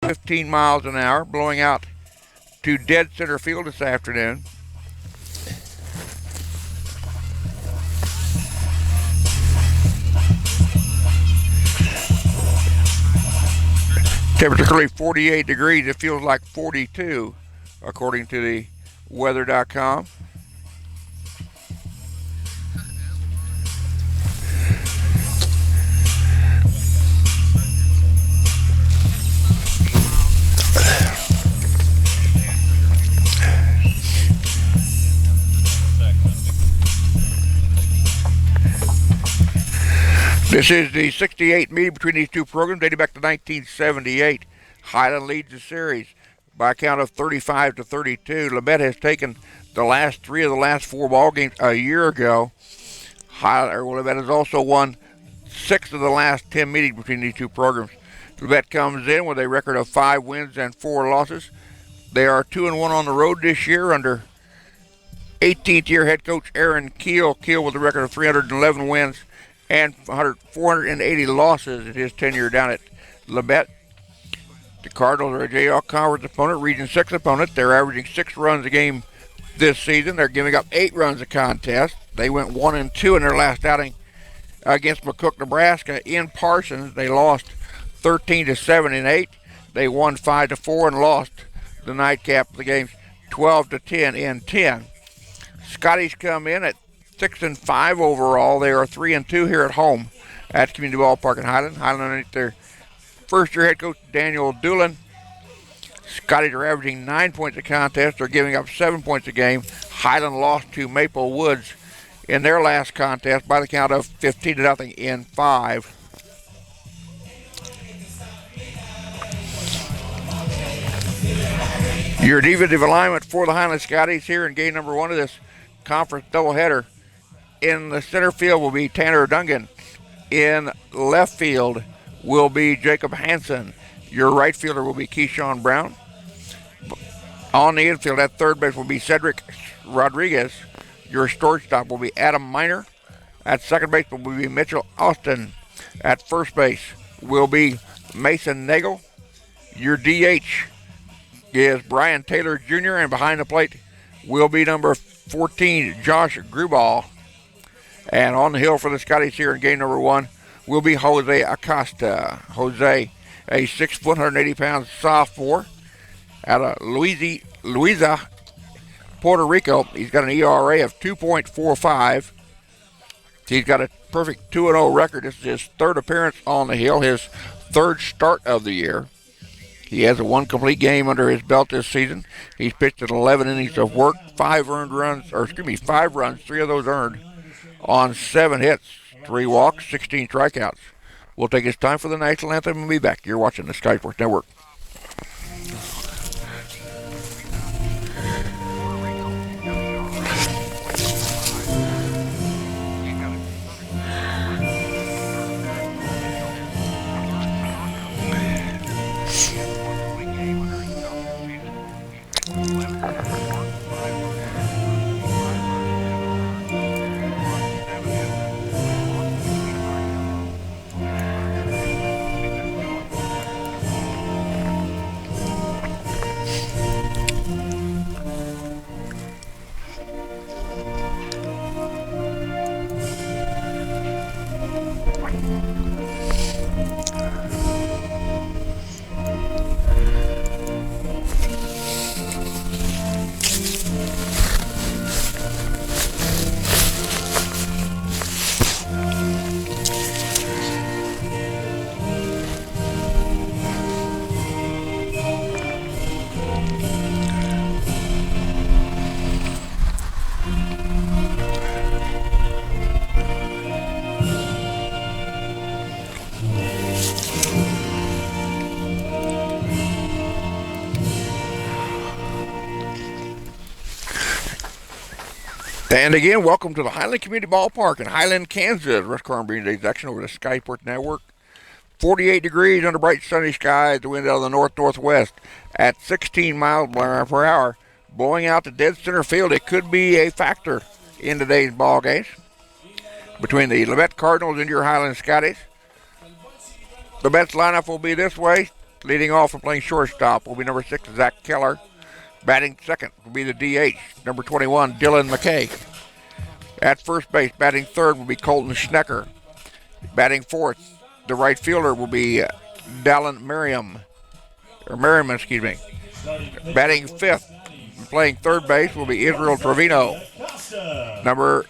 15 miles an hour, blowing out to dead center field this afternoon. Temperature currently 48 degrees. It feels like 42, according to the weather.com. This is the 68 meeting between these two programs dating back to 1978. Highland leads the series by a count of 35-32. Labette has taken the last 3 of the last 4 ball games a year ago. Labette has also won 6 of the last 10 meetings between these two programs. Labette comes in with a record of 5 wins and 4 losses. They are 2-1 on the road this year under 18th year head coach Aaron Keel. Keel with a record of 311 wins and 480 losses in his tenure down at Labette. The Cardinals are a JL Conference opponent, Region 6 opponent. They're averaging 6 runs a game this season. They're giving up 8 runs a contest. They went 1-2 in their last outing against McCook, Nebraska in Parsons. They lost 13-7 in 8. They won 5-4 and lost the nightcap of the games 12-10 in 10. Scotties come in at 6-5 overall. They are 3-2 here at home at Community Ballpark in Highland. Highland underneath their first-year head coach Daniel Doolin. Scotties are averaging 9 points a contest. They're giving up 7 points a game. Highland lost to Maple Woods in their last contest by the count of 15-0 in 5. Your defensive alignment for the Highland Scotties here in game number 1 of this conference doubleheader. In the center field will be Tanner Dungan. In left field will be Jacob Hansen. Your right fielder will be Keyshawn Brown. On the infield at third base will be Cedric Rodriguez. Your shortstop will be Adam Miner. At second base will be Mitchell Austin. At first base will be Mason Nagel. Your DH is Brian Taylor Jr. And behind the plate will be number 14, Josh Grubal. And on the hill for the Scotties here in game number 1 will be Jose Acosta. Jose, a 6 foot, 180 pound sophomore out of Luisa, Puerto Rico. He's got an ERA of 2.45. He's got a perfect 2-0 record. This is his 3rd appearance on the hill, his 3rd start of the year. He has a 1 complete game under his belt this season. He's pitched in 11 innings of work, 5 runs, 3 of those earned on 7 hits, 3 walks, 16 strikeouts. We'll take his time for the national anthem and be back. You're watching the Sky Sports Network. And again, welcome to the Highland Community Ballpark in Highland, Kansas. Russ Carn bringing today's action over the Sky Sports Network. 48 degrees under bright sunny skies, the wind out of the north-northwest at 16 miles per hour. Blowing out to dead center field, it could be a factor in today's ball games between the Labette Cardinals and your Highland Scotties. Labette's lineup will be this way. Leading off and playing shortstop will be number 6, Zach Keller. Batting second will be the DH, number 21, Dylan McKay. At first base, batting third will be Colton Schnecker. Batting fourth, the right fielder will be Dallin Merriam. Batting fifth, playing third base will be Israel Trevino. Number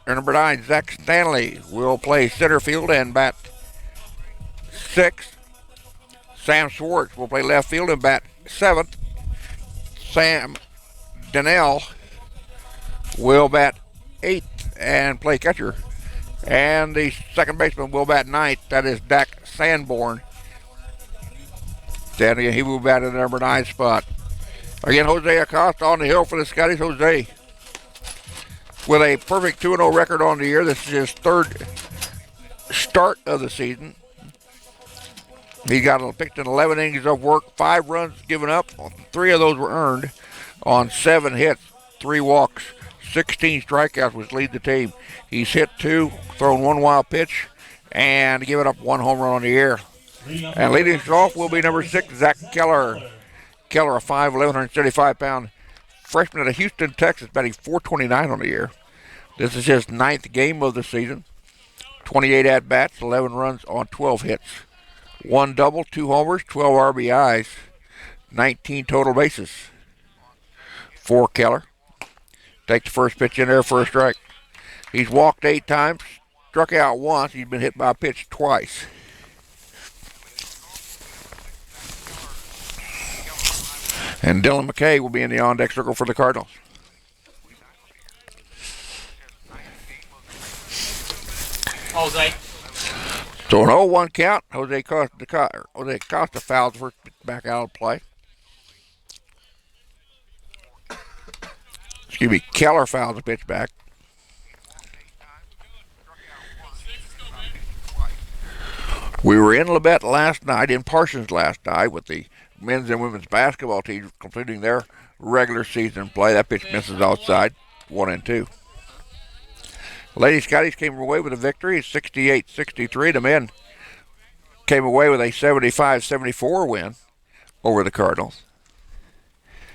9, Zach Stanley will play center field and bat sixth. Sam Schwartz will play left field and bat seventh. Sam Donnell will bat eighth and play catcher. And the second baseman will bat ninth. That is Dak Sanborn. Then again, he will bat in the number 9 spot. Again, Jose Acosta on the hill for the Scotties. Jose with a perfect 2-0 record on the year. This is his third start of the season. He picked in 11 innings of work, 5 runs given up. 3 of those were earned on 7 hits, 3 walks, 16 strikeouts, which lead the team. He's hit 2, thrown 1 wild pitch, and given up 1 home run on the year. And leading us off will be number 6, Zach Keller. Keller, a 5'11", 175-pound freshman out of Houston, Texas, batting .429 on the year. This is his 9th game of the season. 28 at-bats, 11 runs on 12 hits. 1 double, 2 homers, 12 RBIs, 19 total bases for Keller. Take the first pitch in there for a strike. He's walked 8 times, struck out once. He's been hit by a pitch twice. And Dylan McKay will be in the on-deck circle for the Cardinals. Jose. So an 0-1 count. Jose Costa fouls the first back out of play. Excuse me, Keller fouls the pitch back. We were in Labette last night, in Parsons last night, with the men's and women's basketball teams completing their regular season play. That pitch misses outside, 1-2. Lady Scotties came away with a victory, 68-63. The men came away with a 75-74 win over the Cardinals.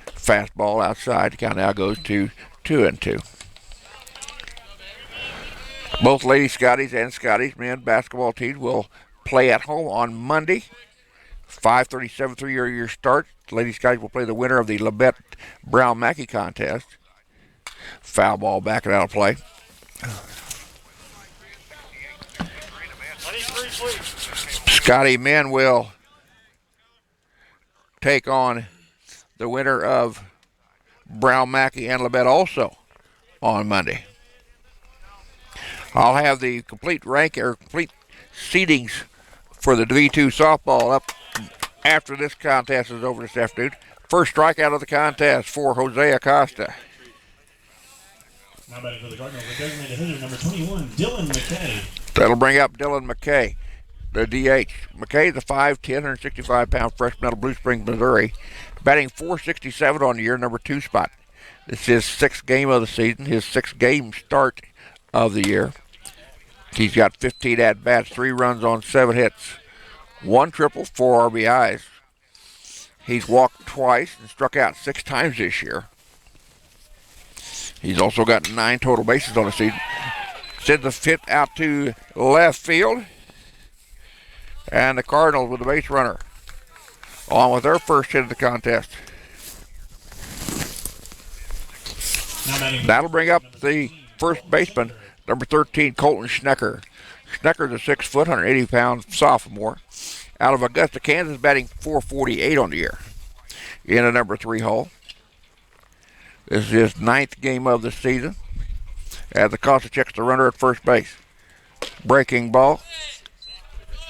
Fastball outside. The count now goes to 2-2. Both Lady Scotties and Scotties men basketball teams will play at home on Monday. 5:37 3-year start. Lady Scotties will play the winner of the Labette Brown Mackey contest. Foul ball back and out of play. Scotty men will take on the winner of Brown Mackey and Labette also on Monday. I'll have the complete seedings for the D2 softball up after this contest is over this afternoon. First strikeout of the contest for Jose Acosta. Now batting for the Cardinals, the designated hitter, number 21, Dylan McKay. That'll bring up Dylan McKay, the DH. McKay is a 5'10", 165-pound freshman out of Blue Springs, Missouri, batting .467 on the year, number 2 spot. This is his 6th game of the season, his 6th game start of the year. He's got 15 at-bats, 3 runs on 7 hits, 1 triple, 4 RBIs. He's walked twice and struck out 6 times this year. He's also got 9 total bases on the season. Sends a hit out to left field. And the Cardinals with the base runner on with their first hit of the contest. That'll bring up the first baseman, number 13, Colton Schnecker. Schnecker's a 6', 180-pound sophomore out of Augusta, Kansas, batting .448 on the year in a number 3 hole. This is his 9th game of the season as Acosta checks the runner at first base. Breaking ball.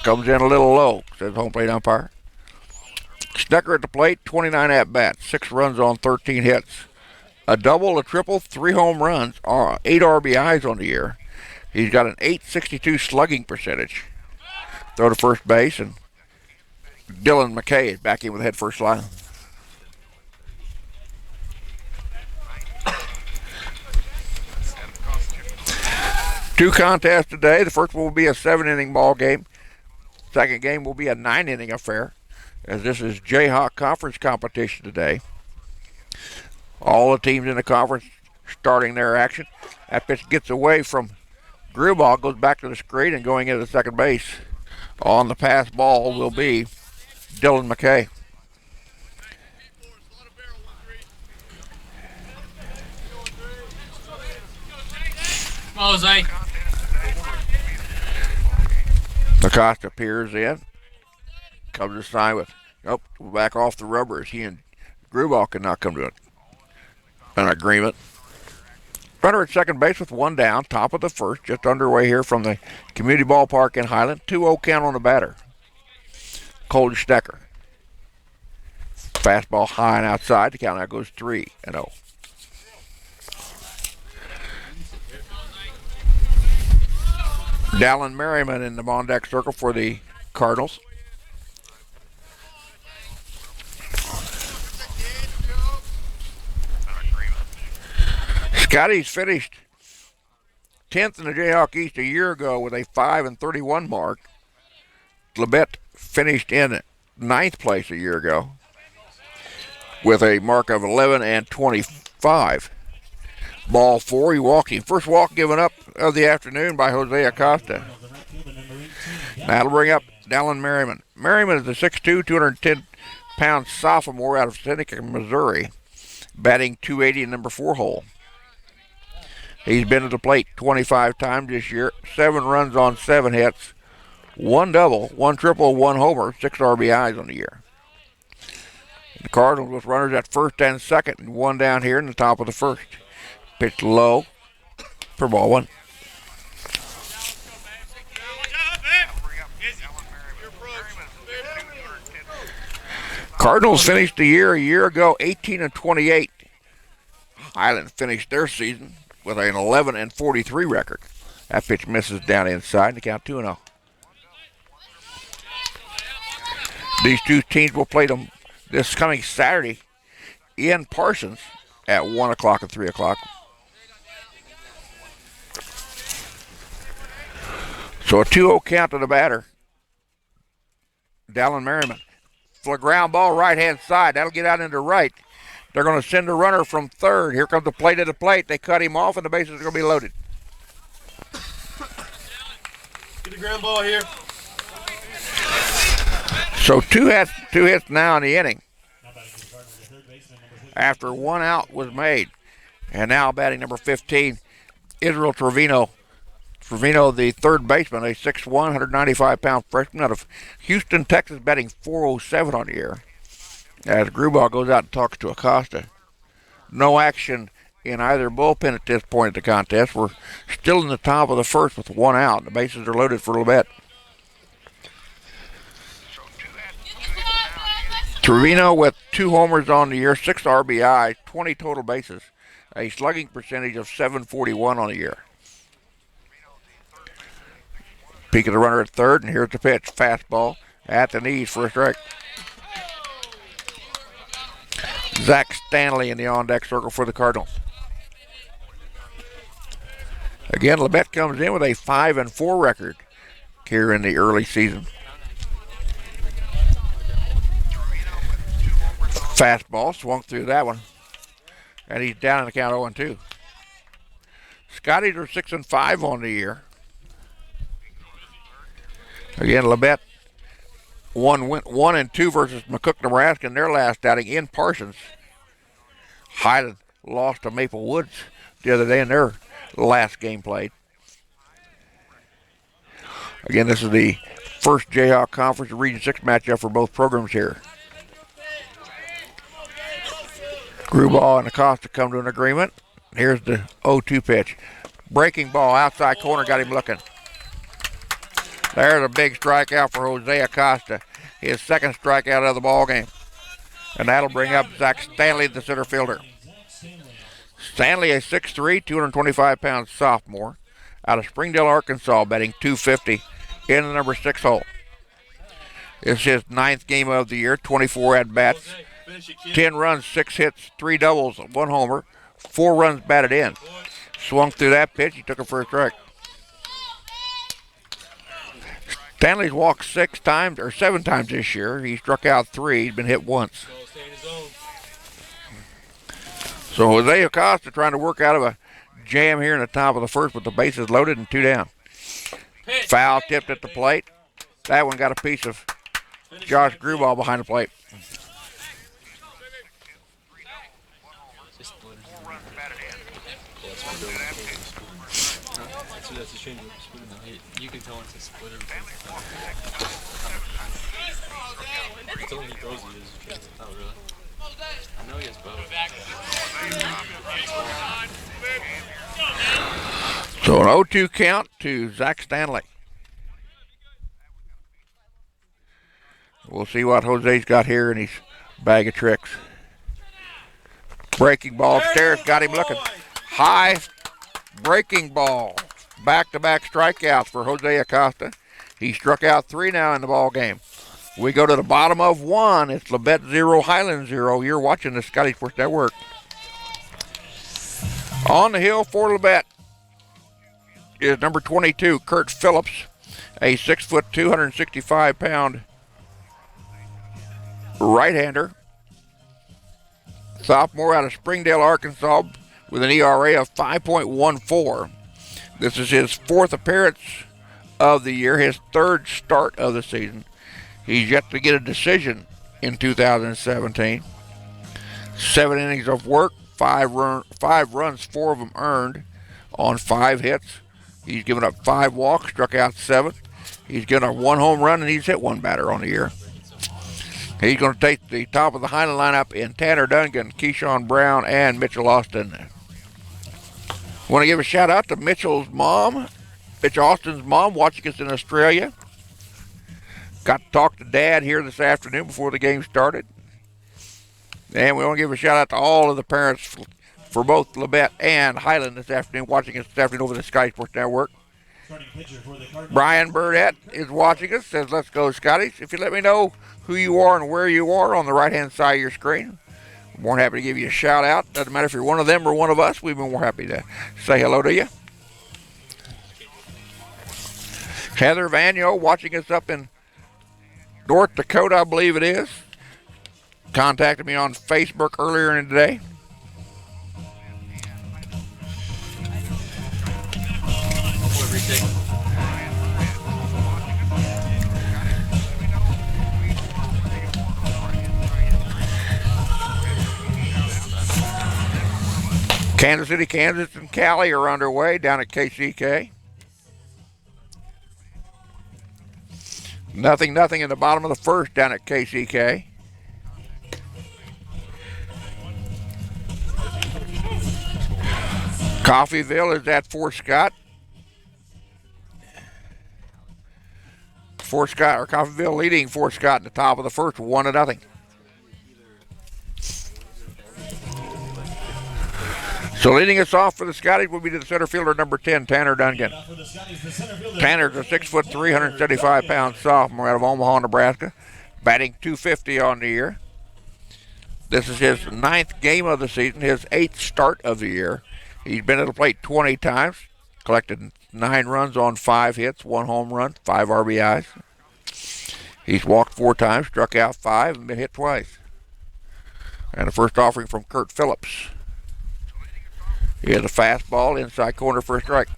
Comes in a little low, says home plate umpire. Schnecker at the plate, 29 at-bats, 6 runs on 13 hits. A double, a triple, 3 home runs, 8 RBIs on the year. He's got an .862 slugging percentage. Throw to first base, and Dylan McKay is back in with the head first line. Two contests today. The first one will be a 7-inning ball game. Second game will be a 9-inning affair, as this is Jayhawk Conference competition today. All the teams in the conference starting their action. That pitch gets away from Grubauer, goes back to the screen and going into second base. On the pass ball will be Dylan McKay. Jose. Acosta peers in. Comes to sign with, nope, back off the rubbers. He and Grubauer cannot come to an agreement. Runner at second base with one down, top of the first, just underway here from the community ballpark in Highland. 2-0 count on the batter. Colton Stecker. Fastball high and outside. The count now goes 3-0. Dallin Merriman in the on deck circle for the Cardinals. Scotty's finished 10th in the Jayhawk East a year ago with a 5-31 mark. Labette finished in 9th place a year ago with a mark of 11-25. Ball 4, he walking. First walk given up of the afternoon by Jose Acosta. That'll bring up Dallin Merriman. Merriman is a 6'2", 210-pound sophomore out of Seneca, Missouri, batting .280 in number 4 hole. He's been at the plate 25 times this year, 7 runs on 7 hits, 1 double, 1 triple, 1 homer, 6 RBIs on the year. The Cardinals with runners at first and second, and 1 down here in the top of the first. Pitched low for ball 1. Cardinals finished the year a year ago 18-28. Highland finished their season with an 11-43 record. That pitch misses down inside, and the count 2-0. These two teams will play them this coming Saturday in Parsons at 1 o'clock and 3 o'clock. So a 2-0 count to the batter. Dallin Merriman. For a ground ball right-hand side. That'll get out into right. They're going to send a runner from third. Here comes the plate to the plate. They cut him off, and the bases are going to be loaded. Get the ground ball here. So two hits now in the inning after 1 out was made. And now batting number 15, Israel Trevino. Trevino, the third baseman, a 6'1", 195-pound freshman out of Houston, Texas, batting .407 on the year. As Grubauer goes out and talks to Acosta. No action in either bullpen at this point of the contest. We're still in the top of the first with 1 out. The bases are loaded for Labette. Trevino with 2 homers on the year, 6 RBI, 20 total bases, a slugging percentage of .741 on the year. Peek of the runner at third, and here's the pitch. Fastball at the knees for a strike. Zach Stanley in the on-deck circle for the Cardinals. Again, Labette comes in with a 5-4 record here in the early season. Fastball swung through that one, and he's down in the count 0-2. Scotties are 6-5 on the year. Again, Labette won 1-2 versus McCook, Nebraska in their last outing in Parsons. Highland lost to Maple Woods the other day in their last game played. Again, this is the first Jayhawk Conference Region 6 matchup for both programs here. Grubauer and Acosta come to an agreement. Here's the 0-2 pitch. Breaking ball, outside corner, got him looking. There's a big strikeout for Jose Acosta. His second strikeout of the ball game. And that'll bring up Zach Stanley, the center fielder. Stanley, a 6'3", 225-pound sophomore out of Springdale, Arkansas, batting .250 in the number 6 hole. It's his 9th game of the year, 24 at-bats, 10 runs, 6 hits, 3 doubles, 1 homer, 4 runs batted in. Swung through that pitch, he took it for a strike. Stanley's walked 6 times or 7 times this year. He struck out 3. He's been hit once. Stay in his zone. So Jose Acosta trying to work out of a jam here in the top of the first with the bases loaded and 2 down. Pitch. Foul tipped at the plate. That one got a piece of Josh Grewball behind the plate. That's a change. You can tell it's a splitter. It's only he throws it is a change. Oh, really? I know he has both. So an 0-2 count to Zach Stanley. We'll see what Jose's got here in his bag of tricks. Breaking ball upstairs, got him looking. High breaking ball. Back-to-back strikeouts for Jose Acosta. He struck out 3 now in the ball game. We go to the bottom of 1. It's Labette 0, Highland 0. You're watching the Scotty Sports Network. On the hill for Labette is number 22, Kurt Phillips, a 6', 265-pound right-hander. Sophomore out of Springdale, Arkansas, with an ERA of 5.14. This is his 4th appearance of the year, his 3rd start of the season. He's yet to get a decision in 2017. 7 innings of work, 5 runs, 4 of them earned on 5 hits. He's given up 5 walks, struck out 7. He's given up 1 home run, and he's hit 1 batter on the year. He's going to take the top of the Highland lineup in Tanner Duncan, Keyshawn Brown, and Mitchell Austin. Want to give a shout out to Mitchell's mom, Mitch Austin's mom, watching us in Australia. Got to talk to Dad here this afternoon before the game started. And we want to give a shout out to all of the parents for both Labette and Highland this afternoon, watching us this afternoon over the Sky Sports Network. Brian Burdette is watching us, says, "Let's go, Scotties." If you let me know who you are and where you are on the right-hand side of your screen, I'm more than happy to give you a shout out. Doesn't matter if you're one of them or one of us, we'd be more happy to say hello to you. Heather Vanyo watching us up in North Dakota, I believe it is. Contacted me on Facebook earlier in the day. Kansas City, Kansas, and Cali are underway down at KCK. Nothing in the bottom of the first down at KCK. Coffeyville is at Fort Scott. Coffeyville leading Fort Scott in the top of the first, 1-0. So leading us off for the Scotties will be the center fielder, number 10, Tanner Duncan. Tanner's a 6', 375-pound sophomore out of Omaha, Nebraska, batting .250 on the year. This is his 9th game of the season, his 8th start of the year. He's been at the plate 20 times, collected 9 runs on 5 hits, 1 home run, 5 RBIs. He's walked 4 times, struck out 5, and been hit twice. And the first offering from Kurt Phillips. He has a fastball inside corner for a strike.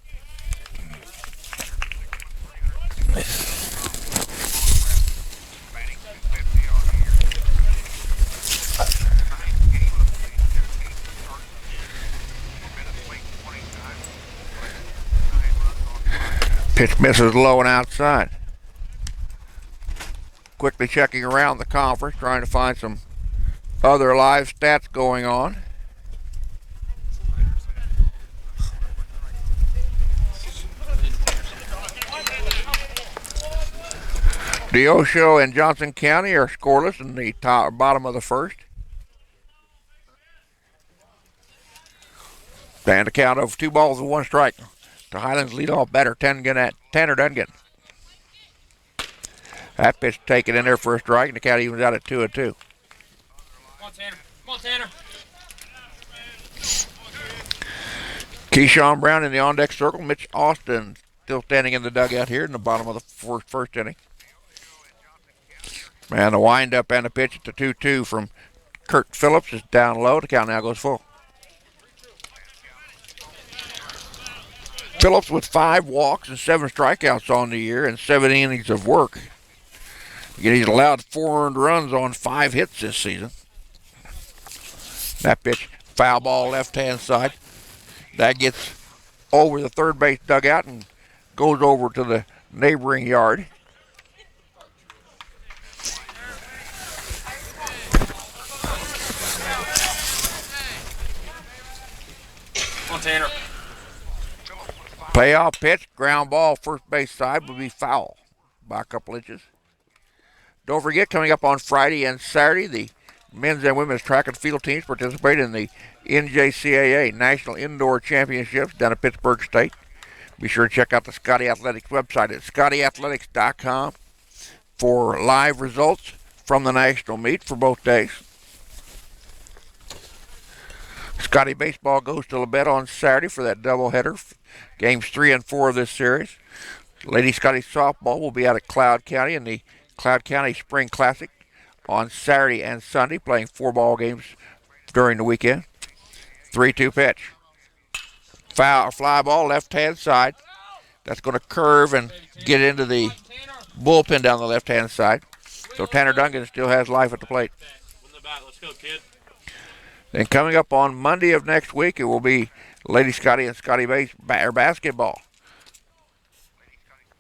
Pitch misses low and outside. Quickly checking around the conference, trying to find some other live stats going on. Neosho and Johnson County are scoreless in the bottom of the first. And a count of 2 balls and 1 strike to Highland's leadoff batter, Tanner Duncan. That pitch taken in there for a strike, and the count evens out at 2-2. Come on, Tanner. Come on, Tanner. Keyshawn Brown in the on-deck circle. Mitch Austin still standing in the dugout here in the bottom of the first inning. And the windup and the pitch at the 2-2 from Kurt Phillips is down low. The count now goes full. Phillips with 5 walks and 7 strikeouts on the year and 7 innings of work. He's allowed 4 earned runs on 5 hits this season. That pitch, foul ball left-hand side. That gets over the third base dugout and goes over to the neighboring yard. Come on, Tanner. Payoff pitch, ground ball, first base side would be foul by a couple inches. Don't forget, coming up on Friday and Saturday, the men's and women's track and field teams participate in the NJCAA National Indoor Championships down at Pittsburgh State. Be sure to check out the Scotty Athletics website at scottyathletics.com for live results from the national meet for both days. Scotty baseball goes to Labette on Saturday for that doubleheader. Games 3 and 4 of this series. Lady Scotty softball will be out at Cloud County in the Cloud County Spring Classic on Saturday and Sunday, playing 4 ball games during the weekend. 3-2 pitch. Foul, fly ball, left-hand side. That's going to curve and get into the bullpen down the left-hand side. So Tanner Duncan still has life at the plate. Let's go, kid. Then coming up on Monday of next week, it will be Lady Scotty and Scotty basketball,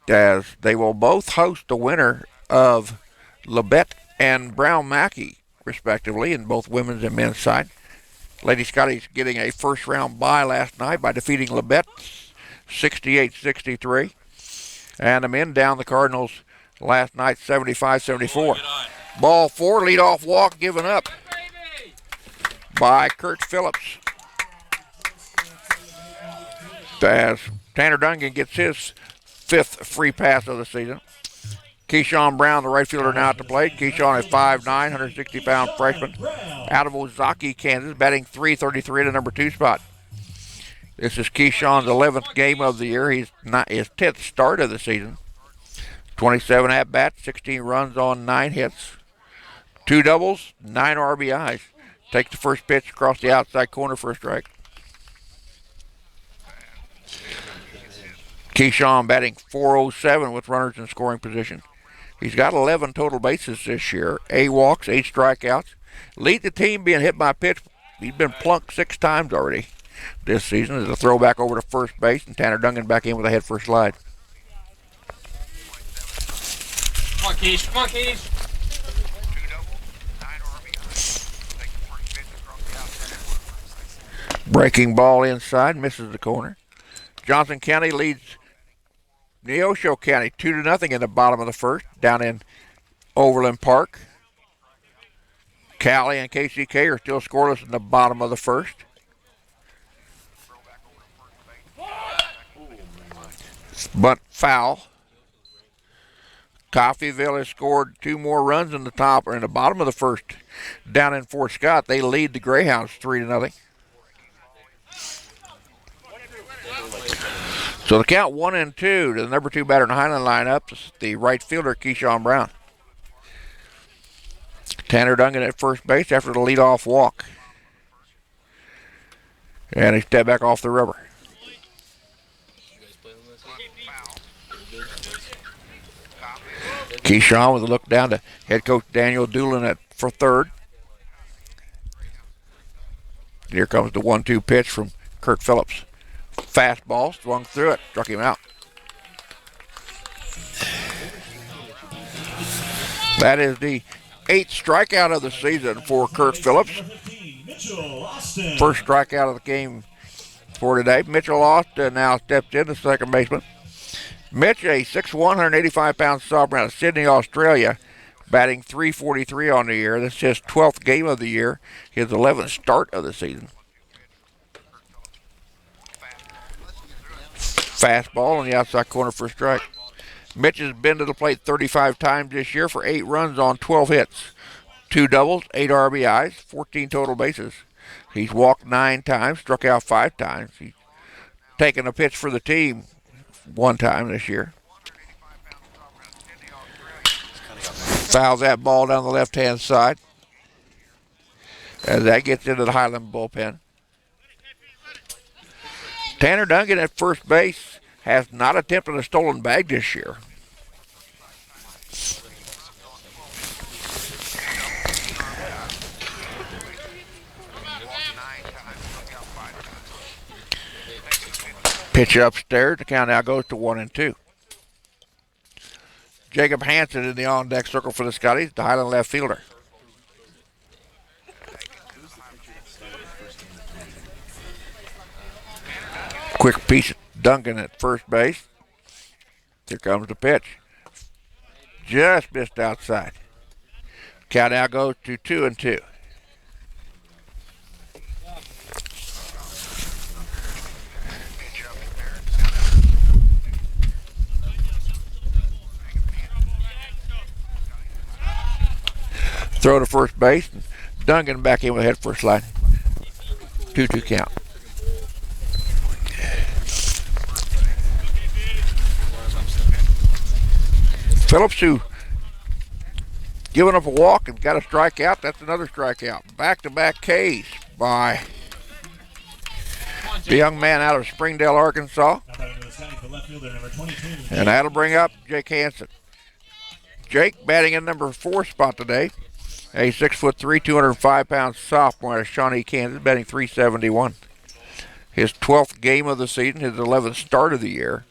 as they will both host the winner of Labette and Brown Mackey, respectively, in both women's and men's side. Lady Scotty's getting a first-round bye last night by defeating Labette 68-63. And the men down the Cardinals last night 75-74. Ball 4, leadoff walk given up by Kurt Phillips. As Tanner Duncan gets his 5th free pass of the season. Keyshawn Brown, the right fielder, now at the plate. Keyshawn, a 5'9", 160-pound freshman out of Ozaki, Kansas, batting .333 in the number 2 spot. This is Keyshawn's 11th game of the year. He's not his 10th start of the season. 27 at-bats, 16 runs on 9 hits. 2 doubles, 9 RBIs. Takes the first pitch across the outside corner for a strike. Keyshawn batting .407 with runners in scoring position. He's got 11 total bases this year, 8 walks, 8 strikeouts. Lead the team being hit by a pitch. He's been plunked 6 times already this season. As a throwback over to first base, and Tanner Duncan back in with a head first slide. Come on, Keish. Come on, Keish. Breaking ball inside, misses the corner. Johnson County leads Neosho County 2-0 in the bottom of the first, down in Overland Park. Cali and KCK are still scoreless in the bottom of the first. Bunt foul. Coffeyville has scored 2 more runs in the top or in the bottom of the first down in Fort Scott. They lead the Greyhounds 3-0. So the count 1-2 to the number 2 batter in the Highland lineup is the right fielder, Keyshawn Brown. Tanner Duncan at first base after the leadoff walk. And he stepped back off the rubber. Keyshawn with a look down to head coach Daniel Doolin for third. Here comes the 1-2 pitch from Kurt Phillips. Fastball, swung through it, struck him out. That is the 8th strikeout of the season for Kurt Phillips. First strikeout of the game for today. Mitchell Austin now steps in, the second baseman. Mitch, a 6'1", 185-pound sophomore out of Sydney, Australia, batting .343 on the year. This is his 12th game of the year, his 11th start of the season. Fastball on the outside corner for a strike. Mitch has been to the plate 35 times this year for 8 runs on 12 hits. 2 doubles, 8 RBIs, 14 total bases. He's walked 9 times, struck out 5 times. He's taken a pitch for the team one time this year. Fouls that ball down the left-hand side as that gets into the Highland bullpen. Tanner Duncan at first base has not attempted a stolen bag this year. Pitch upstairs. The count now goes to 1-2. Jacob Hansen in the on-deck circle for the Scotties, the Highland left fielder. Quick piece of Duncan at first base. Here comes the pitch. Just missed outside. Count now goes to 2-2. Throw to first base, and Duncan back in with a head first line. 2-2 count. Phillips, who giving up a walk and got a strikeout. That's another strikeout. Back-to-back Ks by the young man out of Springdale, Arkansas. And that'll bring up Jake Hansen. Jake batting in number 4 spot today. A 6'3", 205-pound sophomore out of Shawnee, Kansas, batting .371. His 12th game of the season, his 11th start of the year.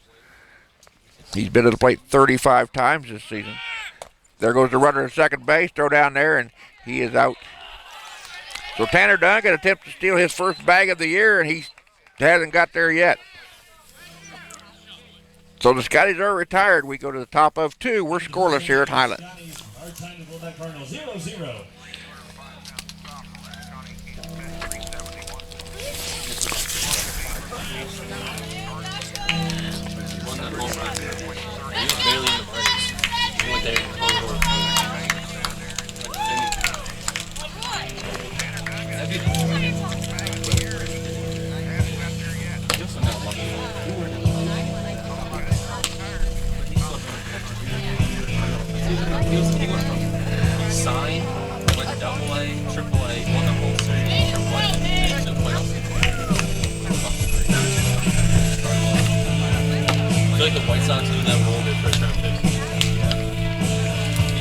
He's been at the plate 35 times this season. There goes the runner at second base, throw down there, and he is out. So Tanner Duncan attempts to steal his first bag of the year, and he hasn't got there yet. So the Scotties are retired. We go to the top of 2. We're scoreless here at Highland. Our time to Labette Cardinals 0-0. Won that home run. He was barely in the minors. He went there and pulled it over. He went from sign, went to AA, AAA, won the whole series, AAA, and then playoffs. I feel like the White Sox doing that role their first round pick.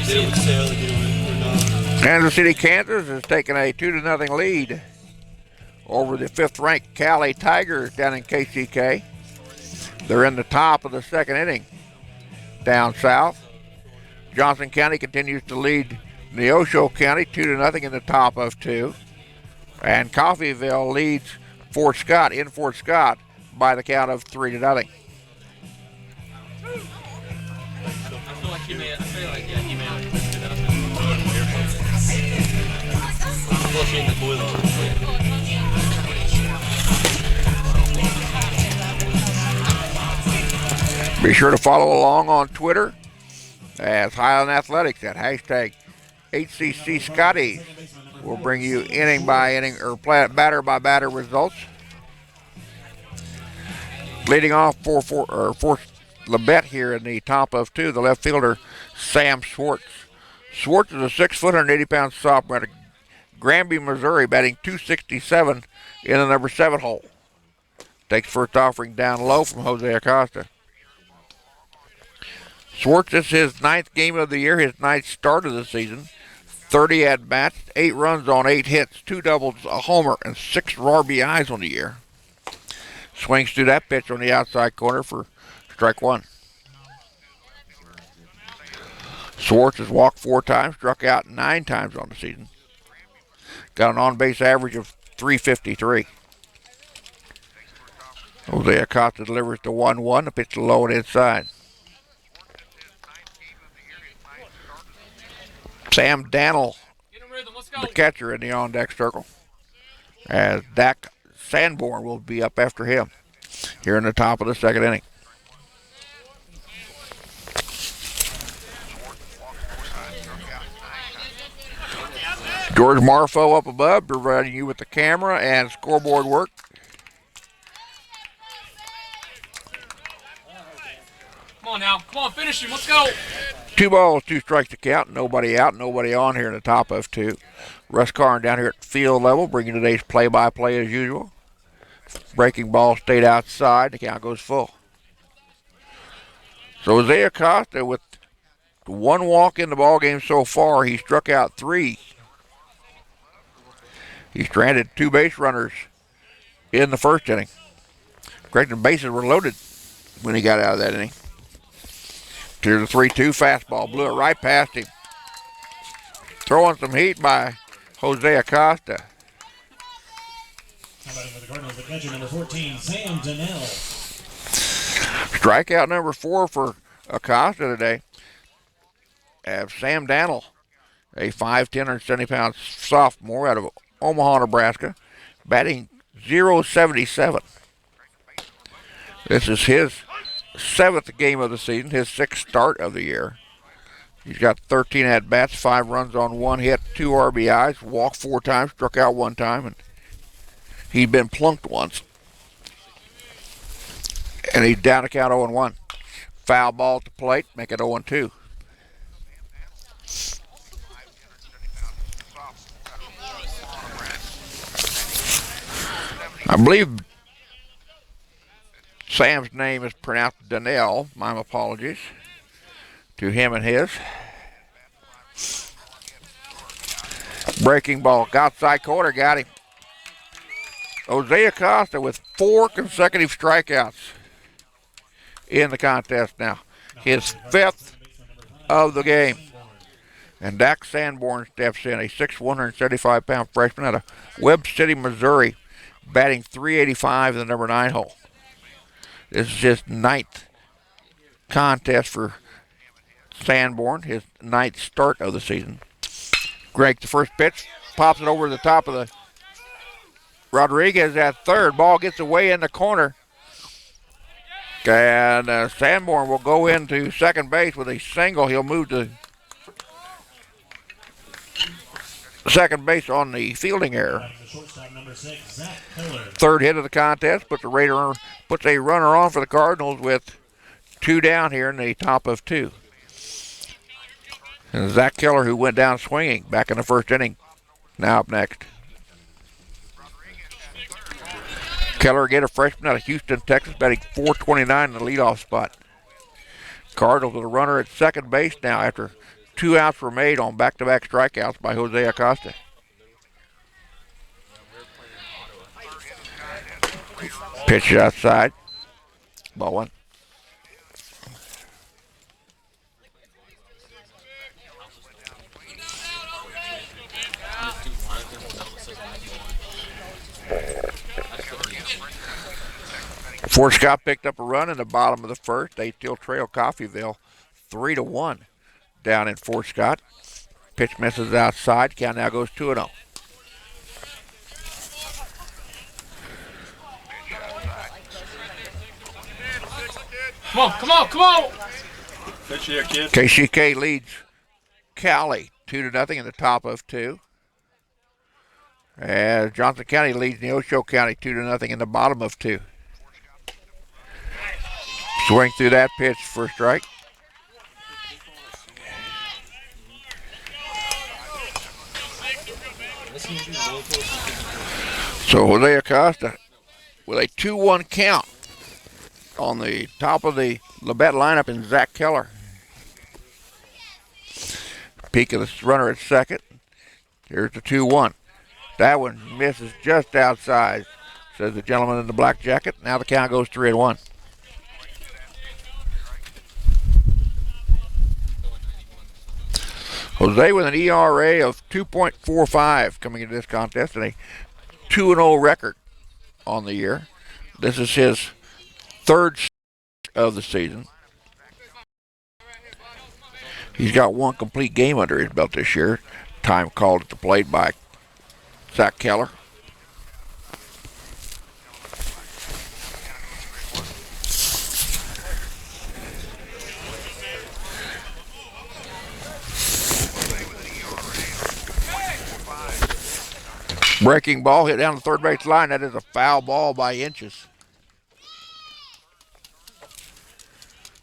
Did it with Sale, did it with Kansas City, Kansas is taking a 2-0 lead over the 5th-ranked Cali Tigers down in KCK. They're in the top of the 2nd inning down south. Johnson County continues to lead Neosho County 2-0 in the top of 2. And Coffeyville leads Fort Scott in Fort Scott by the count of 3-0. I feel like he may have twisted it up and throw it in the air. Flushing the toilet. Be sure to follow along on Twitter as Highland Athletics at hashtag HCC Scotties. We'll bring you inning by inning or batter by batter results. Leading off for Labette here in the top of 2, the left fielder, Sam Schwartz. Schwartz is a 6', 180-pound sophomore out of Granby, Missouri, batting .267 in the number 7 hole. Takes first offering down low from Jose Acosta. Schwartz is his 9th game of the year, his 9th start of the season. 30 at-bats, 8 runs on 8 hits, 2 doubles, a homer, and 6 RBIs on the year. Swings through that pitch on the outside corner for strike 1. Schwartz has walked 4 times, struck out 9 times on the season. Got an on-base average of .353. Jose Acosta delivers the 1-1, the pitch low and inside. Sam Dannell, the catcher in the on-deck circle, as Dak Sanborn will be up after him here in the top of the 2nd inning. George Marfo up above, providing you with the camera and scoreboard work. on now. Come on, finish him. Let's go. 2 balls, 2 strikes to count. Nobody out, nobody on here in the top of 2. Russ Karn down here at field level, bringing today's play-by-play as usual. Breaking ball stayed outside. The count goes full. So Jose Acosta with 1 walk in the ball game so far. He struck out 3. He stranded 2 base runners in the first inning. Correct, the bases were loaded when he got out of that inning. Here's the 3-2 fastball. Blew it right past him. Throwing some heat by Jose Acosta. How about for the Cardinals, the catcher, number 14, Sam Donnell. Strikeout number 4 for Acosta today. Sam Dannell, a 5'10", 170-pound sophomore out of Omaha, Nebraska, batting .077. This is his 7th game of the season, his 6th start of the year. He's got 13 at-bats, 5 runs on 1 hit, 2 RBIs, walked 4 times, struck out 1 time, and he's been plunked once. And he's down to count 0-1. Foul ball at the plate, make it 0-2. I believe Sam's name is pronounced Donnell. My apologies to him and his. Breaking ball, outside corner, got him. Jose Acosta with 4 consecutive strikeouts in the contest now. His 5th of the game. And Dak Sanborn steps in, a 6'1", 175-pound freshman out of Webb City, Missouri, batting .385 in the number 9 hole. This is his 9th contest for Sanborn, his 9th start of the season. Greg, the first pitch, pops it over the top of the Rodriguez at third. Ball gets away in the corner. And Sanborn will go into second base with a single. He'll move to second base on the fielding error. Third hit of the contest, puts a runner on for the Cardinals with 2 down here in the top of 2. And Zach Keller, who went down swinging back in the first inning, now up next. Keller again, a freshman out of Houston, Texas, batting .429 in the leadoff spot. Cardinals with a runner at second base now after 2 outs were made on back-to-back strikeouts by Jose Acosta. Pitch outside. Ball 1. Fort Scott picked up a run in the bottom of the first. They still trail Coffeyville 3-1 down in Fort Scott. Pitch misses outside. Count now goes 2-0. Come on, come on, come on. Pitch here, kid. KCK leads Cali 2-0 in the top of 2. As Johnson County leads Neosho County 2-0 in the bottom of 2. Swing through that pitch for a strike. So Jose Acosta with a 2-1 count on the top of the Labette lineup in Zach Keller. Peak of the runner at second. Here's the 2-1. That one misses just outside, says the gentleman in the black jacket. Now the count goes 3-1. Jose with an ERA of 2.45 coming into this contest and a 2-0 record on the year. This is his 3rd of the season. He's got 1 complete game under his belt this year. Time called at the plate by Zach Keller. Breaking ball hit down the third base line. That is a foul ball by inches.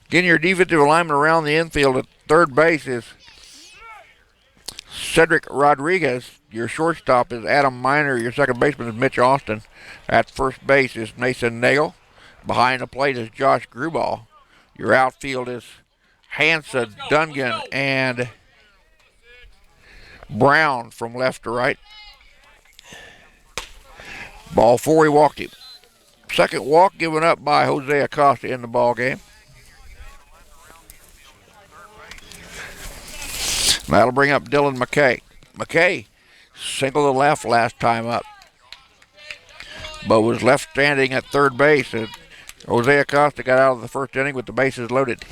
Getting your defensive alignment around the infield at third base is Cedric Rodriguez. Your shortstop is Adam Miner. Your second baseman is Mitch Austin. At first base is Mason Nagel. Behind the plate is Josh Gruball. Your outfield is Hansa, Dungan, and Brown from left to right. Ball 4, he walked him. Second walk given up by Jose Acosta in the ball game. That'll bring up Dylan McKay. McKay single to left last time up, but was left standing at third base. And Jose Acosta got out of the first inning with the bases loaded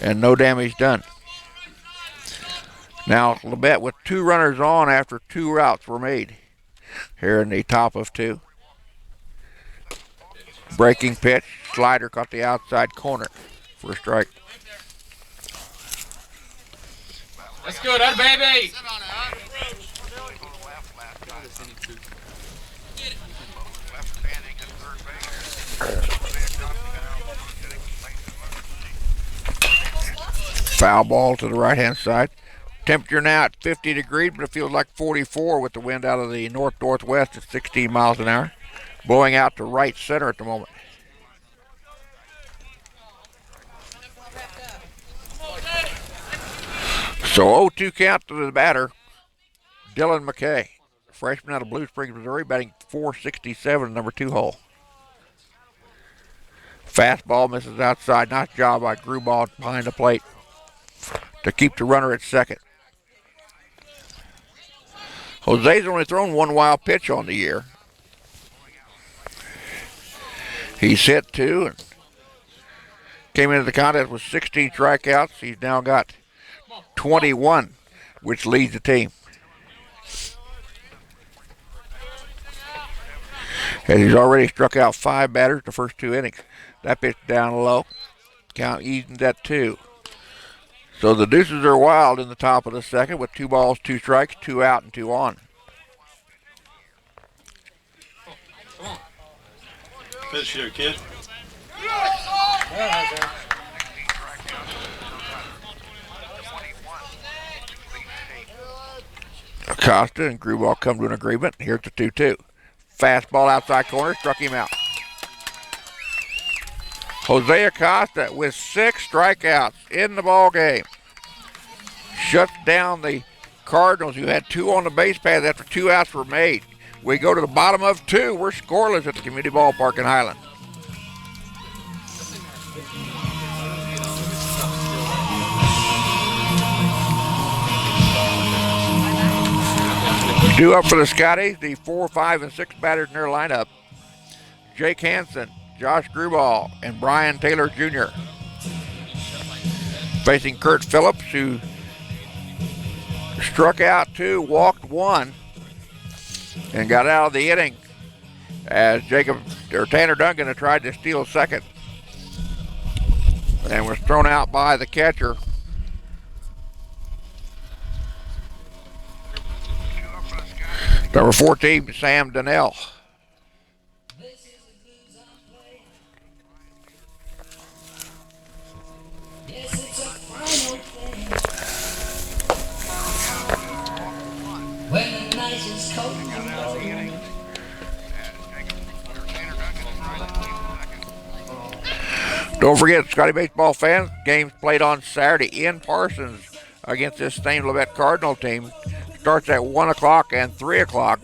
and no damage done. Now Labette with 2 runners on after 2 routes were made here in the top of 2. Breaking pitch, slider caught the outside corner for a strike. That's good, that baby. Foul ball to the right-hand side. Temperature now at 50 degrees, but it feels like 44 with the wind out of the north-northwest at 16 miles an hour. Blowing out to right center at the moment. So 0-2 count to the batter, Dylan McKay, freshman out of Blue Springs, Missouri, batting .467, number 2 hole. Fastball misses outside. Nice job by Gruball behind the plate to keep the runner at second. Jose's only thrown 1 wild pitch on the year. He's hit 2 and came into the contest with 16 strikeouts. He's now got 21, which leads the team. And he's already struck out 5 batters the first 2 innings. That pitch down low. Count evens at 2. So the deuces are wild in the top of the second with 2 balls, 2 strikes, 2 out, and 2 on. Pitch here, kid. Acosta and Gruball come to an agreement. Here's the 2-2. Fastball outside corner, struck him out. Jose Acosta with 6 strikeouts in the ball game. Shuts down the Cardinals, who had 2 on the base paths after 2 outs were made. We go to the bottom of 2. We're scoreless at the community ballpark in Highland. Due up for the Scotties, the 4, 5, and 6 batters in their lineup. Jake Hansen, Josh Gruball, and Brian Taylor Jr. Facing Kurt Phillips, who struck out 2, walked 1, and got out of the inning as Tanner Duncan had tried to steal second and was thrown out by the catcher. Number 14, Sam Donnell. Don't forget, Scotty baseball fans, games played on Saturday in Parsons against this same Labette Cardinal team. Starts at 1 o'clock and 3 o'clock.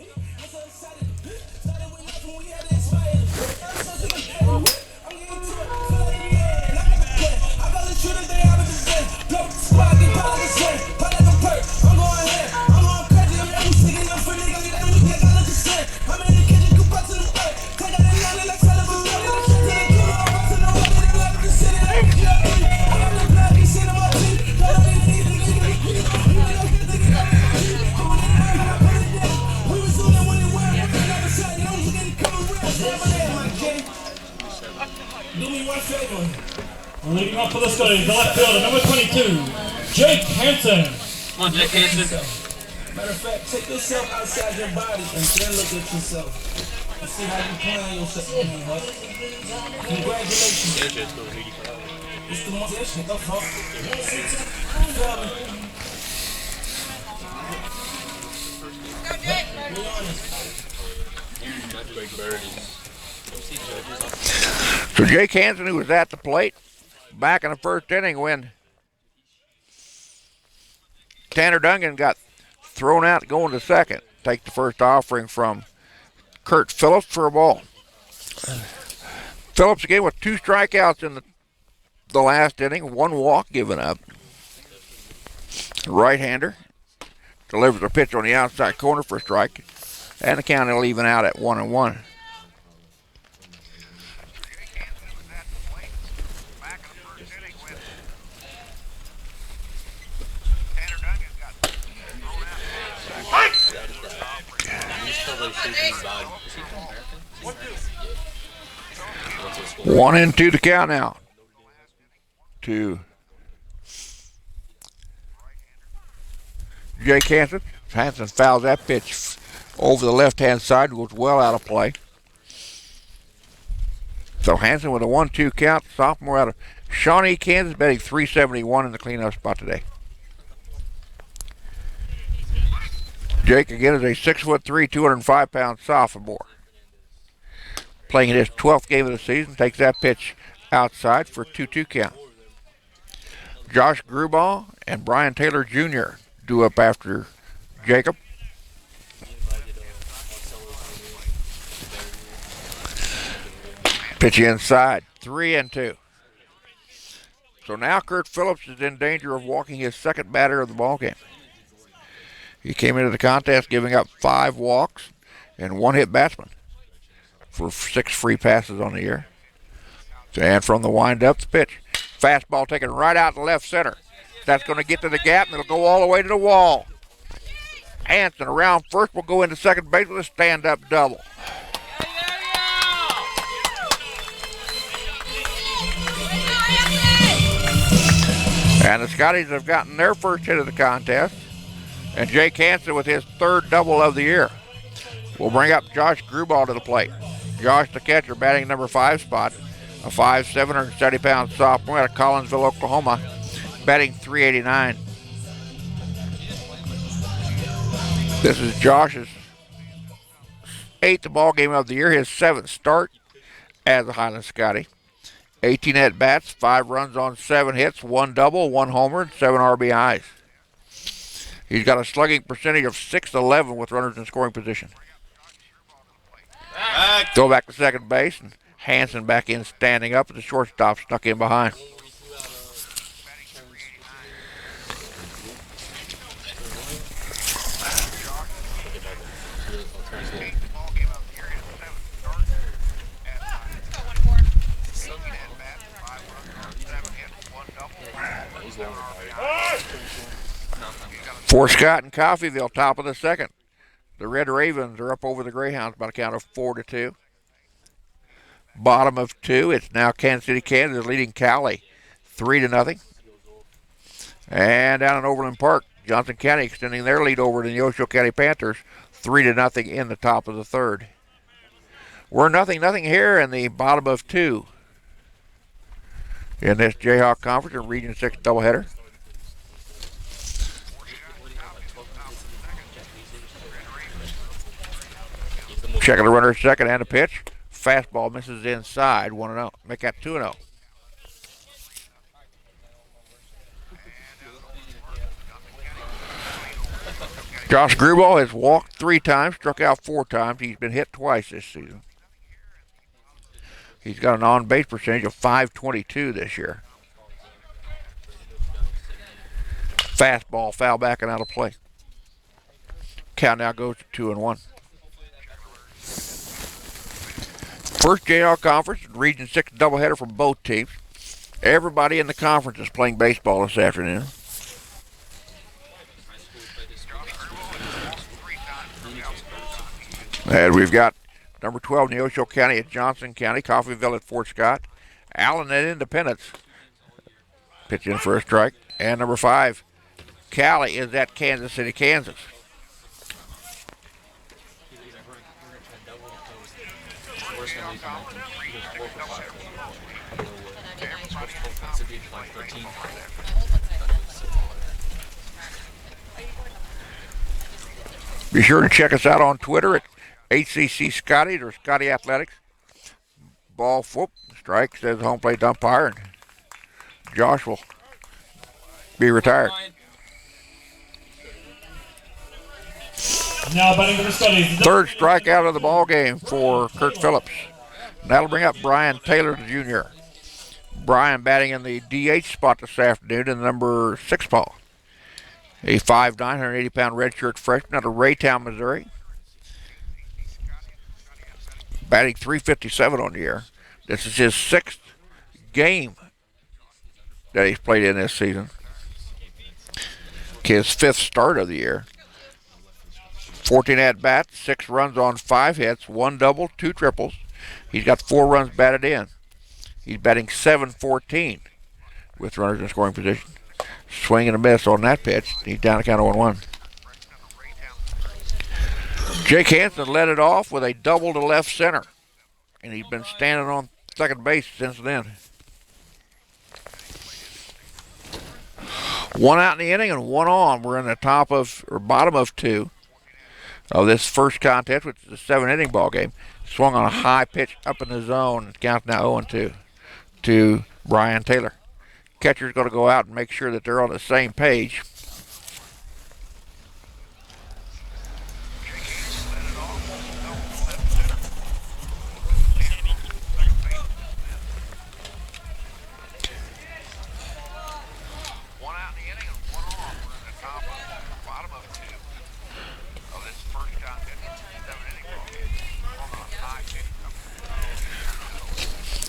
Leading off for the Scotties, the left fielder, number 22, Jake Hansen. Come on, Jake Hansen. Matter of fact, take yourself outside your body and then look at yourself. And see how you playing yourself. Congratulations. It's the position. The fuck. Be honest. Big birdies. So Jake Hansen, who was at the plate back in the first inning when Tanner Duncan got thrown out going to second, take the first offering from Kurt Phillips for a ball. Phillips again with 2 strikeouts in the last inning, 1 walk given up. Right-hander delivers a pitch on the outside corner for a strike, and the count will even out at 1-1. One and 2 to count now. To Jake Hansen. Hansen fouls that pitch over the left-hand side, goes well out of play. So Hansen with a 1-2 count, sophomore out of Shawnee, Kansas, betting 371 in the cleanup spot today. Jake again is a 6'3", 205-pound sophomore. Playing in his 12th game of the season, takes that pitch outside for a 2-2 count. Josh Grubauer and Brian Taylor Jr. due up after Jacob. Pitch inside, 3-2. So now Kurt Phillips is in danger of walking his second batter of the ballgame. He came into the contest giving up 5 walks and 1 hit batsman for 6 free passes on the year. And from the wind-up, the pitch. Fastball taken right out to left center. That's going to get to the gap, and it'll go all the way to the wall. Hansen around first will go into second base with a stand-up double. And the Scotties have gotten their first hit of the contest. And Jake Hansen with his 3rd double of the year will bring up Josh Grubauer to the plate. Josh, the catcher, batting number 5 spot. A 5'7", 170-pound sophomore out of Collinsville, Oklahoma, batting 389. This is Josh's 8th ball game of the year, his 7th start as a Highland Scotty. 18 at-bats, 5 runs on 7 hits, 1 double, 1 homer, and 7 RBIs. He's got a slugging percentage of .611 with runners in scoring position. Go back to second base, and Hansen back in standing up, and the shortstop stuck in behind. For Scott and Coffeyville, top of the second. The Red Ravens are up over the Greyhounds by a count of 4-2. Bottom of 2, it's now Kansas City, Kansas leading Cali 3-0. And down in Overland Park, Johnson County extending their lead over to the Neosho County Panthers 3-0 in the top of the 3rd. We're 0-0 here in the bottom of 2 in this Jayhawk Conference and Region 6 doubleheader. Checking the runner at second and a pitch. Fastball misses inside, 1-0. Make that 2-0. Josh Grubauer has walked 3 times, struck out 4 times. He's been hit twice this season. He's got an on-base percentage of .522 this year. Fastball foul back and out of play. Count now goes to 2-1. First Jayhawk Conference, Region 6 doubleheader from both teams. Everybody in the conference is playing baseball this afternoon. And we've got number 12, Neosho County at Johnson County, Coffeyville at Fort Scott, Allen at Independence. Pitch in for a strike. And number 5, Cali is at Kansas City, Kansas. It's a beat like 13. Be sure to check us out on Twitter at HCC Scotty or Scotty Athletics. Ball whoop, strike, says home plate umpire, and Josh will be retired. Now batting for the Scotties. Third strikeout of the ball game for Kurt Phillips. That'll bring up Brian Taylor Jr. Brian batting in the DH spot this afternoon in the number 6 ball. A 5'9", 180-pound redshirt freshman out of Raytown, Missouri. Batting .357 on the year. This is his 6th game that he's played in this season. His 5th start of the year. 14 at-bats, 6 runs on 5 hits, 1 double, 2 triples. He's got 4 runs batted in. He's batting .714 with runners in scoring position. Swing and a miss on that pitch. He's down to count of 1-1. Jake Hansen led it off with a double to left center. And he's been standing on second base since then. 1 out in the inning and 1 on. We're in the top of, or bottom of 2 of this first contest, which is a 7-inning ball game. Swung on a high pitch up in the zone. Count now 0-2 to Brian Taylor. Catcher's going to go out and make sure that they're on the same page.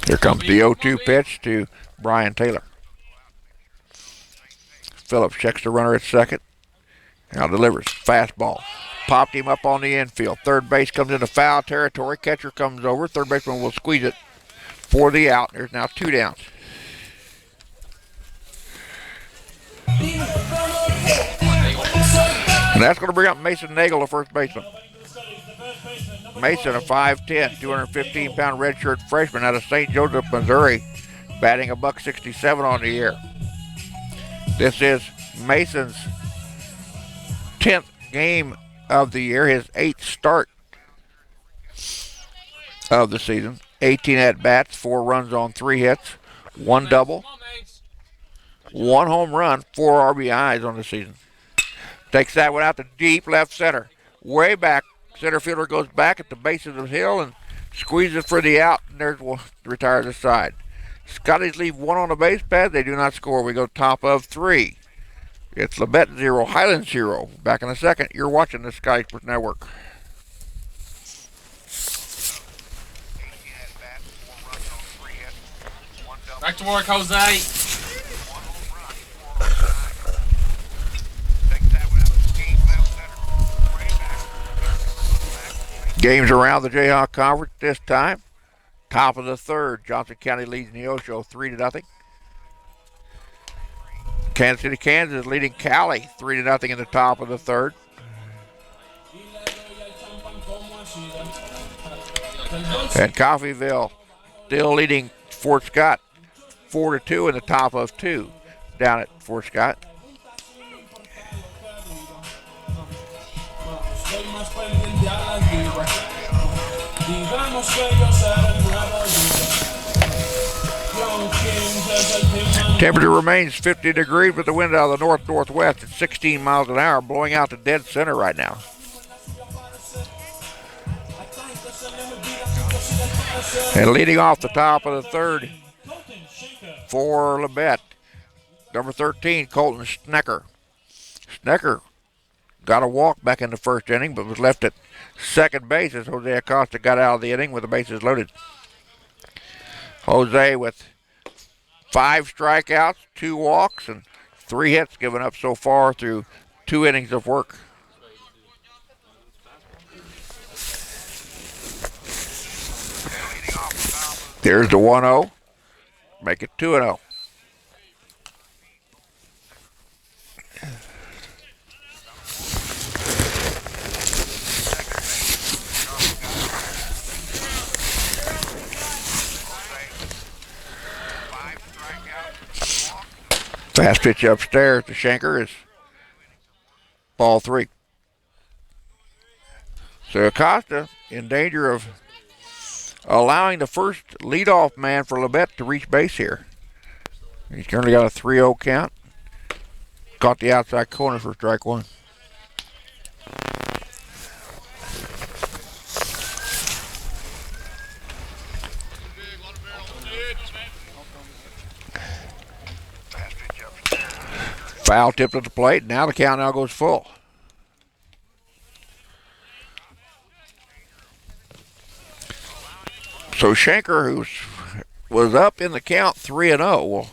Here comes the 0-2 pitch to Brian Taylor. Phillips checks the runner at second. Now delivers. Fastball. Popped him up on the infield. Third base comes into foul territory. Catcher comes over. Third baseman will squeeze it for the out. There's now 2 downs. And that's going to bring up Mason Nagel, the first baseman. Mason, a 5'10", 215-pound redshirt freshman out of St. Joseph, Missouri, batting $167 on the year. This is Mason's 10th game of the year, his 8th start of the season. 18 at-bats, 4 runs on 3 hits, 1 double, 1 home run, 4 RBIs on the season. Takes that one out to deep left center. Way back, center fielder goes back at the base of the hill and squeezes for the out, and there's one to retire the side. Scotties leave 1 on the base pad. They do not score. We go top of 3. It's Labette 0, Highland 0. Back in a second. You're watching the Sky Sports Network. Back to work, Jose. Games around the Jayhawk Conference this time. Top of the 3rd. Johnson County leads Neosho 3-0. Kansas City, Kansas leading Cali 3-0 in the top of the 3rd. And Coffeyville still leading Fort Scott 4-2 in the top of 2 down at Fort Scott. Temperature remains 50 degrees with the wind out of the north-northwest at 16 miles an hour, blowing out to dead center right now. And leading off the top of the 3rd for Labette, number 13, Colton Snecker. Snecker got a walk back in the first inning, but was left at second base as Jose Acosta got out of the inning with the bases loaded. Jose with 5 strikeouts, 2 walks, and 3 hits given up so far through 2 innings of work. There's the 1-0. Make it 2-0. Fast pitch upstairs to Shanker is ball 3. So Acosta in danger of allowing the first leadoff man for Labette to reach base here. He's currently got a 3-0 count. Caught the outside corner for strike 1. Foul tipped at the plate. Now the count now goes full. So Shanker, who was up in the count 3-0, will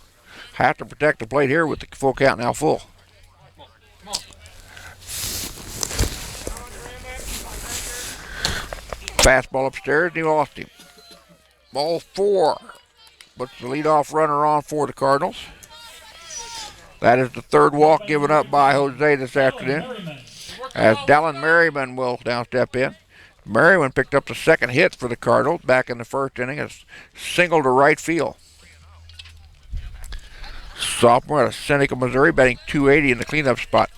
have to protect the plate here with the full count now full. Fastball upstairs, he lost him. Ball 4. Puts the leadoff runner on for the Cardinals. That is the third walk given up by Jose this afternoon, as Dallin Merriman will now step in. Merriman picked up the second hit for the Cardinals back in the first inning, a single to right field. Sophomore out of Seneca, Missouri, batting .280 in the cleanup spot.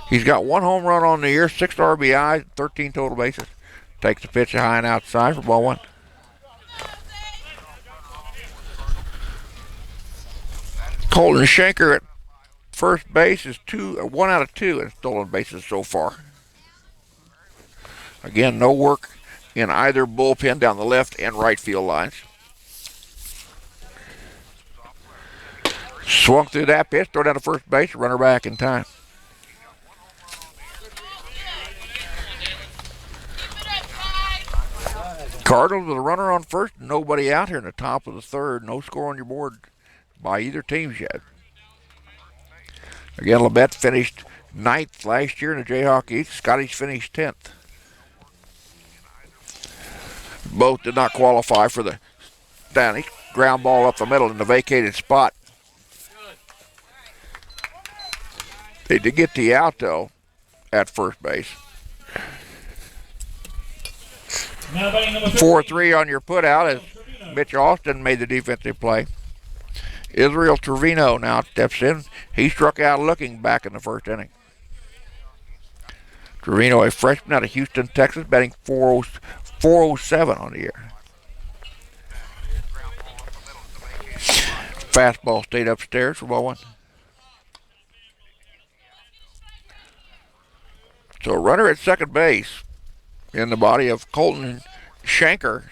He's got 1 home run on the year, 6 RBIs, 13 total bases. Takes the pitch high and outside for ball 1. Colton Shanker at first base is 1 out of 2 in stolen bases so far. Again, no work in either bullpen down the left and right field lines. Swung through that pitch, throw down to first base, runner back in time. Cardinals with a runner on first, nobody out here in the top of the third. No score on your board by either teams yet. Again, Labette finished 9th last year in the Jayhawk East. Scotty's finished 10th. Both did not qualify for the Stanley. Ground ball up the middle in the vacated spot. They did get the out, though, at first base. 4-3 on your put out as Mitch Austin made the defensive play. Israel Trevino now steps in. He struck out looking back in the first inning. Trevino, a freshman out of Houston, Texas, batting .407 on the year. Fastball stayed upstairs for ball 1. So a runner at second base in the body of Colton Shanker,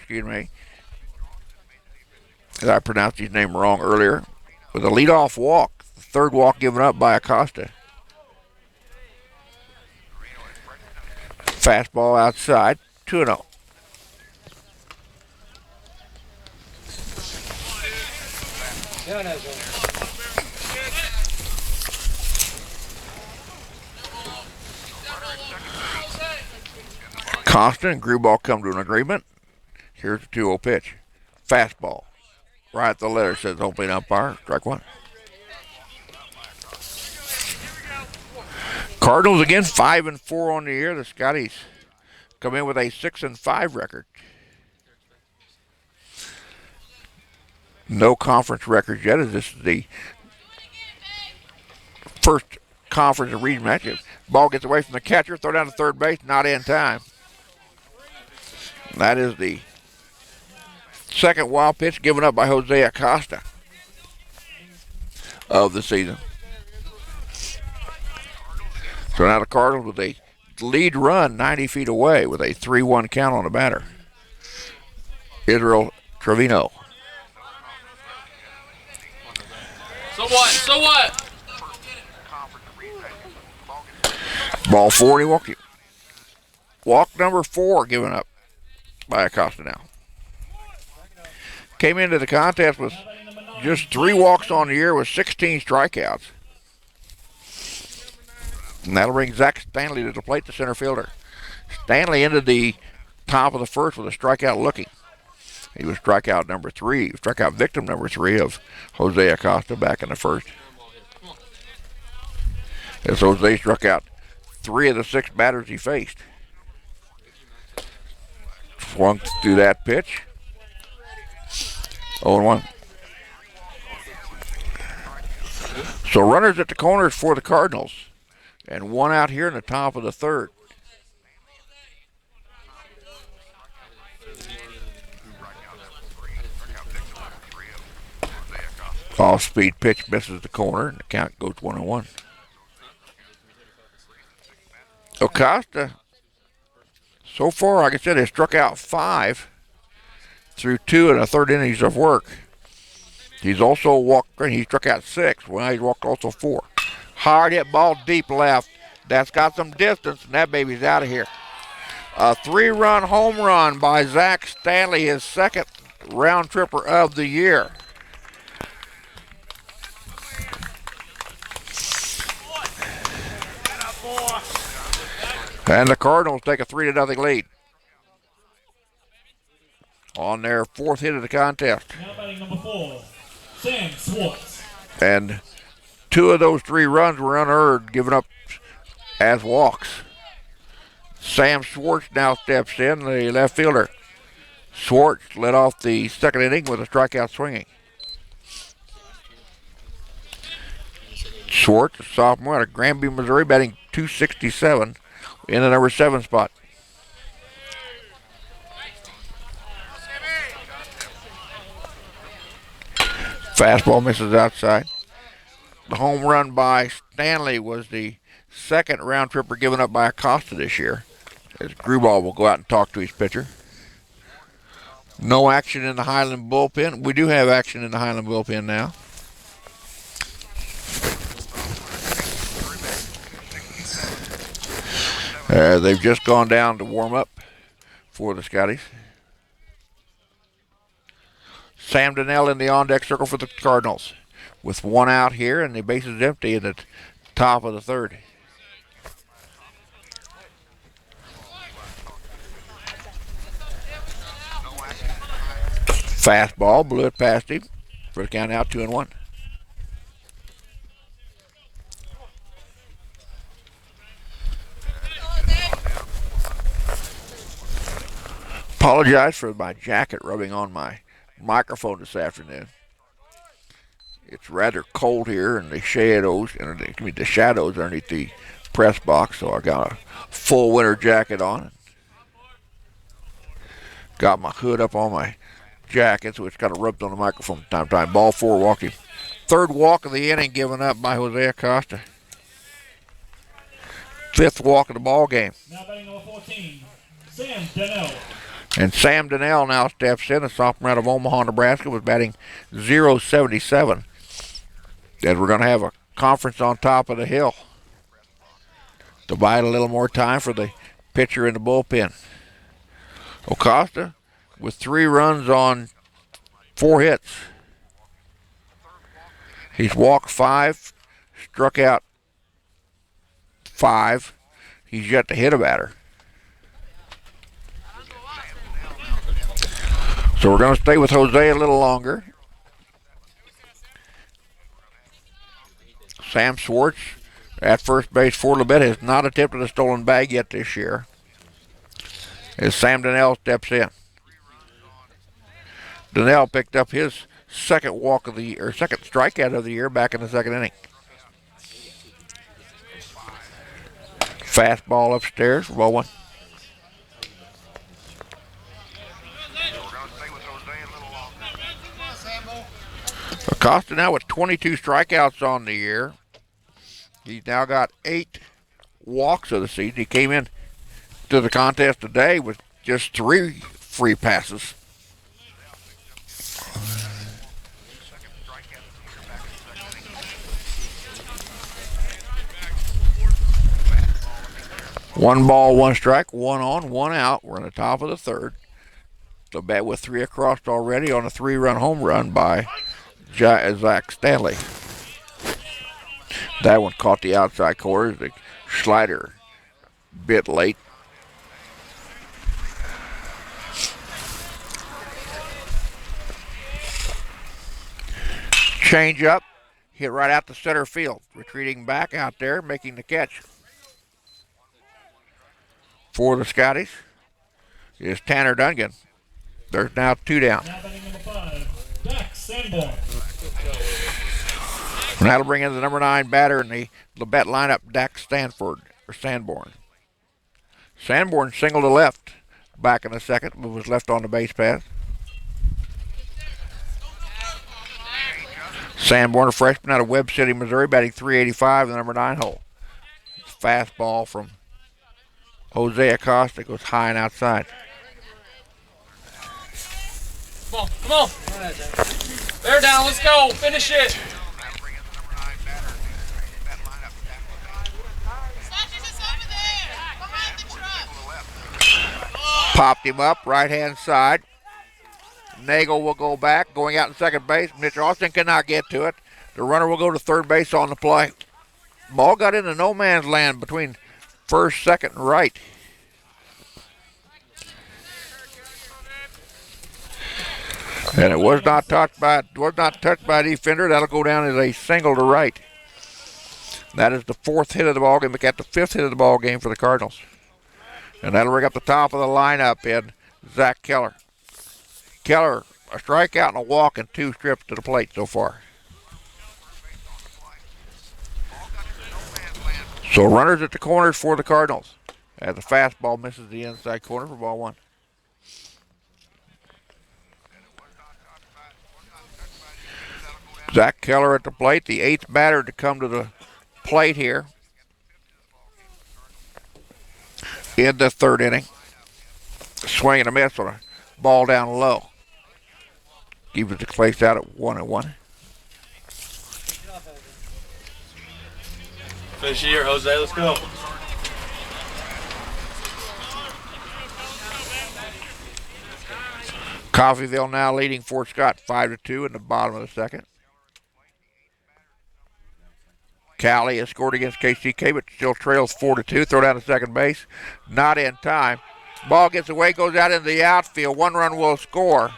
as I pronounced his name wrong earlier, with a leadoff walk, the third walk given up by Acosta. Fastball outside, 2-0. Constant and Grewball come to an agreement. Here's the 2-0 pitch. Fastball. Right at the letter says opening umpire. Strike 1. Cardinals again 5-4 on the year. The Scotties come in with a 6-5 record. No conference records yet, as this is the first conference and region matchup. Ball gets away from the catcher, throw down to third base, not in time. That is the second wild pitch given up by Jose Acosta of the season. So now the Cardinals with a lead run 90 feet away with a 3-1 count on the batter. Israel Trevino. So what? So what? Ball 4, and he walked you. Walk number 4 given up by Acosta now. Came into the contest with just 3 walks on the year with 16 strikeouts. And that'll bring Zach Stanley to the plate, the center fielder. Stanley ended the top of the first with a strikeout looking. He was strikeout number 3, strikeout victim number 3 of Jose Acosta back in the first. As Jose struck out 3 of the 6 batters he faced. Swung through that pitch. 0-1. So runners at the corners for the Cardinals. And one out here in the top of the third. Off-speed pitch misses the corner, and the count goes 1-1. Acosta, so far, like I said, has struck out 5 through 2 and a third innings of work. He's also walked, he struck out 6. Well, he's walked also 4. Hard hit ball deep left. That's got some distance, and that baby's out of here. A 3-run home run by Zach Stanley, his second round tripper of the year. And the Cardinals take a 3-0 lead on their 4th hit of the contest. Now batting number 4, Sam Swartz. And 2 of those 3 runs were unearned, given up as walks. Sam Swartz now steps in, the left fielder. Swartz led off the second inning with a strikeout swinging. Swartz, a sophomore out of Granby, Missouri, batting .267 in the number 7 spot. Fastball misses outside. The home run by Stanley was the second round tripper given up by Acosta this year, as Grubauer will go out and talk to his pitcher. No action in the Highland bullpen. We do have action in the Highland bullpen now. They've just gone down to warm up for the Scotties. Sam Donnell in the on-deck circle for the Cardinals, with 1 out here and the bases empty in the top of the third. Fastball, blew it past him for the count out 2-1. Apologize for my jacket rubbing on my microphone this afternoon. It's rather cold here in the shadows, the shadows underneath the press box, so I got a full winter jacket on. Got my hood up on my jacket, so it's kind of rubbed on the microphone from time to time. Ball 4, walked him. 3rd walk of the inning given up by Jose Acosta. 5th walk of the ball game. Now batting number 14, Sam Donnell. And Sam Donnell now steps in, a sophomore out of Omaha, Nebraska, with batting .077. And we're going to have a conference on top of the hill to buy a little more time for the pitcher in the bullpen. Acosta with 3 runs on 4 hits. He's walked 5, struck out 5. He's yet to hit a batter. So we're going to stay with Jose a little longer. Sam Swartz at first base for Labette has not attempted a stolen bag yet this year, as Sam Donnell steps in. Donnell picked up his second strikeout of the year back in the 2nd inning. Fastball upstairs for ball 1. Acosta now with 22 strikeouts on the year. He's now got 8 walks of the season. He came in to the contest today with just 3 free passes. One ball, 1 strike, 1 on, 1 out. We're in the top of the 3rd. The bat with 3 across already on a 3-run home run by Zach Stanley. That one caught the outside corner. The slider bit late. Change up, hit right out to center field. Retreating back out there, making the catch for the Scotties is Tanner Dungan. There's now 2 down. Now batting number 5, Dak Sanborn. And that'll bring in the number 9 batter in the Labette lineup, Dak Sanborn. Sanborn singled to left back in the second, but was left on the base path. Sanborn, a freshman out of Webb City, Missouri, batting .385 in the number 9 hole. Fastball from Jose Acosta goes high and outside. Come on, come on. Bear down, let's go. Finish it. Popped him up, right-hand side. Nagel will go back, going out in second base. Mitch Austin cannot get to it. The runner will go to third base on the play. Ball got into no man's land between first, second, and right. And it was not touched by a defender. That'll go down as a single to right. That is the 4th hit of the ball game. We got the 5th hit of the ball game for the Cardinals. And that'll bring up the top of the lineup in Zach Keller. Keller, a strikeout and a walk and 2 strips to the plate so far. So runners at the corners for the Cardinals. As the fastball misses the inside corner for ball 1. Zach Keller at the plate, the 8th batter to come to the plate here in the 3rd inning. Swing and a miss on a ball down low. Keeps it placed out at 1-1. Finish it here, Jose. Let's go. Coffeyville now leading Fort Scott 5-2 in the bottom of the second. Cali has scored against KCK, but still trails 4-2. Throw down to second base. Not in time. Ball gets away, goes out into the outfield. 1 run will score.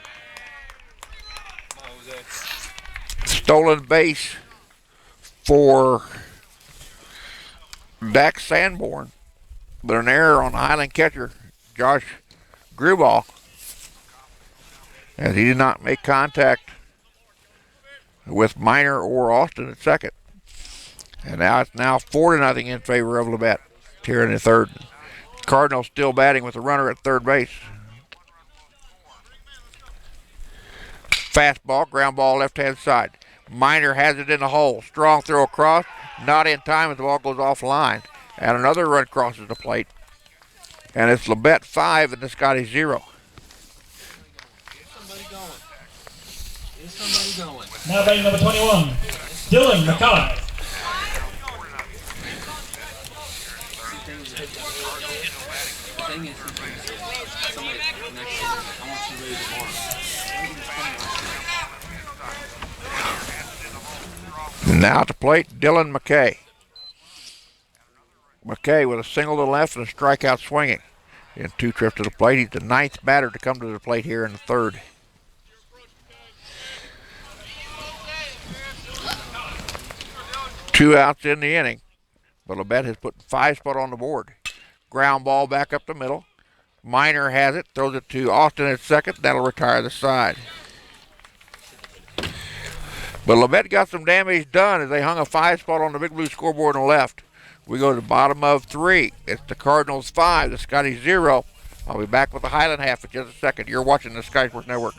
Stolen base for Dak Sanborn. But an error on Highland catcher, Josh Gruball, as he did not make contact with Miner or Austin at second. And now it's 4-0 in favor of Labette here in the 3rd. Cardinals still batting with the runner at third base. Fastball, ground ball left-hand side. Miner has it in the hole. Strong throw across. Not in time as the ball goes offline. And another run crosses the plate. And it's Labette 5 and the Scotty 0. Now batting number 21, Dylan McKay. Now at the plate, Dylan McKay. McKay with a single to the left and a strikeout swinging. In 2 trips to the plate. He's the 9th batter to come to the plate here in the 3rd. Two outs in the inning, but Labette has put 5 spot on the board. Ground ball back up the middle. Miner has it, throws it to Austin at second. That'll retire the side. But Labette got some damage done as they hung a 5 spot on the Big Blue scoreboard on the left. We go to the bottom of 3. It's the Cardinals 5, the Scotty 0. I'll be back with the Highland half in just a second. You're watching the Sky Sports Network.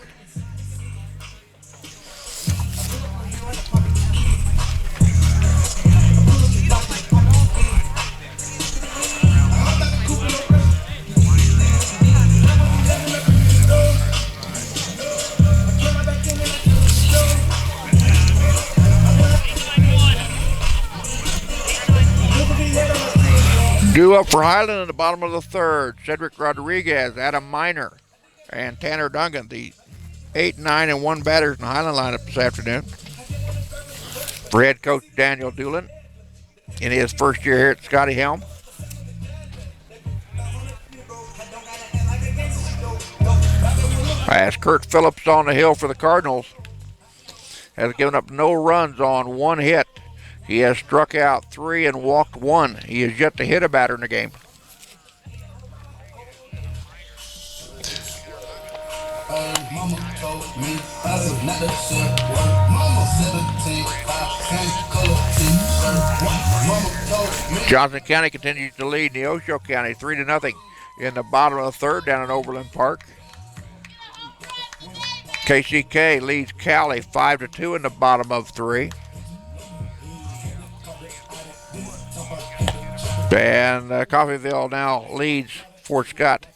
Due up for Highland in the bottom of the 3rd. Cedric Rodriguez, Adam Miner, and Tanner Duncan, the 8, 9, and 1 batters in the Highland lineup this afternoon. For head coach Daniel Doolin in his first year here at Scotty Helm. As Kurt Phillips on the hill for the Cardinals has given up no runs on 1 hit. He has struck out 3 and walked 1. He has yet to hit a batter in the game. Mama told me I was not the same. Mama 17, 5, 10, Johnson County continues to lead Neosho County 3-0 in the bottom of the third down in Overland Park. KCK leads Cali 5-2 in the bottom of 3. And Coffeyville now leads Fort Scott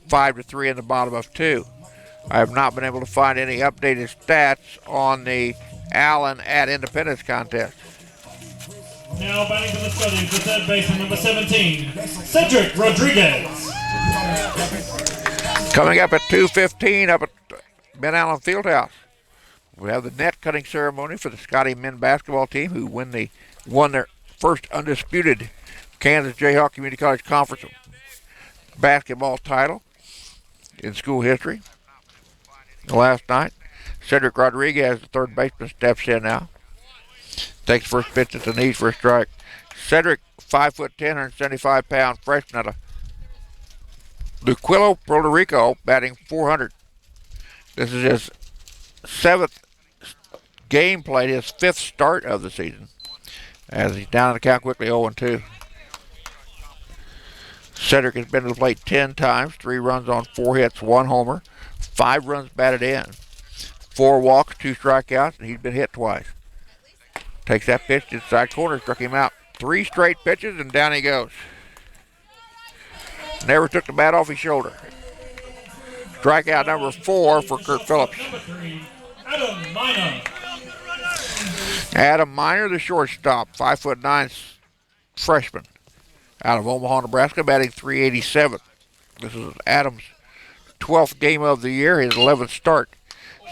5-3 in the bottom of 2. I have not been able to find any updated stats on the Allen at Independence contest. Now batting for the Scoties, the third baseman, number 17, Cedric Rodriguez. Coming up at 2:15 up at Ben Allen Fieldhouse, we have the net cutting ceremony for the Scotty men basketball team who won their first undisputed Kansas Jayhawk Community College Conference basketball title in school history. Last night, Cedric Rodriguez, the third baseman, steps in now. Takes first pitch at the knees for a strike. Cedric, 5'10", 175-pound freshman out of Luquillo, Puerto Rico, batting .400. This is his 7th game played, his 5th start of the season, as he's down in the count quickly 0-2. Cedric has been to the plate 10 times, 3 runs on 4 hits, 1 homer, 5 runs batted in, 4 walks, 2 strikeouts, and he's been hit twice. Takes that pitch to the side corner, struck him out. 3 straight pitches, and down he goes. Never took the bat off his shoulder. Strikeout number 4 for Kurt Phillips. Number 3, Adam Minor. Adam Minor, the shortstop, 5'9" freshman out of Omaha, Nebraska, batting .387. This is Adam's 12th game of the year, his 11th start.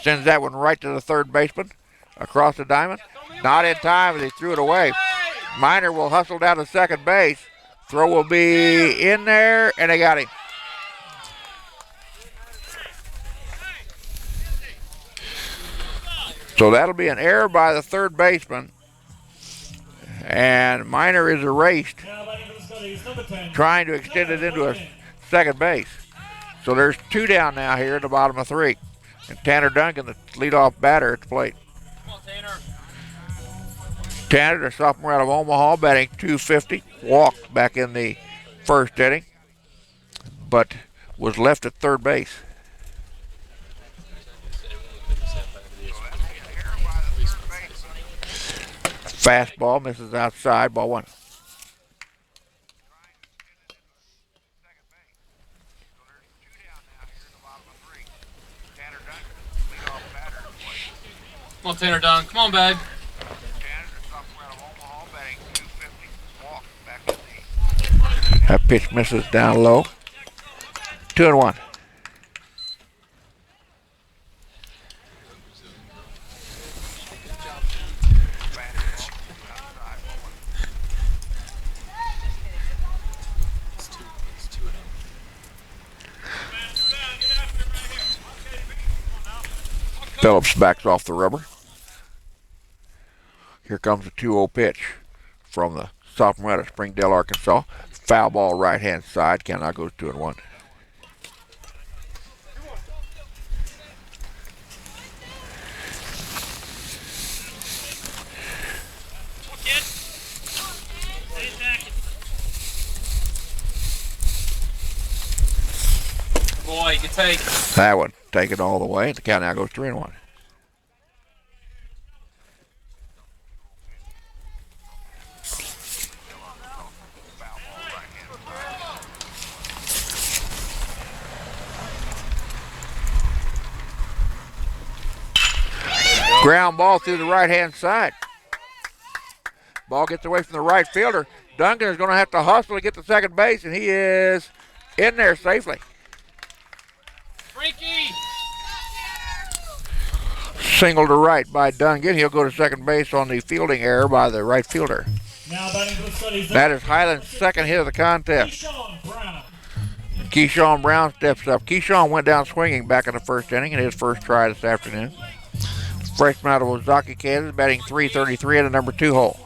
Sends that one right to the third baseman, across the diamond. Not in time, as he threw it away. Minor will hustle down to second base. Throw will be in there, and they got him. So that'll be an error by the third baseman. And Minor is erased, trying to extend it into a second base. So there's 2 down now here at the bottom of 3. And Tanner Duncan, the leadoff batter at the plate. Come on, Tanner. Tanner, the sophomore out of Omaha, batting .250, walked back in the first inning, but was left at third base. Fastball misses outside, ball 1. Come on, Tanner Dunn. Come on, babe. That pitch misses down low. 2-1. Phillips backs off the rubber. Here comes a 2-0 pitch from the sophomore out of Springdale, Arkansas. Foul ball right-hand side. Count now goes 2-1. Boy, you can take. That one taken all the way. The count now goes 3-1. Ground ball through the right-hand side. Ball gets away from the right fielder. Duncan is going to have to hustle to get to second base, and he is in there safely. Freaky! Single to right by Duncan. He'll go to second base on the fielding error by the right fielder. Now batting for the Studies. That is Highland's second hit of the contest. Keyshawn Brown. Keyshawn Brown steps up. Keyshawn went down swinging back in the first inning in his first try this afternoon. Freshman out of Ozaki, Kansas, batting .333 at the number 2 hole.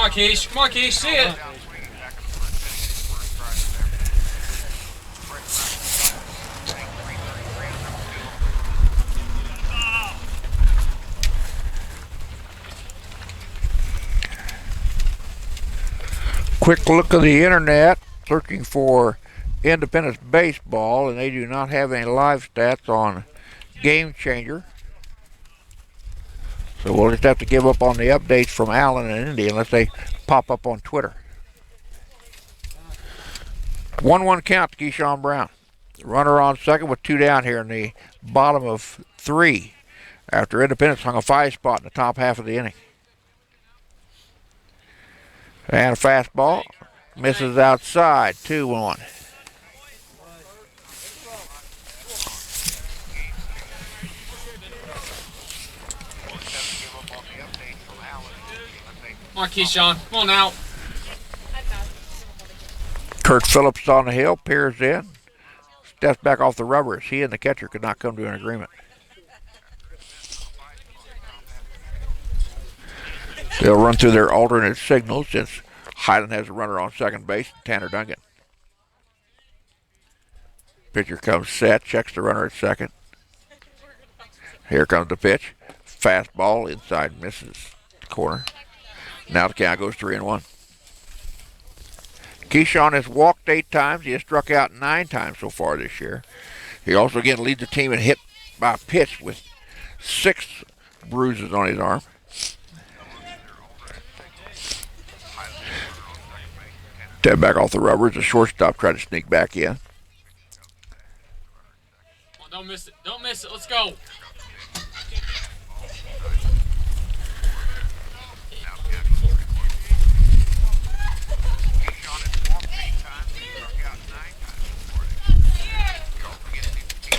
on, Keish. Come on, Keish. See it. Quick look of the internet, searching for Independence baseball, and they do not have any live stats on Game Changer. So we'll just have to give up on the updates from Allen and Indy unless they pop up on Twitter. 1-1 count to Keyshawn Brown. Runner on second with 2 down here in the bottom of 3 after Independence hung a 5 spot in the top half of the inning. And a fastball. Misses outside. 2-1. Come on, Keyshawn. Come on now. Kurt Phillips on the hill. Peers in. Steps back off the rubber as he and the catcher could not come to an agreement. They'll run through their alternate signals since Highland has a runner on second base, Tanner Duncan. Pitcher comes set, checks the runner at second. Here comes the pitch. Fastball inside, misses the corner. Now the count goes 3-1. Keyshawn has walked 8 times. He has struck out 9 times so far this year. He also again leads the team in hit by pitch with 6 bruises on his arm. Step back off the rubber as the shortstop tried to sneak back in. Come on, don't miss it. Don't miss it. Let's go.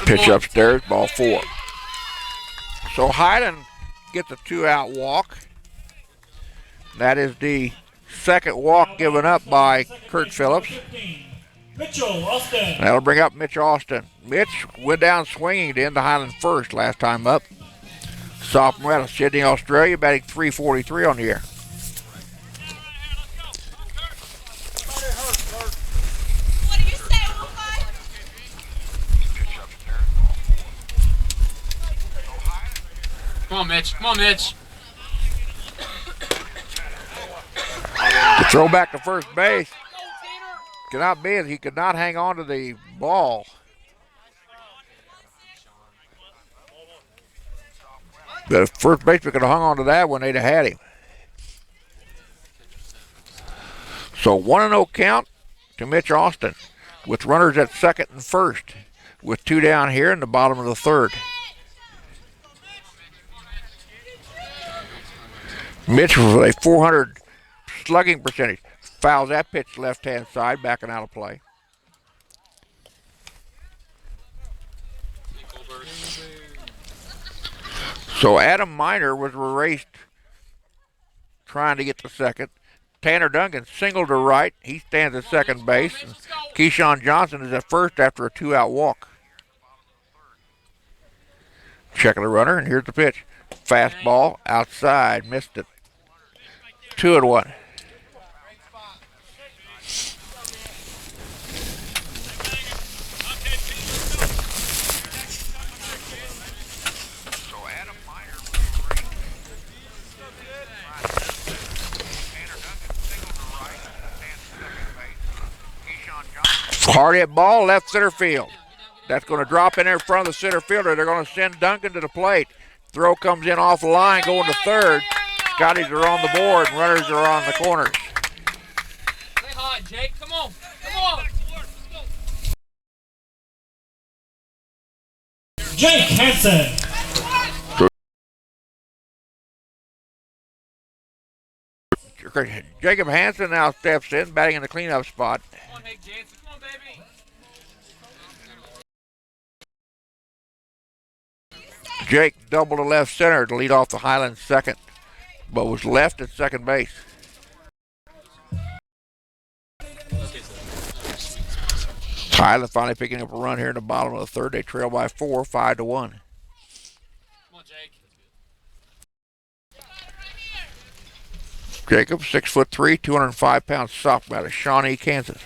Pitch upstairs, ball 4. So Highland gets a 2-out walk. That is the second walk given up by Kurt Phillips. Mitchell Austin. That'll bring up Mitch Austin. Mitch went down swinging to end the Highland first last time up. Sophomore out of Sydney, Australia, batting .343 on the year. Come on, Mitch. Come on, Mitch. The throw back to first base cannot be it. He could not hang on to the ball. The first baseman could have hung on to that when they'd have had him. So 1-0 count to Mitch Austin with runners at second and first with 2 down here in the bottom of the 3rd. Mitch with a .400 slugging percentage. Fouls that pitch left-hand side, backing out of play. So Adam Miner was erased trying to get to second. Tanner Duncan singled to right. He stands at second base. And Keyshawn Johnson is at first after a 2-out walk. Checking the runner, and here's the pitch. Fastball outside, missed it. 2-1. Hard hit ball, left center field. That's going to drop in there in front of the center fielder. They're going to send Duncan to the plate. Throw comes in off the line, going to third. Scotties are on the board, and runners are on the corners. Stay hot, Jake. Come on. Come on. Jake Hansen. Jacob Hansen now steps in, batting in the cleanup spot. Come on, Hank Jansen. Come on, baby. Jake doubled to left center to lead off the Highland second, but was left at second base. Highland finally picking up a run here in the bottom of the 3rd. They trail by 4, 5-1. Come on, Jake. Jacob, 6'3", 205-pound sophomore out of Shawnee, Kansas.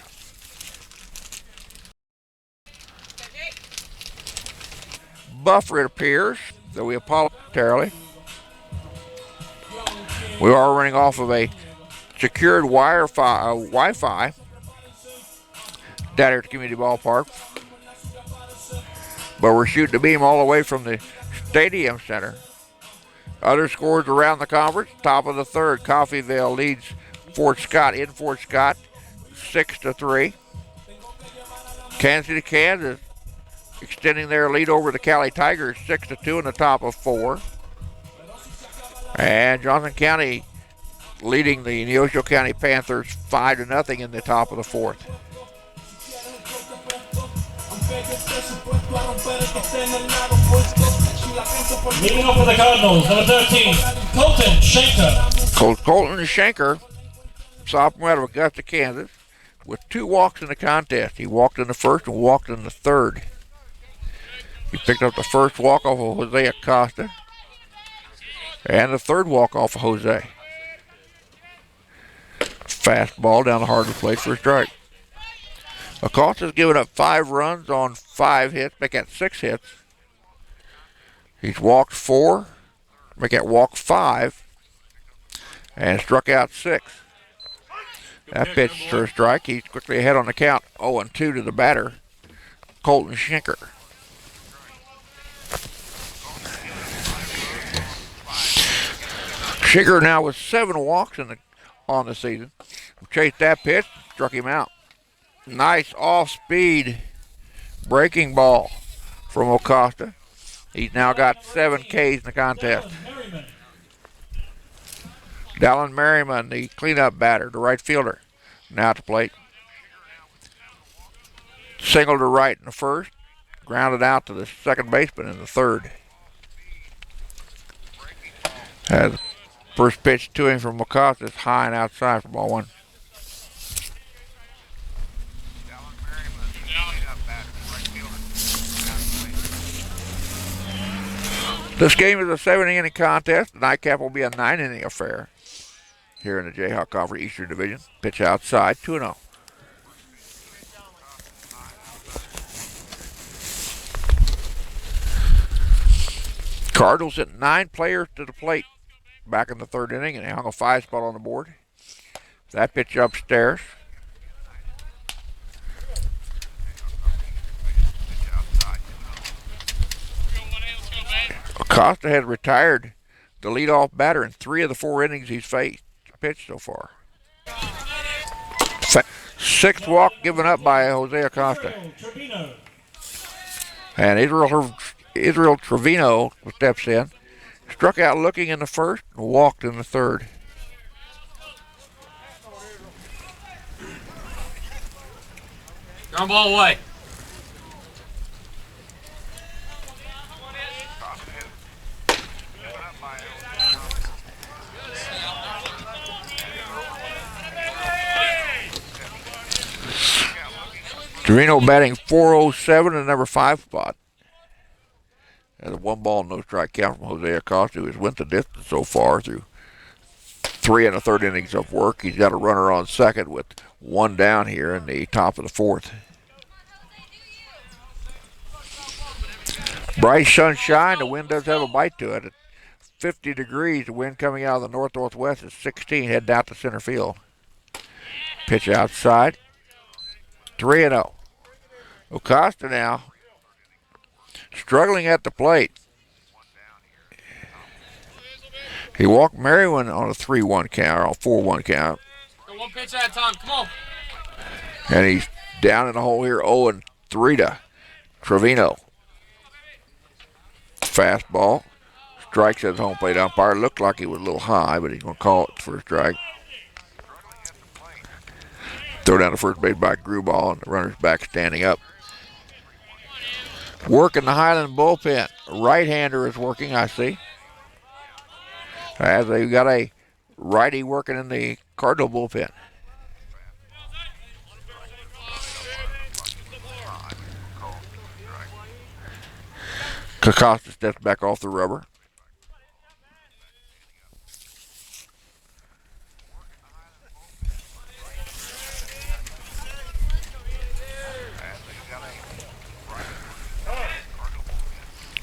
Buffer, it appears, though we apologize momentarily. We are running off of a secured Wi-Fi down here at the community ballpark, but we're shooting the beam all the way from the stadium center. Other scores around the conference. Top of the third, Coffeyville leads Fort Scott in Fort Scott, 6-3. Kansas City, Kansas, extending their lead over the Cali Tigers, 6-2 in the top of 4. And Johnson County leading the Neosho County Panthers 5-0 in the top of the 4th. Leading off for the Cardinals, number 13, Colton Schenker. Colton Schenker, sophomore out of Augusta, Kansas, with 2 walks in the contest. He walked in the first and walked in the third. He picked up the first walk off of Jose Acosta and the third walk off of Jose. Fastball down the heart of the plate for a strike. Acosta's given up 5 runs on 5 hits, make that 6 hits. He's walked 4, make that walk 5, and struck out 6. That pitch for a strike. He's quickly ahead on the count, 0-2 to the batter, Colton Schenker. Schenker now with 7 walks on the season. Chased that pitch, struck him out. Nice off-speed breaking ball from Acosta. He's now got 7 Ks in the contest. Dallin Merriman, the cleanup batter, the right fielder, now at the plate. Single to right in the first, grounded out to the second baseman in the third. Has first pitch to him from Acosta is high and outside for ball 1. This game is a 7-inning contest. The nightcap will be a 9-inning affair here in the Jayhawk Conference Eastern Division. Pitch outside, 2-0. Cardinals sent 9 players to the plate back in the 3rd inning, and they hung a 5 spot on the board. That pitch upstairs. Acosta has retired the leadoff batter in 3 of the 4 innings he's pitched so far. 6th walk given up by Jose Acosta. And Israel Trevino steps in. Struck out looking in the first and walked in the third. Ground ball away. Trevino batting .407 in the number 5 spot. Has a 1-ball, no strike count from Jose Acosta, who has went the distance so far through 3 1/3 innings of work. He's got a runner on second with 1 down here in the top of the 4th. Bright sunshine. The wind does have a bite to it. At 50 degrees, the wind coming out of the north-northwest is 16, heading out to center field. Pitch outside. 3-0. Acosta now struggling at the plate. He walked Merriman on a 3-1 count, or a 4-1 count. Go 1 pitch at a time. Come on. And he's down in the hole here, 0-3 to Trevino. Fastball. Strikes at the home plate umpire. Looked like he was a little high, but he's going to call it for a strike. Throw down the first base by Gruball, and the runner's back standing up. Work in the Highland bullpen. Right-hander is working, I see. As they've got a righty working in the Cardinal bullpen. Acosta steps back off the rubber.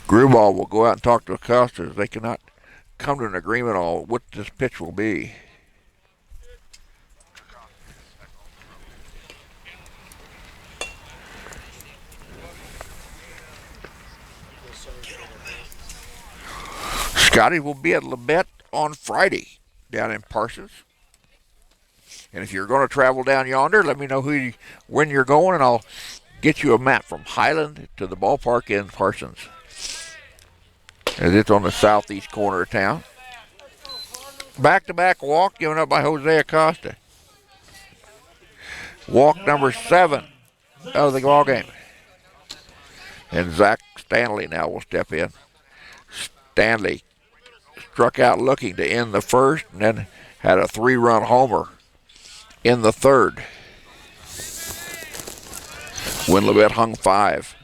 Grubauer will go out and talk to Acosta as they cannot come to an agreement on what this pitch will be. Scotty will be at Labette on Friday down in Parsons. And if you're going to travel down yonder, let me know when you're going, and I'll get you a map from Highland to the ballpark in Parsons, as it's on the southeast corner of town. Back-to-back walk given up by Jose Acosta. Walk number 7 of the ball game. And Zach Stanley now will step in. Stanley struck out looking to end the first, and then had a 3-run homer in the third, when Labette hung 5.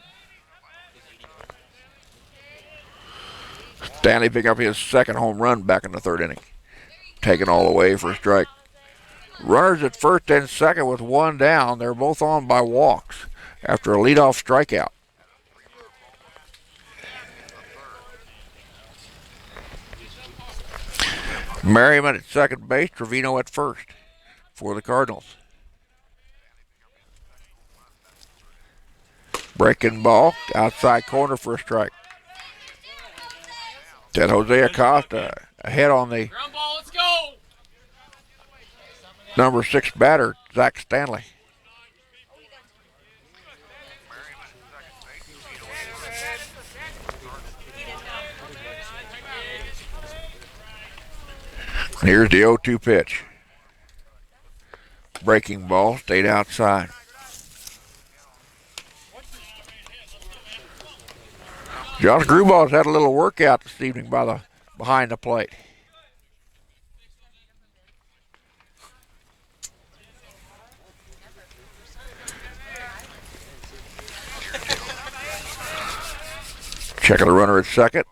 Stanley picked up his second home run back in the third inning, taken all the way for a strike. Runners at first and second with 1 down. They're both on by walks after a leadoff strikeout. Merriman at second base, Trevino at first for the Cardinals. Breaking ball, outside corner for a strike. Then Jose Acosta ahead on the Ground ball, let's go. number 6 batter, Zach Stanley. Here's the 0-2 pitch. Breaking ball, stayed outside. Josh Grubauer's had a little workout this evening behind the plate. Checking the runner at second.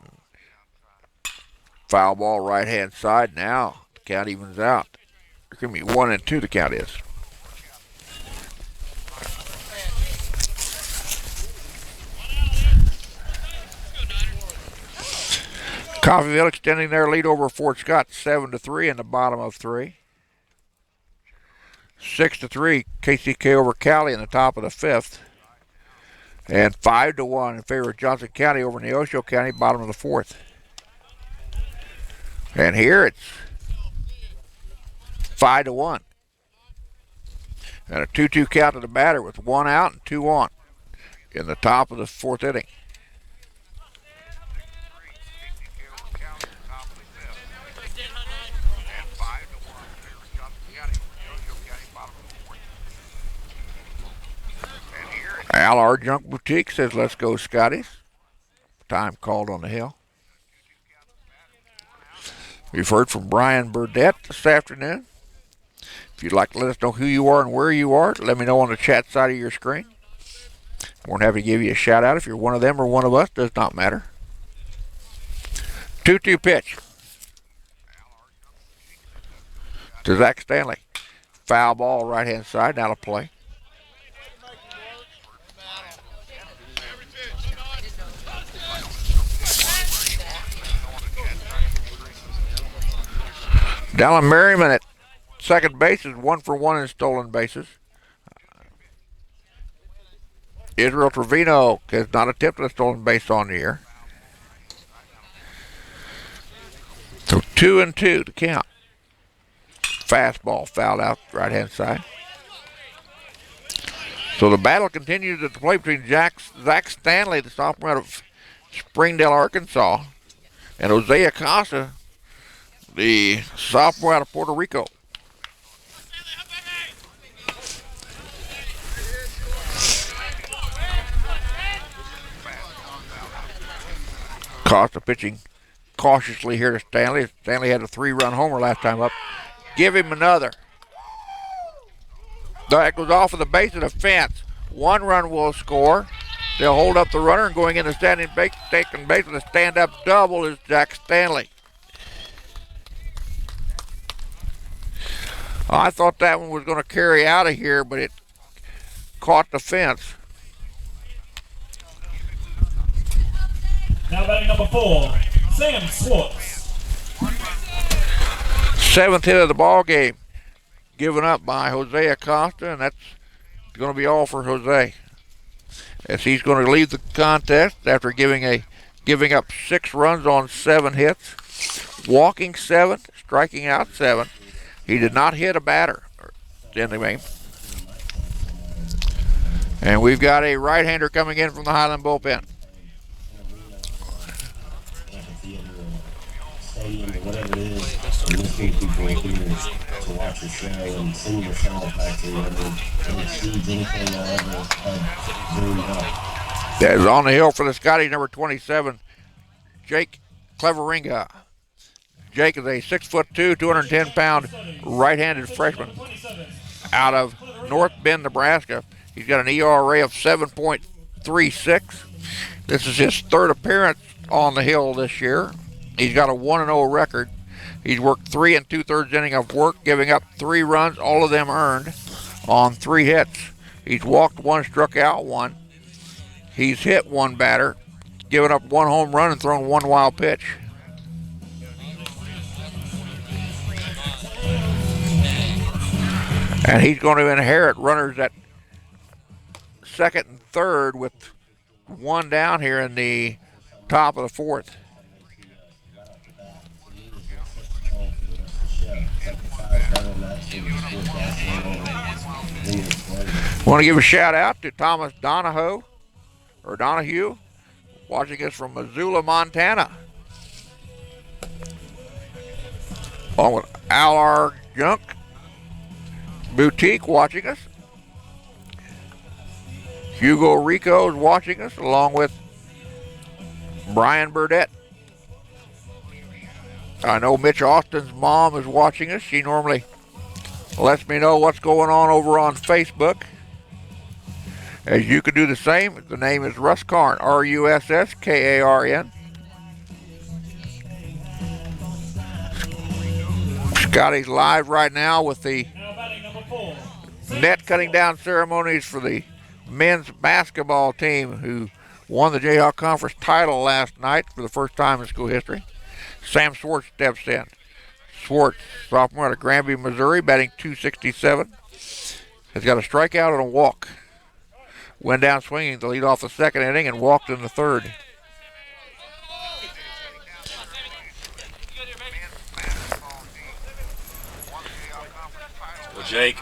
Foul ball right-hand side. Now the count evens out. There's going to be 1-2 the count is. Coffeyville extending their lead over Fort Scott 7-3 in the bottom of 3. 6-3 KCK over Cali in the top of the 5th. And 5-1 in favor of Johnson County over Neosho County, bottom of the 4th. And here it's 5-1. And a 2-2 count to the batter with 1 out and 2 on in the top of the 4th inning. Al R. Junk Boutique says, let's go, Scotties. Time called on the hill. We've heard from Brian Burdett this afternoon. If you'd like to let us know who you are and where you are, let me know on the chat side of your screen. More than happy to give you a shout out if you're one of them or one of us, does not matter. 2-2 pitch to Zach Stanley. Foul ball right hand side, now to play. Dallin Merriman at second base is 1 for 1 in stolen bases. Israel Trevino has not attempted a stolen base on the year. So 2-2 to count. Fastball fouled out right hand side. So the battle continues at the plate between Zach Stanley, the sophomore out of Springdale, Arkansas, and Jose Acosta, the sophomore out of Puerto Rico. Acosta pitching cautiously here to Stanley. Stanley had a 3-run homer last time up. Give him another. That goes off of the base of the fence. 1 run will score. They'll hold up the runner, and going in the standing base, taking base with a stand-up double is Zach Stanley. I thought that one was going to carry out of here, but it caught the fence. Now batting number 4, Sam Swartz. Seventh hit of the ball game, given up by Jose Acosta, and that's going to be all for Jose, as he's going to leave the contest after giving up 6 runs on 7 hits, walking 7, striking out 7. He did not hit a batter in the game. And we've got a right-hander coming in from the Highland bullpen. Stadium or whatever it is, and listening to people here to watch your show and send your sound back to you. It exceeds anything I ever had dreamed up. That is on the hill for the Scotties, number 27, Jake Cleveringa. Jake is a 6'2", 210-pound right-handed freshman out of North Bend, Nebraska. He's got an ERA of 7.36. This is his 3rd appearance on the hill this year. He's got a 1-0 record. He's worked 3 2/3 innings of work, giving up 3 runs, all of them earned, on 3 hits. He's walked 1, struck out 1. He's hit 1 batter, given up 1 home run, and thrown 1 wild pitch. And he's going to inherit runners at 2nd and 3rd with 1 down here in the top of the 4th. Want to give a shout out to Thomas Donahue, watching us from Missoula, Montana. Along with Al R. Junk Boutique watching us. Hugo Rico is watching us, along with Brian Burdett. I know Mitch Austin's mom is watching us. She normally lets me know what's going on over on Facebook. As you can do the same, the name is Russ Karn, Russkarn. Scotty's live right now with the net cutting down ceremonies for the men's basketball team who won the Jayhawk Conference title last night for the first time in school history. Sam Swartz steps in. Swartz, sophomore out of Granby, Missouri, batting .267. Has got a strikeout and a walk. Went down swinging to lead off the 2nd inning and walked in the 3rd. Well, Jake.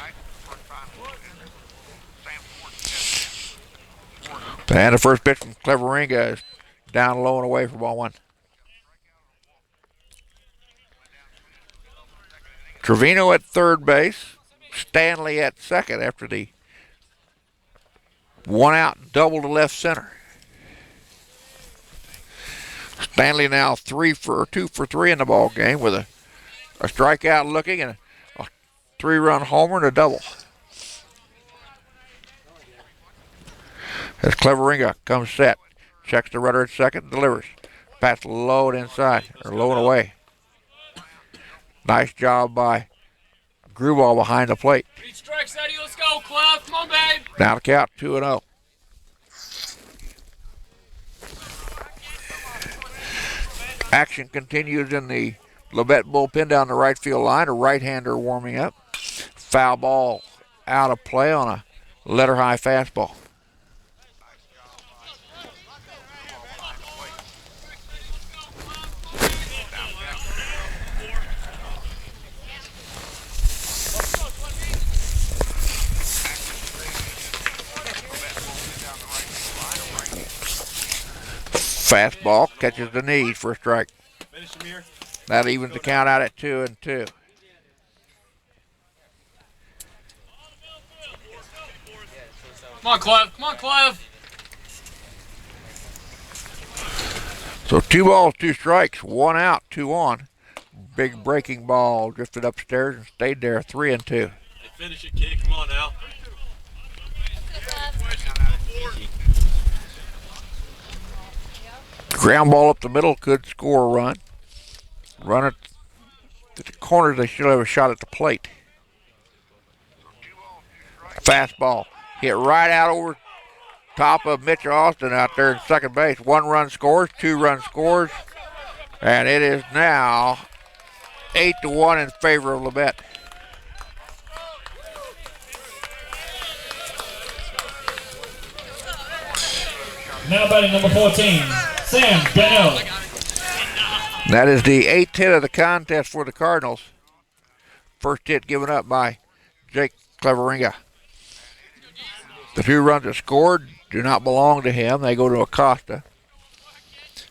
And the first pitch from Cleveringa is down low and away for ball 1. Trevino at 3rd base. Stanley at 2nd after the 1-out double to left center. Stanley now 2 for 3 in the ball game with a strikeout looking and a 3-run homer and a double. As Cleveringa comes set, checks the rudder at 2nd, delivers. Pass low and inside, or low and away. Nice job by Grewal behind the plate. 3 strikes out of you. Let's go, Clef. Come on, babe. Now the count 2-0. Action continues in the Labette bullpen down the right field line. A right-hander warming up. Foul ball out of play on a letter-high fastball. Fastball catches the knees for a strike. That evens the count out at 2-2. Come on, Clef. Come on, Clef. So 2 balls, 2 strikes, 1 out, 2 on. Big breaking ball drifted upstairs and stayed there, 3-2. Hey, finish it, kid. Come on now. Ground ball up the middle could score a run. Run it to the corners, they should have a shot at the plate. Fastball hit right out over top of Mitch Austin out there in second base. 1 run scores, 2 run scores, and it is now 8-1 in favor of Labette. Now batting number 14, Sam Bennell. That is the 8th hit of the contest for the Cardinals. First hit given up by Jake Cleveringa. The 2 runs that scored do not belong to him. They go to Acosta.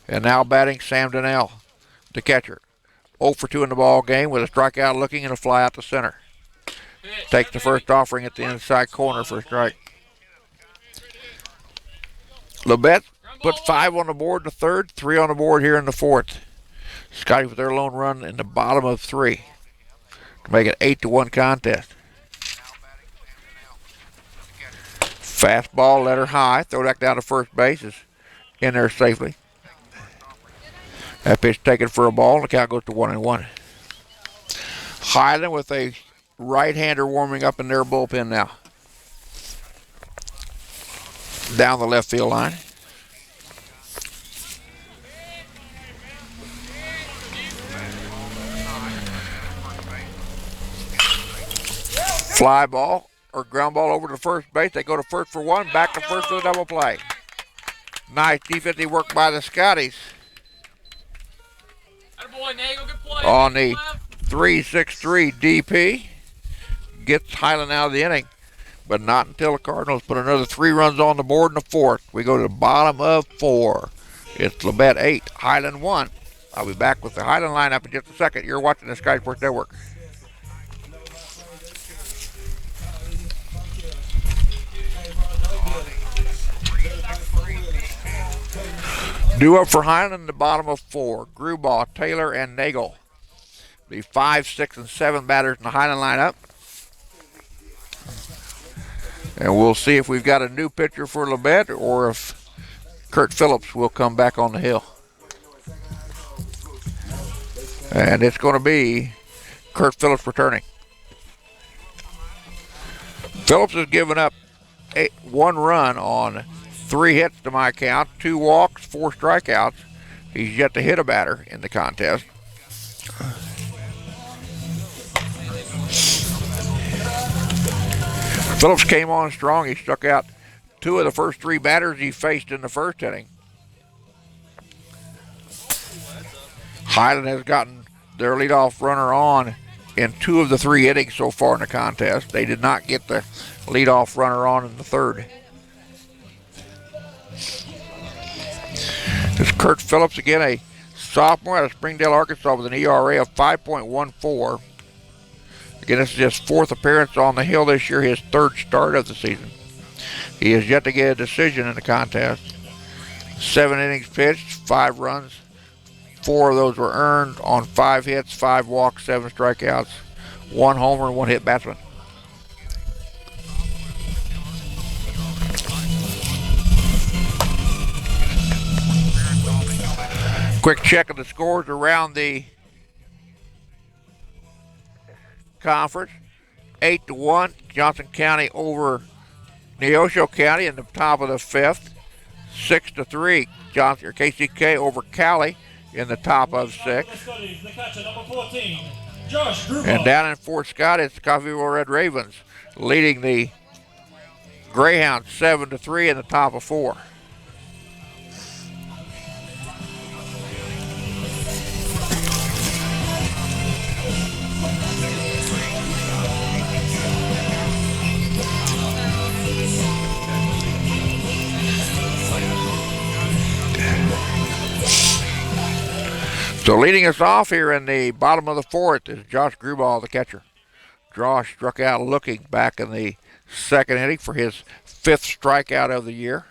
And now batting Sam Donnell, the catcher. 0 for 2 in the ball game with a strikeout looking and a fly out to center. Takes the first offering at the inside corner for a strike. Labette put 5 on the board in the third, 3 on the board here in the fourth. Scotty with their lone run in the bottom of 3 to make it 8-1 contest. Fastball, let her high, throw that down to first base, is in there safely. That pitch taken for a ball, and the count goes to 1-1. Highland with a right-hander warming up in their bullpen now. Down the left field line. Fly ball or ground ball over to first base. They go to first for 1, back to first for the double play. Nice defensive work by the Scotties. On the 3-6-3 DP. Gets Highland out of the inning, but not until the Cardinals put another 3 runs on the board in the fourth. We go to the bottom of 4. It's Labette 8, Highland 1. I'll be back with the Highland lineup in just a second. You're watching the Sky Sports Network. Due up for Highland in the bottom of 4. Grewbaugh, Taylor, and Nagel. The 5, 6, and 7 batters in the Highland lineup. And we'll see if we've got a new pitcher for Labette or if Kurt Phillips will come back on the hill. And it's going to be Kurt Phillips returning. Phillips has given up 1 run on 3 hits to my count, 2 walks, 4 strikeouts. He's yet to hit a batter in the contest. Phillips came on strong. He struck out 2 of the first 3 batters he faced in the first inning. Highland has gotten their leadoff runner on in 2 of the 3 innings so far in the contest. They did not get the leadoff runner on in the third. It's Kurt Phillips again, a sophomore out of Springdale, Arkansas, with an ERA of 5.14. Again, this is his 4th appearance on the hill this year, his 3rd start of the season. He has yet to get a decision in the contest. 7 innings pitched, 5 runs. 4 of those were earned on 5 hits, 5 walks, 7 strikeouts, 1 homer, and 1 hit batsman. Quick check of the scores around the conference. 8-1, Johnson County over Neosho County in the top of the 5th. 6-3, KCK over Cali in the top of 6. And down in Fort Scott, it's Coffeyville Red Ravens leading the Greyhounds 7-3 in the top of 4. So leading us off here in the bottom of the 4th is Josh Grewbaugh, the catcher. Josh struck out looking back in the 2nd inning for his 5th strikeout of the year.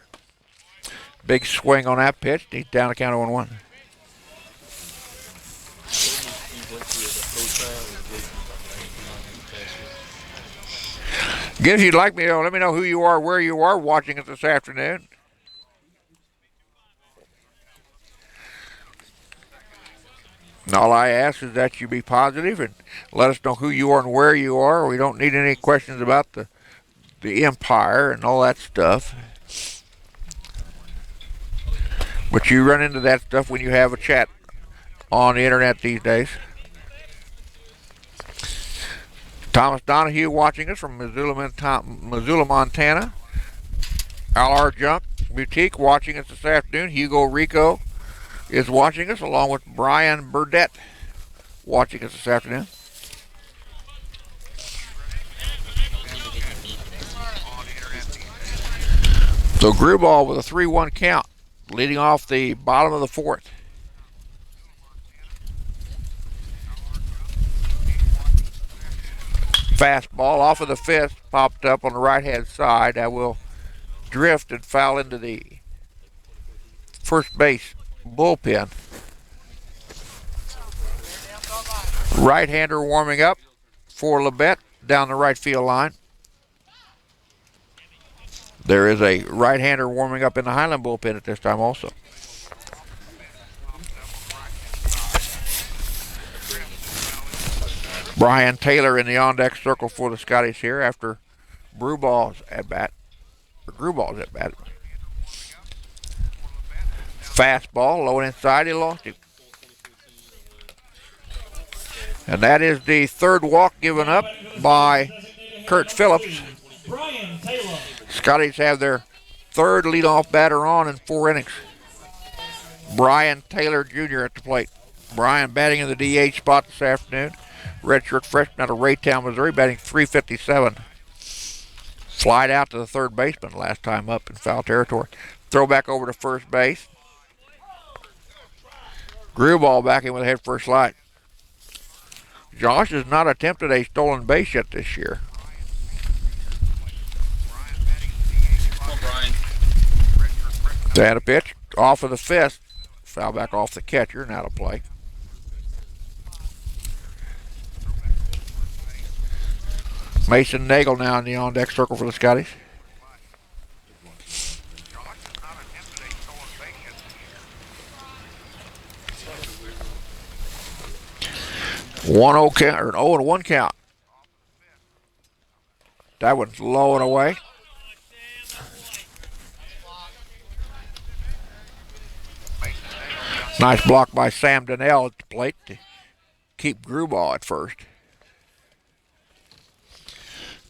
Big swing on that pitch. He's down the count of 1-1. Again, if you'd like me to, let me know who you are, where you are watching it this afternoon. And all I ask is that you be positive and let us know who you are and where you are. We don't need any questions about the Empire and all that stuff. But you run into that stuff when you have a chat on the internet these days. Thomas Donahue watching us from Missoula, Montana. LR Junk Boutique watching us this afternoon. Hugo Rico is watching us along with Brian Burdette watching us this afternoon. So Gruball with a 3-1 count, leading off the bottom of the fourth. Fastball off of the fifth, popped up on the right-hand side. That will drift and foul into the first base bullpen. Right-hander warming up for Labette down the right field line. There is a right-hander warming up in the Highland bullpen at this time also. Brian Taylor in the on-deck circle for the Scotties here after Gruball's at bat. Fastball, low and inside, he lost him. And that is the third walk given up by Kurt Phillips. Brian Taylor. Scotties have their third leadoff batter on in 4 innings. Brian Taylor Jr. at the plate. Brian batting in the DH spot this afternoon. Redshirt freshman out of Raytown, Missouri, batting .357. Flied out to the third baseman last time up in foul territory. Throw back over to first base. Gruball back in with a head first slide. Josh has not attempted a stolen base yet this year. Come on, Brian. And a pitch off of the fifth. Foul back off the catcher, now to play. Mason Nagel now in the on-deck circle for the Scotties. An 0-1 count. That one's low and away. Nice block by Sam Donnell at the plate to keep Gruball at first.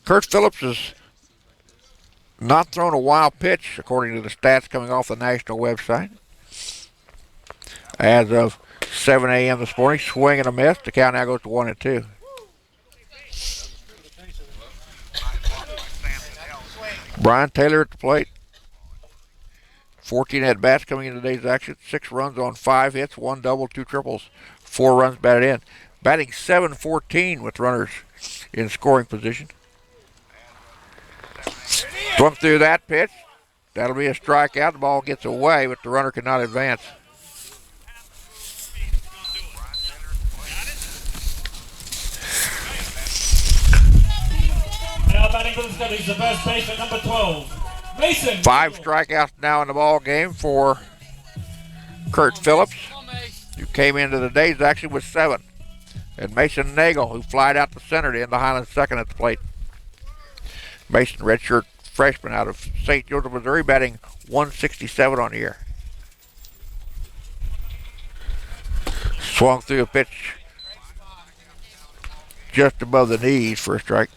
Kurt Phillips has not thrown a wild pitch, according to the stats coming off the national website. As of 7 a.m. this morning, swing and a miss. The count now goes to 1-2. Brian Taylor at the plate. 14 at-bats coming into today's action. 6 runs on 5 hits, 1 double, 2 triples, 4 runs batted in. Batting .714 with runners in scoring position. Swung through that pitch. That'll be a strikeout. The ball gets away, but the runner cannot advance. Now batting for the Scotties, the first baseman, number 12, Mason. 5 strikeouts now in the ball game for Kurt Phillips, who came into the day's action with 7. And Mason Nagel, who flied out to center to end the Highland second at the plate. Mason, redshirt freshman out of St. Joseph, Missouri, batting .167 on the year. Swung through a pitch just above the knees for a strike.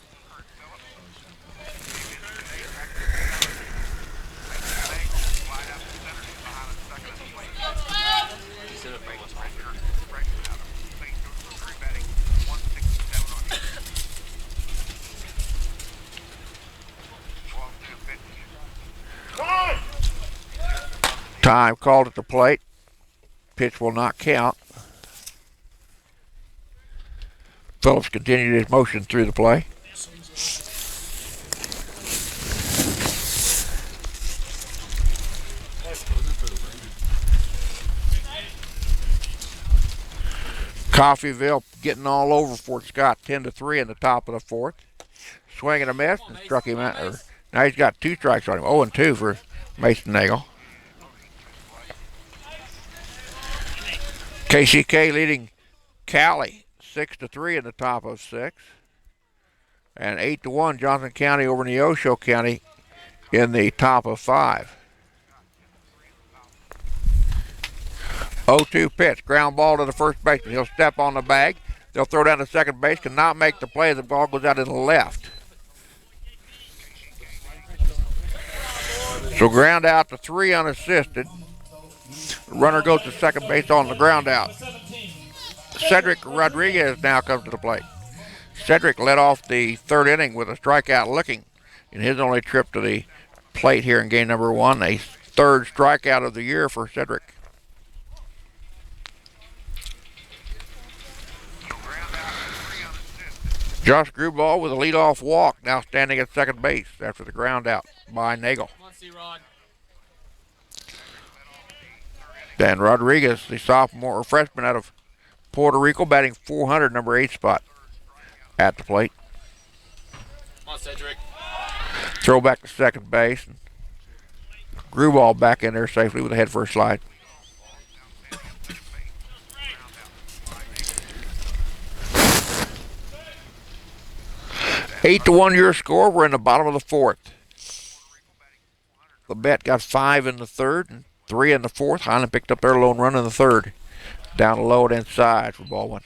Time called at the plate. Pitch will not count. Phillips continued his motion through the play. Coffeyville getting all over Fort Scott, 10-3 in the top of the fourth. Swing and a miss and struck him out. Now he's got 2 strikes on him. 0-2 for Mason Nagel. KCK leading Cali 6-3 in the top of 6. And 8-1 Johnson County over Neosho County in the top of 5. 0-2 pitch. Ground ball to the first baseman. He'll step on the bag. They'll throw down to second base. Cannot make the play. The ball goes out to the left. So ground out to 3 unassisted. Runner goes to second base on the ground out. Cedric Rodriguez now comes to the plate. Cedric led off the third inning with a strikeout looking in his only trip to the plate here in game number 1. A third strikeout of the year for Cedric. Josh Gruball with a leadoff walk, now standing at second base after the ground out by Nagel. Come on, C-Rod. Dan Rodriguez, the sophomore freshman out of Puerto Rico, batting .400, number 8 spot at the plate. Come on, Cedric. Throw back to second base. And Gruball back in there safely with a head first slide. Eight to 1 your score. We're in the bottom of the 4th. Labette got 5 in the 3rd and 3 in the 4th. Highland picked up their lone run in the 3rd. Down low and inside for ball 1.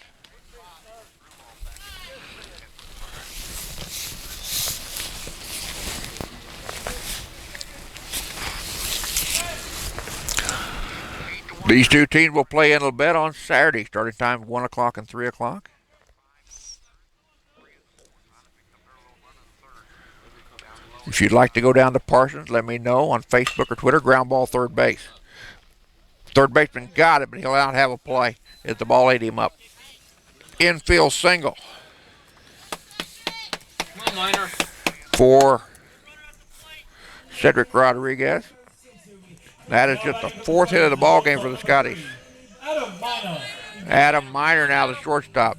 These two teams will play in Labette on Saturday, starting time 1 o'clock and 3 o'clock. If you'd like to go down to Parsons, let me know on Facebook or Twitter. Ground ball third base. Third baseman got it, but he'll not have a play as the ball ate him up. Infield single. Come on, Minor. For Cedric Rodriguez. That is just the 4th hit of the ball game for the Scotties. Adam Minor now the shortstop.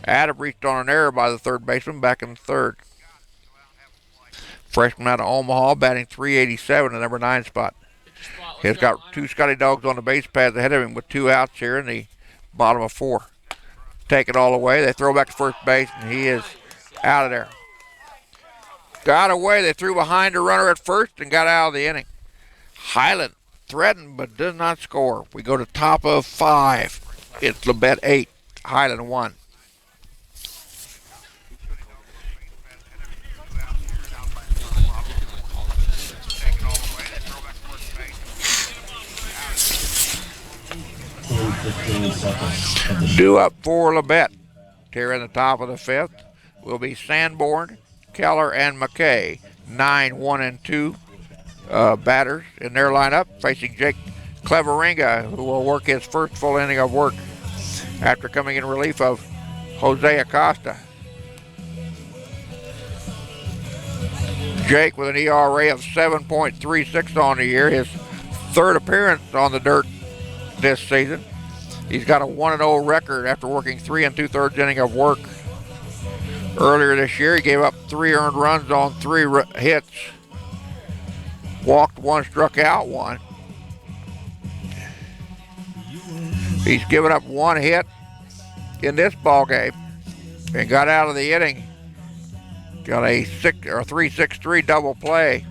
Adam reached on an error by the third baseman back in the 3rd. Freshman out of Omaha, batting .387, the number 9 spot. He's got 2 Scotty Dogs on the base paths ahead of him with 2 outs here in the bottom of 4. Take it all away. They throw back to first base, and he is out of there. Got away. They threw behind the runner at first and got out of the inning. Highland threatened but does not score. We go to top of 5. It's Labette 8, Highland 1. Due up for Labette. Here in the top of the 5th will be Sanborn, Keller, and McKay. 9, 1, and 2 batters in their lineup, facing Jake Cleveringa, who will work his first full inning of work after coming in relief of Jose Acosta. Jake with an ERA of 7.36 on the year, his 3rd appearance on the dirt this season. He's got a 1-0 record after working 3 2/3 inning of work. Earlier this year, he gave up 3 earned runs on 3 hits. Walked 1, struck out 1. He's given up 1 hit in this ball game and got out of the inning. Got a 3-6-3 double play.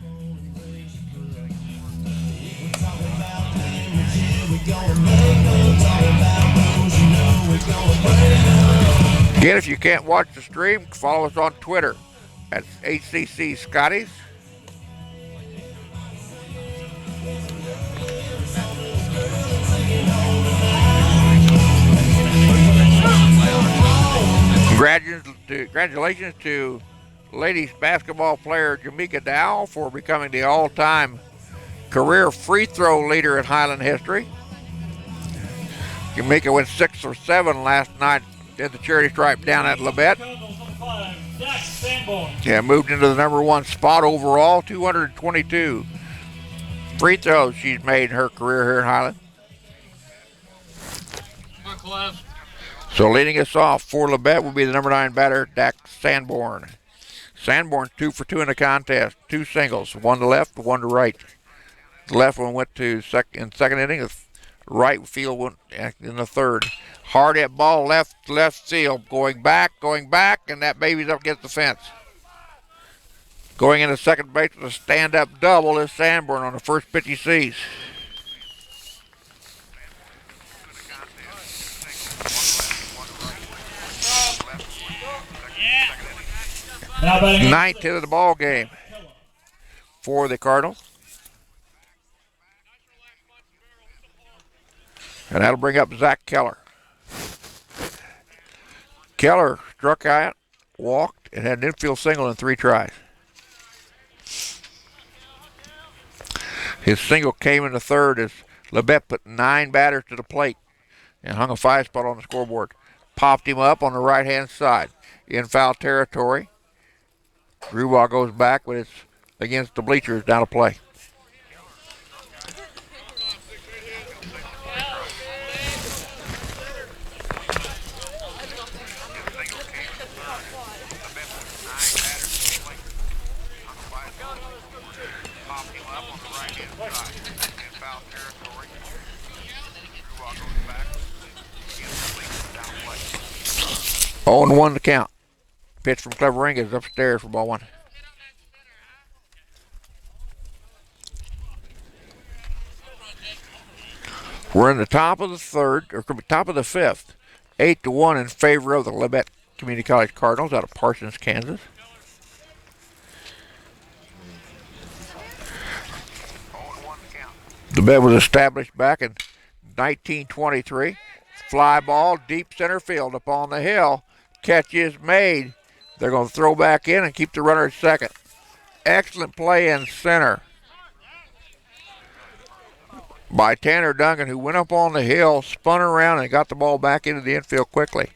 Again, if you can't watch the stream, follow us on Twitter at HCC Scotties. Congratulations to ladies basketball player Jamaica Dow for becoming the all-time career free throw leader in Highland history. Jamaica went 6 or 7 last night at the charity stripe down at Labette. Yeah, moved into the number 1 spot overall. 222 free throws she's made in her career here in Highland. Come on, Cleve. So leading us off for Labette will be the number 9 batter, Dak Sanborn. Sanborn 2 for 2 in the contest. 2 singles, 1 to left, 1 to right. The left one went to second inning. The right field went in the 3rd. Hard hit ball left field, going back, and that baby's up against the fence. Going into second base with a stand-up double is Sanborn on the first pitch he sees. Now batting Ninth hit of the ball game for the Cardinals. And that'll bring up Zach Keller. Keller struck out, walked, and had an infield single in 3 tries. His single came in the third as Labette put 9 batters to the plate and hung a 5 spot on the scoreboard. Popped him up on the right-hand side in foul territory. Grubauer goes back, but it's against the bleachers down to play. Oh, and 1 to count. Pitch from Cleveringa is upstairs for ball 1. We're in the top of the third, or top of the 5th. 8-1 in favor of the Labette Community College Cardinals out of Parsons, Kansas. The bed was established back in 1923. Fly ball, deep center field up on the hill. Catch is made. They're going to throw back in and keep the runner at second. Excellent play in center by Tanner Duncan, who went up on the hill, spun around, and got the ball back into the infield quickly.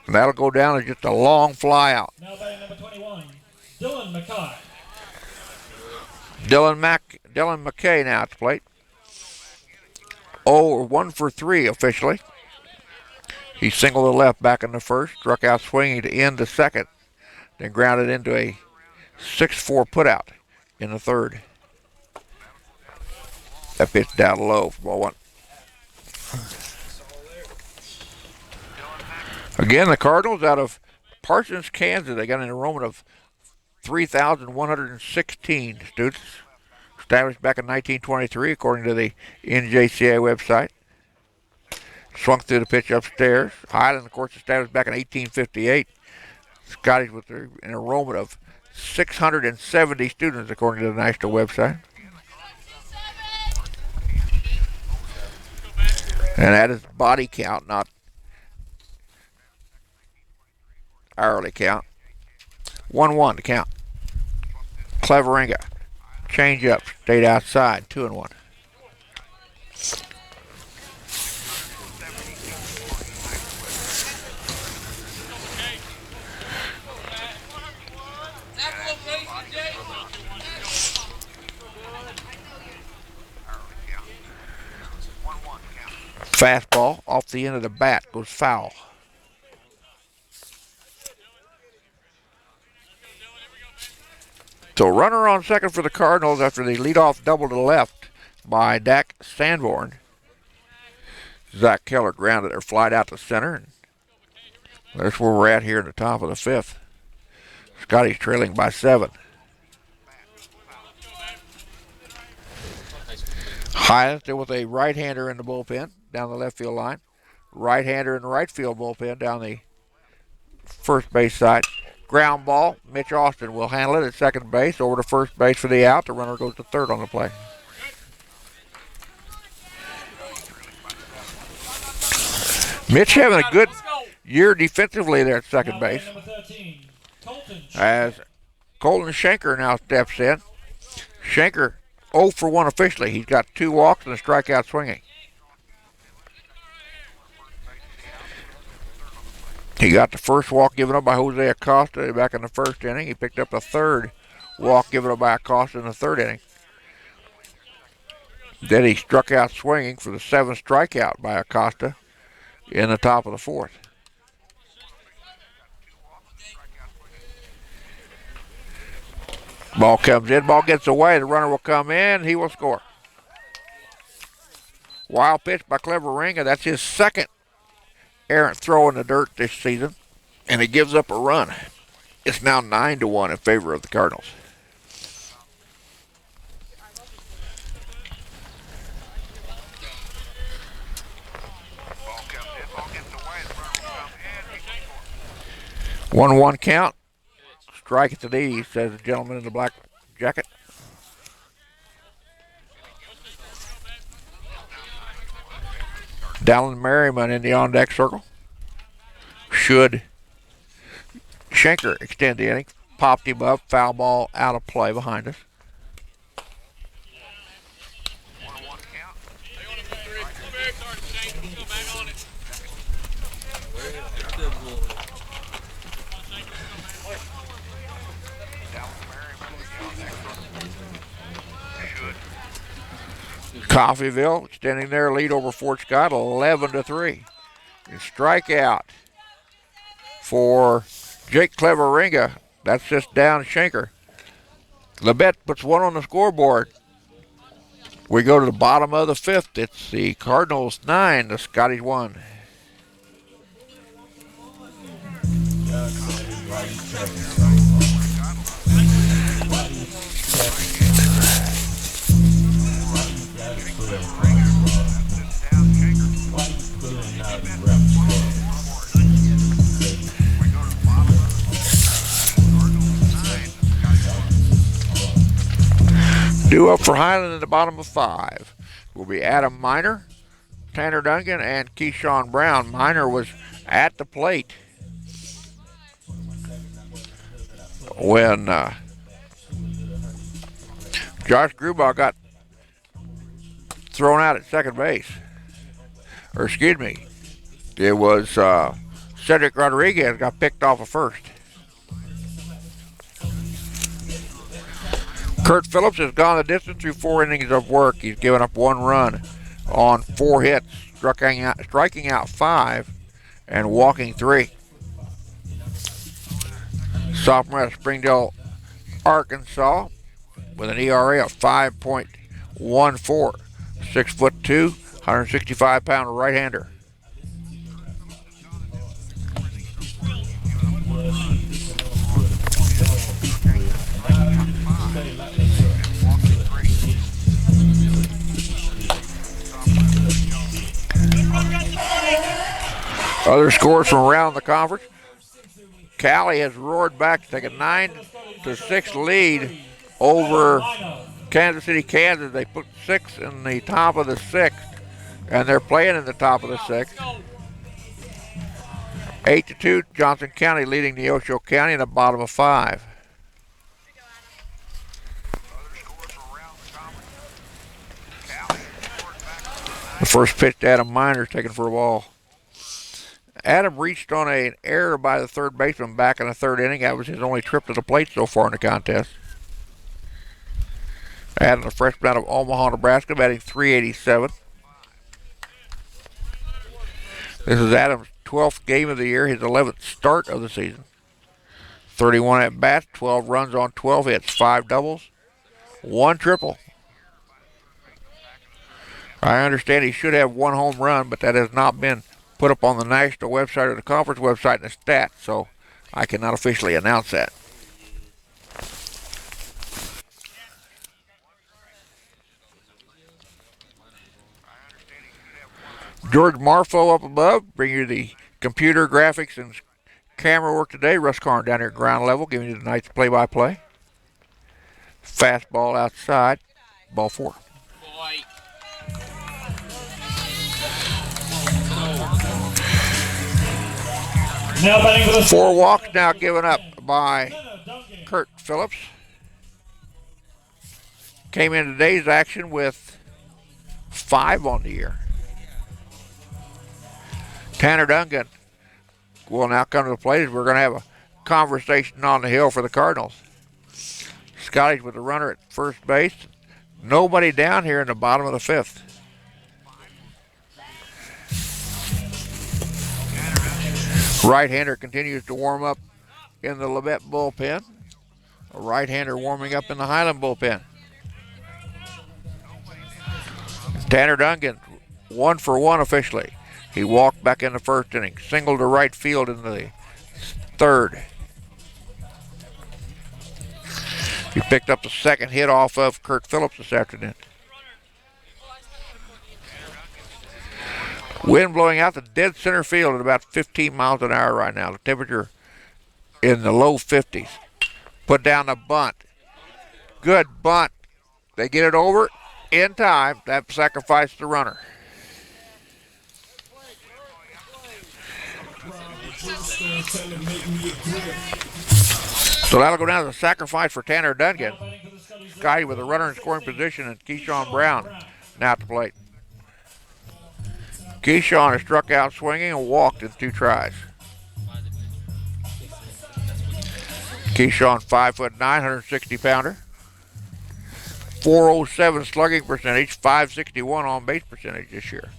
And that'll go down as just a long fly out. Now batting number 21, Dylan McKay. Dylan McKay now at the plate. 1 for 3 officially. He singled to left back in the first, struck out swinging to end the second, then grounded into a 6-4 putout in the third. That pitch down low for ball 1. Again, the Cardinals out of Parsons, Kansas. They got an enrollment of 3,116 students. Established back in 1923, according to the NJCA website. Swung through the pitch upstairs. Highland, of course, established back in 1858. Scottish with an enrollment of 670 students, according to the national website. And that is body count, not hourly count. 1-1 to count. Cleveringa. Change up, stayed outside, 2-1. Fastball off the end of the bat goes foul. So runner on second for the Cardinals after the leadoff double to left by Dak Sanborn. Zach Keller grounded or flied out to center. And that's where we're at here in the top of the 5th. Scotty's trailing by 7. Highland still with a right-hander in the bullpen down the left field line. Right-hander in the right field bullpen down the first base side. Ground ball. Mitch Austin will handle it at second base. Over to first base for the out. The runner goes to third on the play. Mitch having a good year defensively there at second base. Number 13, Colton. As Colton Schenker now steps in. Schenker 0 for 1 officially. He's got 2 walks and a strikeout swinging. He got the first walk given up by Jose Acosta back in the first inning. He picked up the third walk given up by Acosta in the third inning. Then he struck out swinging for the 7th strikeout by Acosta in the top of the 4th. Ball comes in, ball gets away, the runner will come in, he will score. Wild pitch by Cleveringa, that's his 2nd errant throw in the dirt this season, and he gives up a run. It's now 9-1 in favor of the Cardinals. Ball 1-1 count. strike at the knee, says the gentleman in the black jacket. Dallin Merriman in the on-deck circle. Should Schenker extend the inning. Popped him up. Foul ball out of play behind us. Coffeyville extending their lead over Fort Scott 11-3. Strikeout for Jake Cleveringa. That's just down Schenker. Labette puts one on the scoreboard. We go to the bottom of the fifth. It's the Cardinals 9, the Scotties 1. Due up for Highland in the bottom of 5 will be Adam Miner, Tanner Duncan, and Keyshawn Brown. Miner was at the plate when Josh Grubaugh got thrown out at second base. Or excuse me, it was Cedric Rodriguez got picked off of first. Kurt Phillips has gone the distance through 4 innings of work. He's given up 1 run on 4 hits, striking out 5 and walking 3. Sophomore out of Springdale, Arkansas, with an ERA of 5.14. 6'2", 165-pound right-hander. Other scores from around the conference. Cali has roared back to take a 9-6 lead over Kansas City, Kansas. They put 6 in the top of the 6th, and they're playing in the top of the 6th. 8-2, Johnson County leading Neosho County in the bottom of 5. The first pitch to Adam Miner is taken for a ball. Adam reached on an error by the third baseman back in the 3rd inning. That was his only trip to the plate so far in the contest. Adam, the freshman out of Omaha, Nebraska, batting .387. This is Adam's 12th game of the year, his 11th start of the season. 31 at bats, 12 runs on 12 hits, 5 doubles, 1 triple. I understand he should have 1 home run, but that has not been put up on the national website or the conference website in the stats, so I cannot officially announce that. George Marfo up above, bring you the computer graphics and camera work today. Russ Karn down here at ground level, giving you tonight's play-by-play. Fastball outside, ball 4. Now batting for the 4 walks now given up by Kurt Phillips. Came in today's action with 5 on the year. Tanner Duncan will now come to the plate as we're going to have a conversation on the hill for the Cardinals. Scotty's with the runner at first base. Nobody down here in the bottom of the 5th. Right-hander continues to warm up in the Labette bullpen. A right-hander warming up in the Highland bullpen. Tanner Duncan, 1 for 1 officially. He walked back in the 1st inning, singled to right field in the 3rd. He picked up the 2nd hit off of Kurt Phillips this afternoon. Wind blowing out the dead center field at about 15 miles an hour right now. The temperature in the low 50s. Put down the bunt. Good bunt. They get it over in time. That sacrificed the runner. So that'll go down to the sacrifice for Tanner Duncan. Scotty with a runner in scoring position, and Keyshawn Brown now at the plate. Keyshawn has struck out swinging and walked in 2 tries. Keyshawn, 5'9", 160-pounder. 407 slugging percentage, 561 on base percentage this year.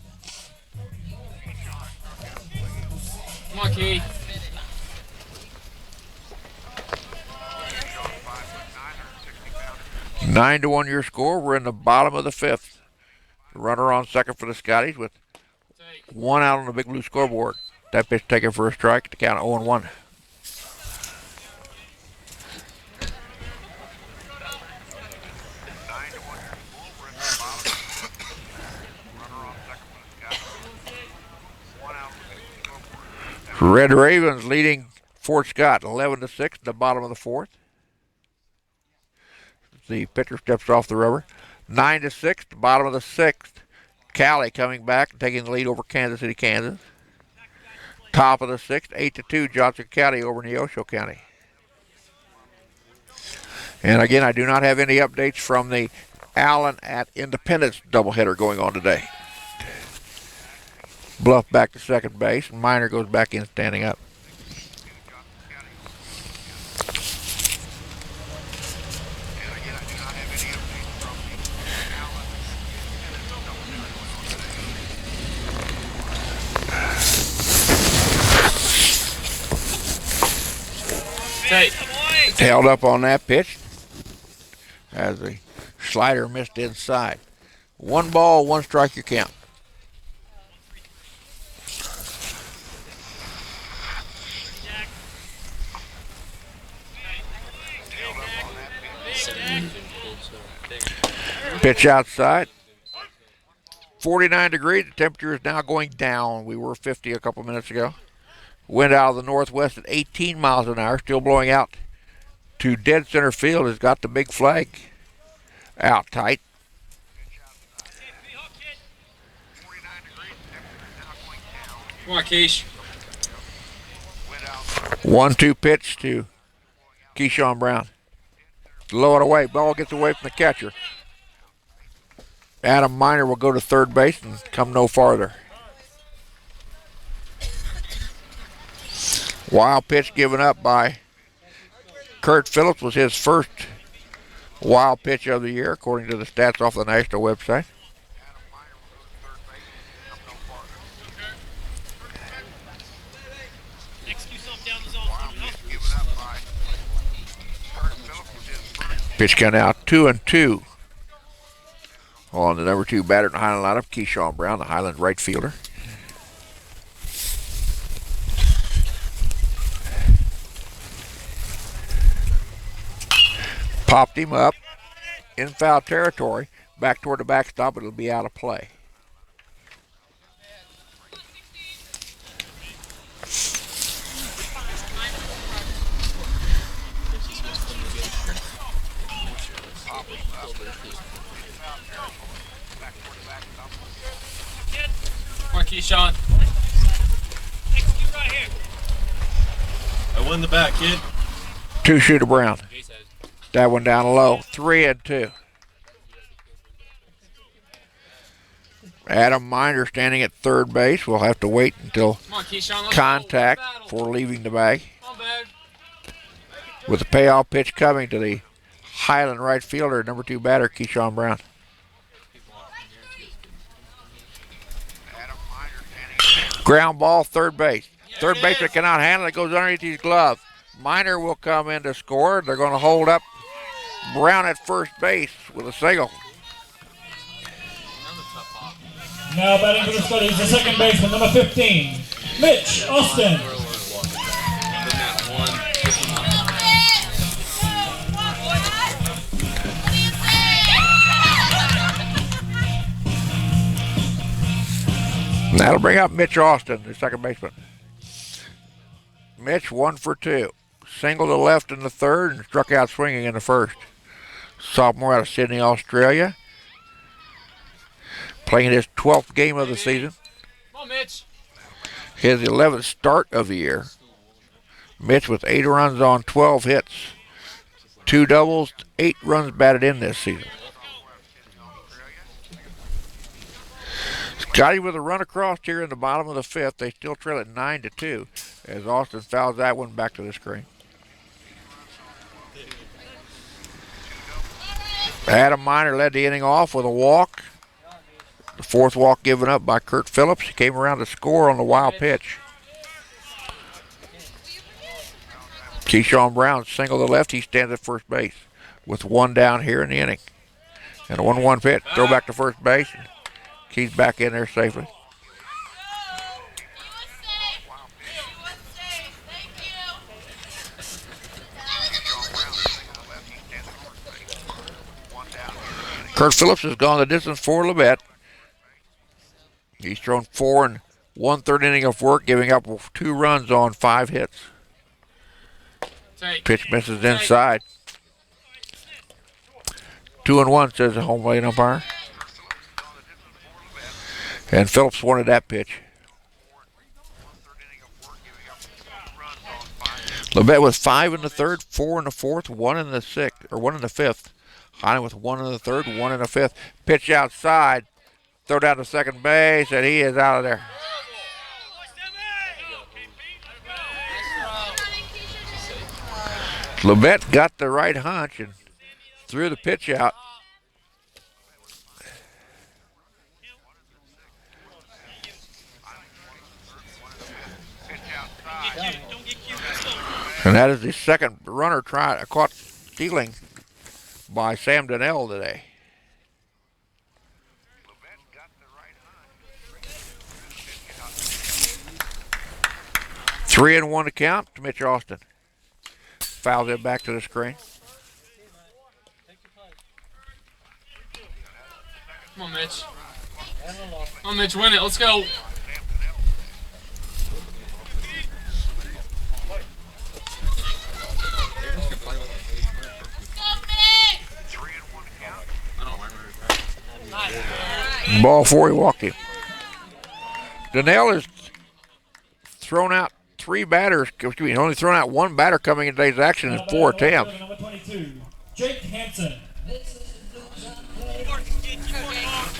Come on, Key. Nine to 1 your score. We're in the bottom of the 5th. The runner on second for the Scotties with 1 out on the big blue scoreboard. That pitch taken for a strike to count 0-1. Red Ravens leading Fort Scott 11-6 in the bottom of the 4th. The pitcher steps off the rubber. 9-6, the bottom of the 6th. Cali coming back and taking the lead over Kansas City, Kansas. Top of the 6th, 8-2, Johnson County over Neosho County. And again, I do not have any updates from the Allen at Independence doubleheader going on today. Bluff back to second base, and Miner goes back in standing up. Held up on that pitch as the slider missed inside. 1 ball, 1 strike your count. Pitch outside. 49 degrees. The temperature is now going down. We were 50 a couple minutes ago. Wind out of the northwest at 18 miles an hour, still blowing out to dead center field. Has got the big flag out tight. Come on, Keish. 1-2 pitch to Keyshawn Brown. Low it away. Ball gets away from the catcher. Adam Miner will go to third base and come no farther. Wild pitch given up by Kurt Phillips was his first wild pitch of the year, according to the stats off the national website. Pitch count out 2-2 on the number 2 batter in the Highland lineup, Keyshawn Brown, the Highland right fielder. Popped him up in foul territory, back toward the backstop, but it'll be out of play. Come on, Keyshawn. I won the bat, kid. 2-shooter Brown. That one down low. 3-2. Adam Miner standing at third base. We'll have to wait until Come on, Keyshawn. Let's contact go. for leaving the bag. Come on, babe. With the payoff pitch coming to the Highland right fielder, number 2 batter, Keyshawn Brown. Ground ball, third base. Third baseman cannot handle it. Goes underneath his glove. Miner will come in to score. They're going to hold up Brown at first base with a single. Now batting for the Scotties, the second baseman, number 15, Mitch Austin. That'll bring up Mitch Austin, the second baseman. Mitch 1 for 2. single to left in the third and struck out swinging in the first. Sophomore out of Sydney, Australia. Playing his 12th game of the season. Come on, Mitch. His 11th start of the year. Mitch with 8 runs on 12 hits. 2 doubles, 8 runs batted in this season. Scotty with a run across here in the bottom of the 5th. They still trail at 9-2 as Austin fouls that one back to the screen. Adam Miner led the inning off with a walk. The 4th walk given up by Kurt Phillips. He came around to score on the wild pitch. Keyshawn Brown single to left. He stands at first base with 1 down here in the inning. And a 1-1 pitch. Throw back to first base. And Key's back in there safely. Kurt Phillips has gone the distance for Labette. He's thrown 4 1/3 inning of work, giving up 2 runs on 5 hits. Pitch misses inside. 2-1, says the home plate umpire. And Phillips wanted that pitch. Labette with 5 in the third, 4 in the fourth, 1 in the 5th. Highland with 1 in the third, 1 in the 5th. Pitch outside. Throw down to second base, and he is out of there. Labette got the right hunch and threw the pitch out. And that is the second runner caught stealing by Sam Donnell today. 3-1 to count to Mitch Austin. Fouls it back to the screen. Come on, Mitch. Come on, Mitch, win it. Let's go. Ball 4, he walked him. Donnell has thrown out 3 batters. Excuse me, only thrown out 1 batter coming in today's action in 4 attempts. Number 22, Jake Hansen.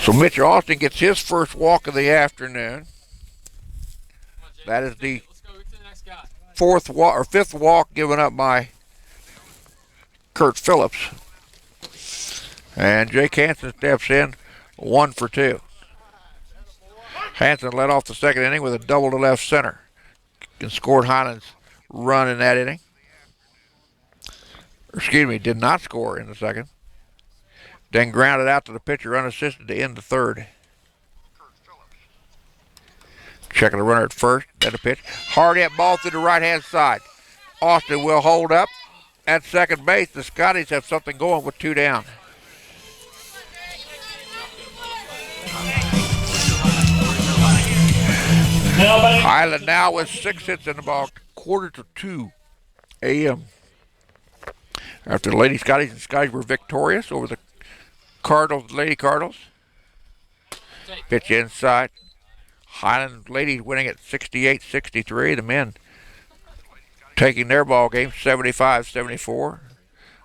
So Mitch Austin gets his first walk of the afternoon. That is the 5th walk given up by Kurt Phillips. And Jake Hansen steps in, 1 for 2. Hansen led off the second inning with a double to left center and scored Highland's run in that inning. Excuse me, did not score in the second. Then grounded out to the pitcher unassisted to end the third. Checking the runner at first, then the pitch. Hard hit ball through the right-hand side. Austin will hold up at second base. The Scotties have something going with 2 down. Highland now with 6 hits in the ball, 1:45 a.m. After the Lady Scotties and Scotties were victorious over the Lady Cardinals. Pitch inside. Highland Ladies winning at 68-63. The men taking their ball game 75-74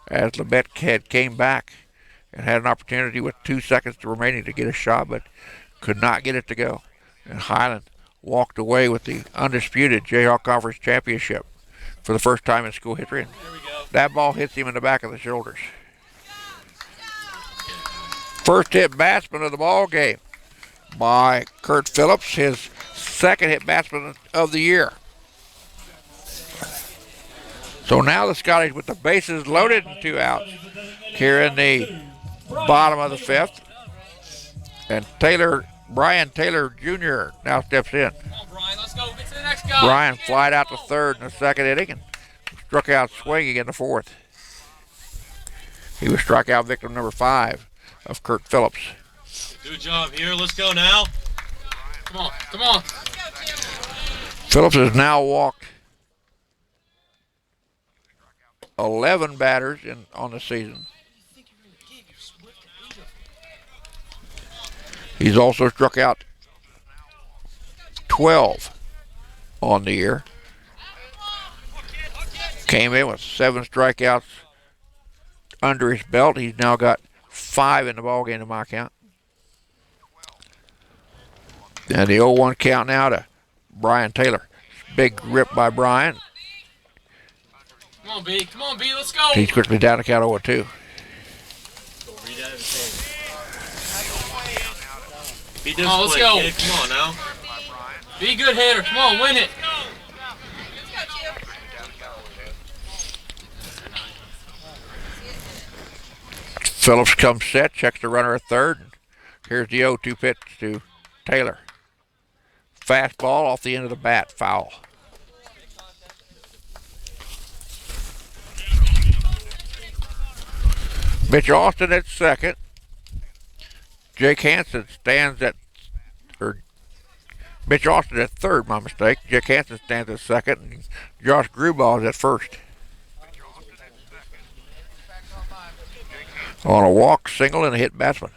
as Labette came back and had an opportunity with 2 seconds remaining to get a shot, but could not get it to go. And Highland walked away with the undisputed Jayhawk Conference Championship for the first time in school history. And that ball hits him in the back of the shoulders. First hit batsman of the ball game by Kurt Phillips, his second hit batsman of the year. So now the Scotties with the bases loaded and 2 outs here in the bottom of the 5th. And Brian Taylor Jr. now steps in. Come on, Brian. Let's go. Get to the next guy. Brian flied out to third in the second inning and struck out swinging in the 4th. He was strikeout victim number 5 of Kurt Phillips. Good job here. Let's go now. Come on. Come on. Phillips has now walked 11 batters on the season. He's also struck out 12 on the year. Came in with 7 strikeouts under his belt. He's now got 5 in the ballgame in my count. And the 0-1 count now to Brian Taylor. Big rip by Brian. Come on, B. Come on, B. Let's go. He's quickly down to count 0-2. Be disciplined, let's go. kid. Come on now. Be a good hitter. Come on, win it. Phillips comes set, checks the runner at third. Here's the 0-2 pitch to Taylor. Fastball off the end of the bat, foul. Mitch Austin at second. Jake Hansen stands at, or Mitch Austin at third, my mistake. Jake Hansen stands at second, and Josh Grubauer is at first. On a walk, single, and a hit batsman.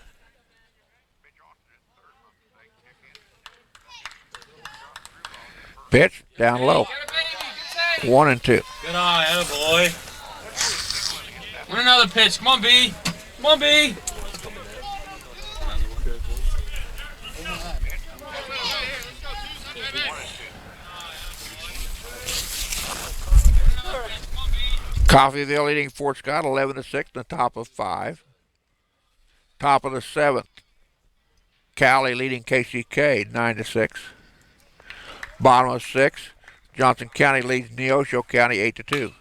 Pitch down low. 1-2. Good eye, attaboy. Win another pitch. Come on, B. Come on, B. Coffeyville leading Fort Scott 11-6 in the top of 5. Top of the 7th. Cali leading KCK 9-6. Bottom of 6. Johnson County leads Neosho County 8-2.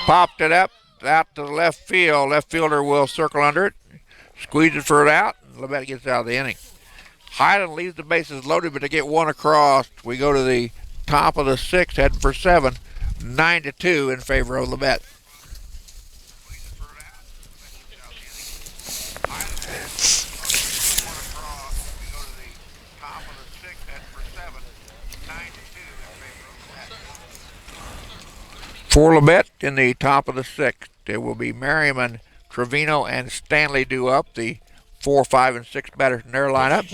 Popped it up out to the left field. Left fielder will circle under it. Squeezes for it out. And Labette gets out of the inning. Highland leaves the bases loaded, but to get one across, we go to the top of the 6th, heading for 7. 9-2 in favor of Labette. For Labette in the top of the 6th, it will be Merriman, Trevino, and Stanley due up, the 4, 5, and 6 batters in their lineup.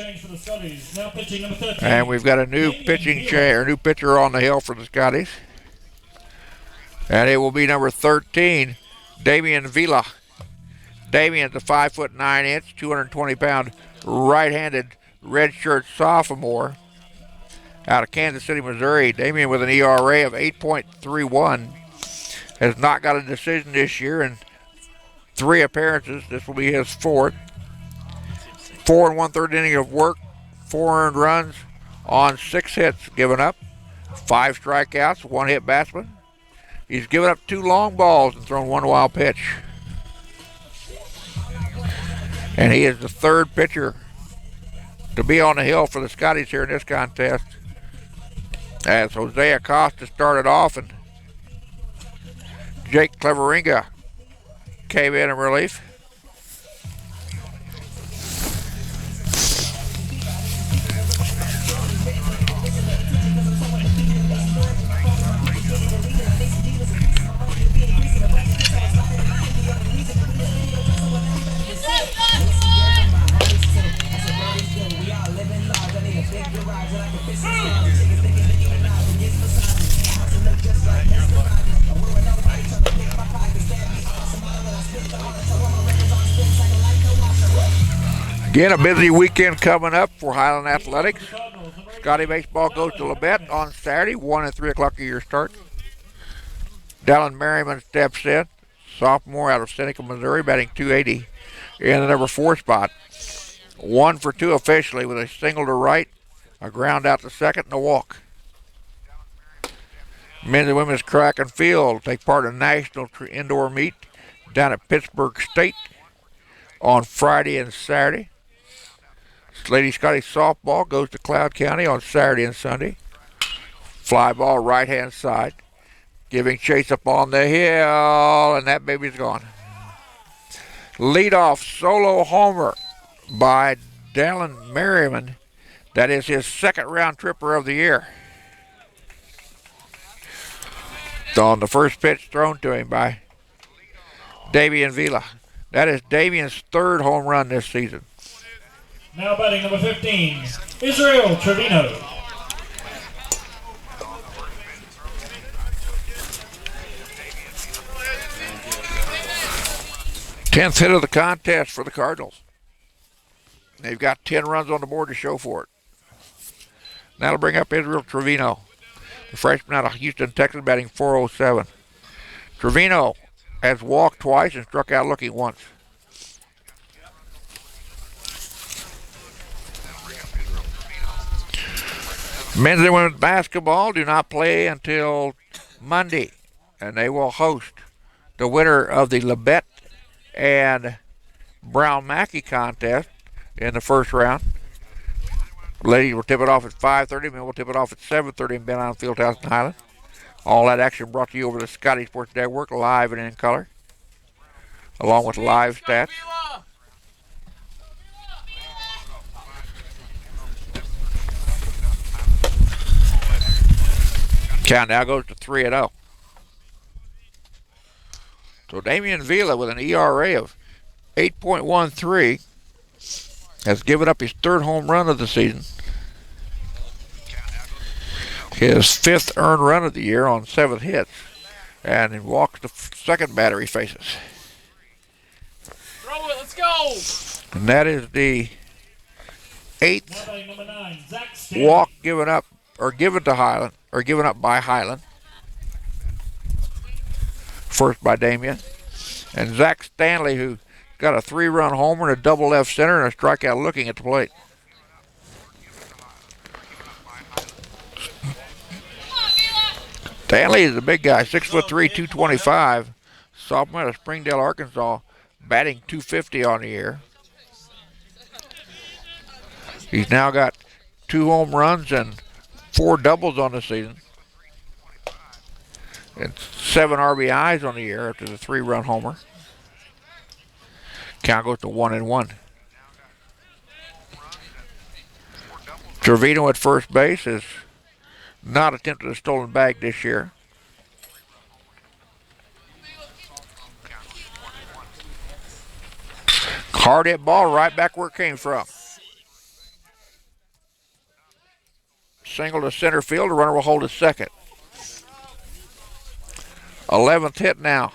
Now pitching number 13. And we've got a new new pitcher on the hill for the Scotties. And it will be number 13, Damian Vila. Damian's a 5'9", 220-pound right-handed redshirt sophomore out of Kansas City, Missouri. Damian with an ERA of 8.31 has not got a decision this year in 3 appearances. This will be his 4th. 4 1/3 inning of work, 4 earned runs on 6 hits given up, 5 strikeouts, 1 hit batsman. He's given up 2 long balls and thrown 1 wild pitch. And he is the 3rd pitcher to be on the hill for the Scotties here in this contest. As Jose Acosta started off and Jake Cleveringa came in relief. Again, a busy weekend coming up for Highland Athletics. Scotty Baseball goes to Labette on Saturday, 1 and 3 o'clock a year start. Dallin Merriman steps in, sophomore out of Seneca, Missouri, batting .280 in the number 4 spot. 1 for 2 officially with a single to right, a ground out to second, and a walk. Men's and women's track and field take part in a national indoor meet down at Pittsburgh State on Friday and Saturday. Lady Scotty softball goes to Cloud County on Saturday and Sunday. Fly ball right hand side. Giving chase up on the hill, and that baby's gone. Leadoff solo homer by Dallin Merriman. That is his 2nd round tripper of the year. On the first pitch thrown to him by Damian Vila. That is Damian's third home run this season. Now batting number 15, Israel Trevino. 10th hit of the contest for the Cardinals. They've got 10 runs on the board to show for it. That'll bring up Israel Trevino, the freshman out of Houston, Texas, batting .407. Trevino has walked twice and struck out looking once. Men's and women's basketball do not play until Monday, and they will host the winner of the Labette and Brown Mackey contest in the first round. Ladies will tip it off at 5:30. Men will tip it off at 7:30 in Ben Island Fieldhouse in Highland. All that action brought to you over the Scotty Sports Network, live and in color, along with live stats. Count now goes to 3-0. So Damian Vila with an ERA of 8.13 has given up his third home run of the season. His fifth earned run of the year on 7 hits. And he walks the second batter he faces. Throw it, let's go! And that is the 8th Now batting number 9, Zach Stanley. walk given up, or given to Highland, or given up by Highland. First by Damian. And Zach Stanley, who got a 3-run homer and a double left center and a strikeout looking at the plate. Stanley is a big guy, 6'3", 225. Sophomore out of Springdale, Arkansas, batting .250 on the year. He's now got 2 home runs and 4 doubles on the season. And 7 RBIs on the year after the 3-run homer. Count goes to 1-1. Trevino at first base has not attempted a stolen bag this year. Hard hit ball right back where it came from. Single to center field, the runner will hold at second. 11th hit now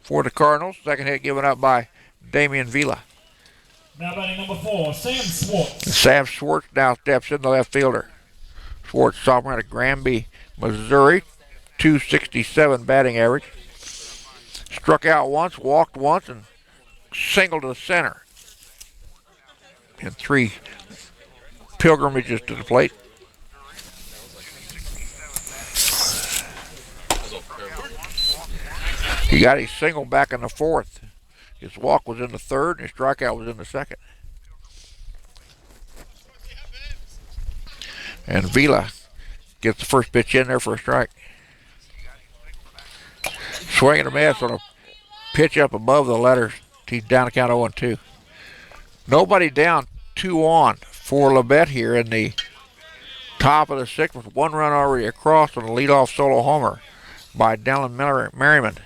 for the Cardinals. Second hit given up by Damian Vila. Now batting number 4, Sam Swartz. Sam Swartz now steps in, the left fielder. Swartz, sophomore out of Granby, Missouri, .267 batting average. Struck out once, walked once, and singled to the center. And 3 pilgrimages to the plate. He got his single back in the 4th. His walk was in the 3rd, and his strikeout was in the 2nd. And Vila gets the first pitch in there for a strike. Swing and a miss on a pitch up above the letters. He's down to count 0-2. Nobody down, 2 on for Labette here in the top of the 6th with 1 run already across on a leadoff solo homer by Dylan Merriman.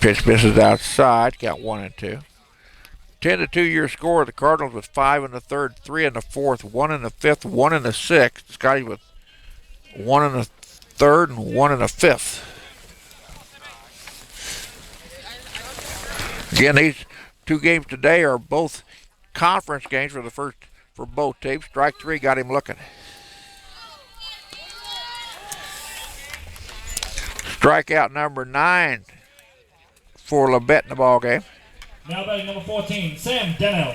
Pitch misses outside, count 1-2. 10-2 your score. The Cardinals with 5 in the 3rd, 3 in the 4th, 1 in the 5th, 1 in the 6th. Scotty with 1 in the 3rd and 1 in the 5th. Again, these 2 games today are both conference games for both teams. Strike 3 got him looking. Strikeout number 9 for Labette in the ball game. Now batting number 14, Sam Dennell.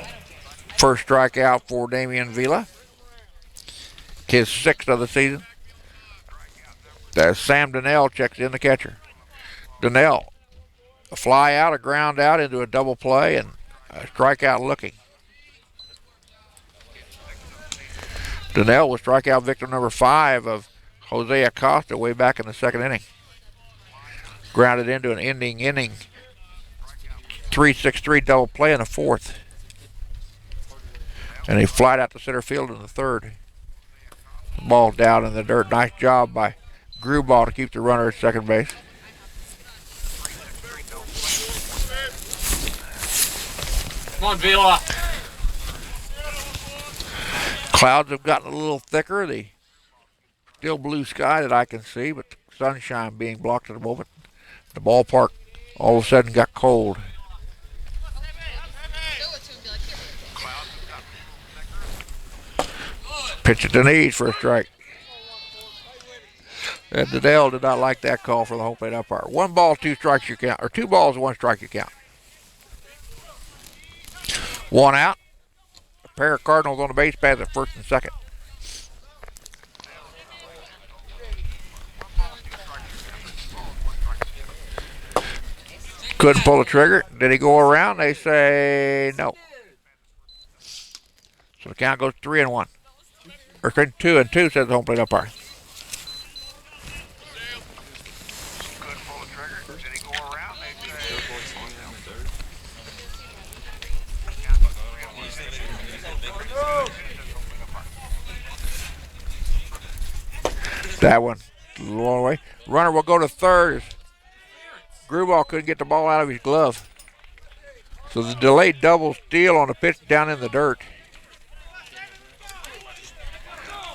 First strikeout for Damian Vila. His 6th of the season. Sam Donnell checks in, the catcher. Donnell, a fly out, a ground out into a double play, and a strikeout looking. Donnell was strikeout victim number 5 of Jose Acosta way back in the 2nd inning. Grounded into an ending inning 3-6-3 double play in the 4th. And he flied out to center field in the third. The ball down in the dirt. Nice job by Grubauer to keep the runner at second base. Come on, Vila. Clouds have gotten a little thicker. The still blue sky that I can see, but sunshine being blocked at the moment. The ballpark all of a sudden got cold. Pitch at the knees for a strike. And Liddell did not like that call for the home plate umpire. 1 ball, 2 strikes you count, or 2 balls, 1 strike you count. 1 out. A pair of Cardinals on the base paths at first and second. Couldn't pull the trigger. Did he go around? They say no. So the count goes 3-1. Or 2-2, says the home plate umpire. Couldn't pull the trigger. Did he go around? They say that one a long way. Runner will go to third. Grubauer couldn't get the ball out of his glove. So the delayed double steal on the pitch down in the dirt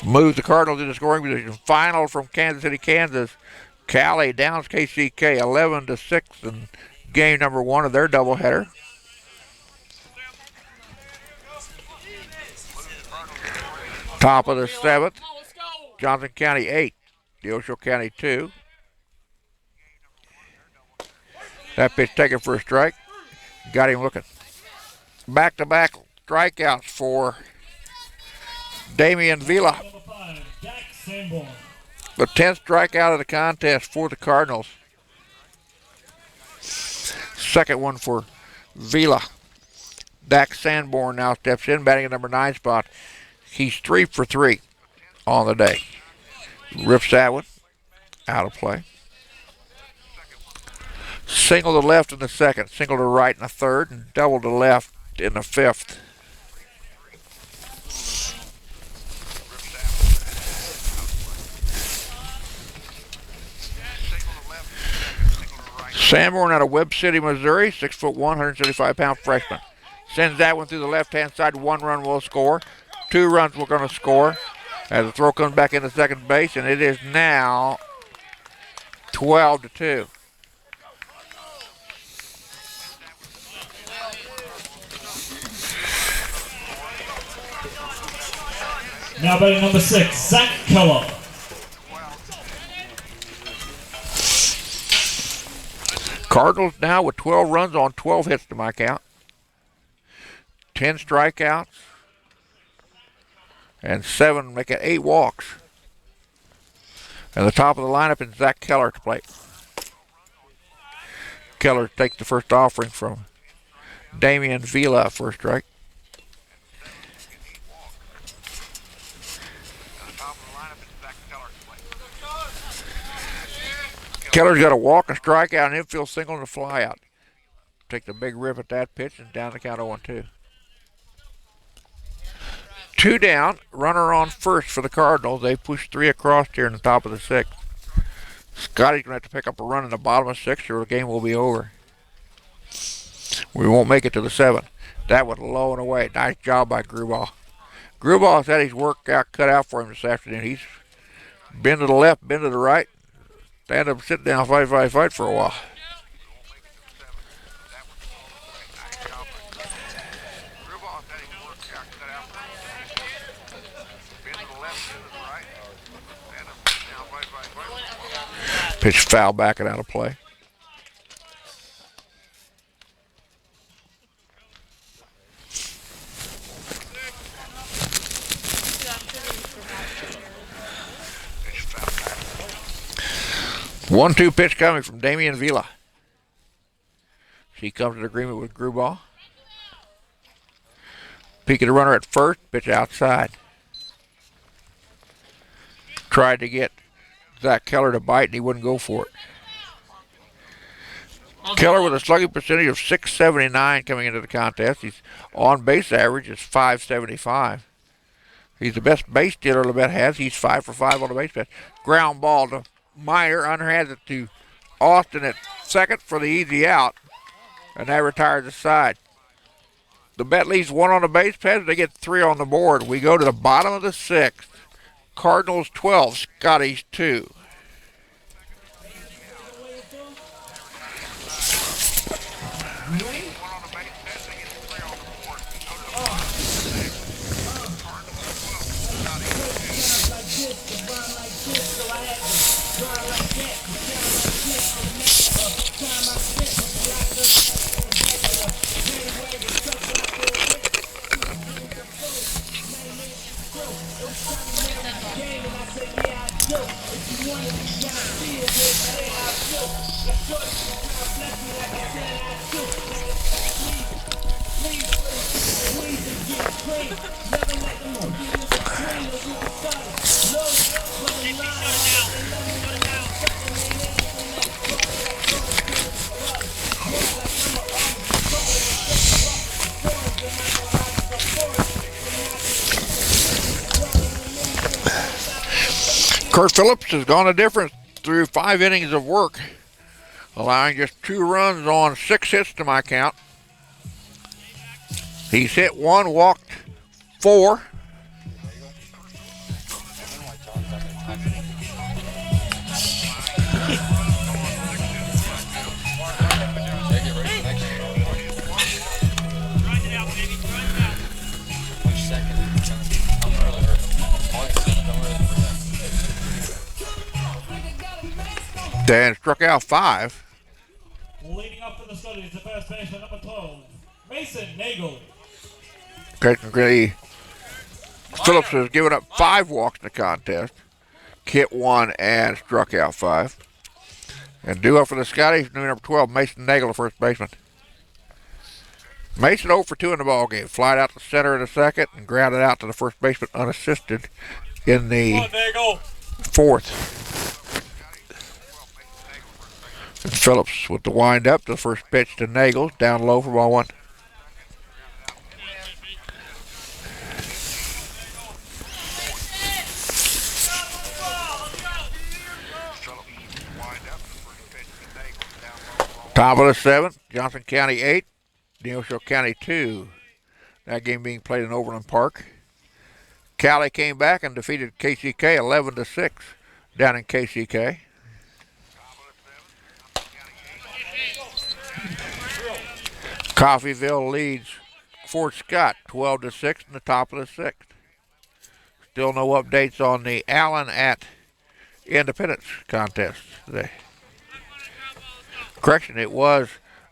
moves the Cardinals into scoring position. Final from Kansas City, Kansas. Cali downs KCK 11-6 in game number 1 of their doubleheader. Top of the 7th. Johnson County 8. Neosho County 2. That pitch taken for a strike. Got him looking. Back-to-back strikeouts for Damian Vila. The 10th strikeout of the contest for the Cardinals. Second one for Vila. Dak Sanborn now steps in, batting at number 9 spot. He's 3 for 3 on the day. Rips that one. Out of play. Single to left in the second, single to right in the third, and double to left in the 5th. Sanborn out of Webb City, Missouri, 6'1", 175-pound freshman. Sends that one through the left-hand side. 1 run will score. 2 runs we're going to score as the throw comes back into second base, and it is now 12-2. Now batting number 6, Zach Keller. Cardinals now with 12 runs on 12 hits to my count. 10 strikeouts. And 7, make it 8 walks. And the top of the lineup is Zach Keller to plate. Keller takes the first offering from Damian Vila for a strike. Keller's got a walk, a strikeout, an infield single, and a flyout. Take the big rip at that pitch and down the count 0-2. 2 down, runner on first for the Cardinals. They push 3 across here in the top of the 6th. Scotty's going to have to pick up a run in the bottom of 6 or the game will be over. We won't make it to the 7th. That was low and away. Nice job by Grubauer. Grubauer's had his work cut out for him this afternoon. He's been to the left, been to the right. Stand up, sit down, fight for a while. Pitch foul back and out of play. One-two pitch coming from Damian Vila. She comes to agreement with Grubauer. Peek of the runner at first, pitch outside. Tried to get Zach Keller to bite and he wouldn't go for it. Keller with a slugging percentage of .679 coming into the contest. His on-base average is .575. He's the best base stealer Labette has. He's 5 for 5 on the base pass. Ground ball to Meyer. Underhands it to Austin at second for the easy out. And that retires the side. The bet leaves 1 on the base pass. They get 3 on the board. We go to the bottom of the 6th. Cardinals 12, Scotties 2. Kurt Phillips has gone a difference through 5 innings of work, allowing just 2 runs on 6 hits to my count. He's hit 1, walked 4. Dan struck out 5. Leading up for the studies, the first baseman, number 12, Mason Nagel. Technically, Phillips has given up 5 walks in the contest, hit 1 and struck out 5. And due up for the Scotties, number 12, Mason Nagel, the first baseman. Mason 0 for 2 in the ball game. Flied out to center in the second and grounded out to the first baseman unassisted in the 4th. And Phillips with the wind up, the first pitch to Nagel, down low for ball 1. Top of the 7th, Johnson County 8, Neosho County 2. That game being played in Overland Park. Cali came back and defeated KCK 11-6 down in KCK. Coffeyville leads Fort Scott 12-6 in the top of the 6th. Still no updates on the Allen at Independence contest today. Correction, it was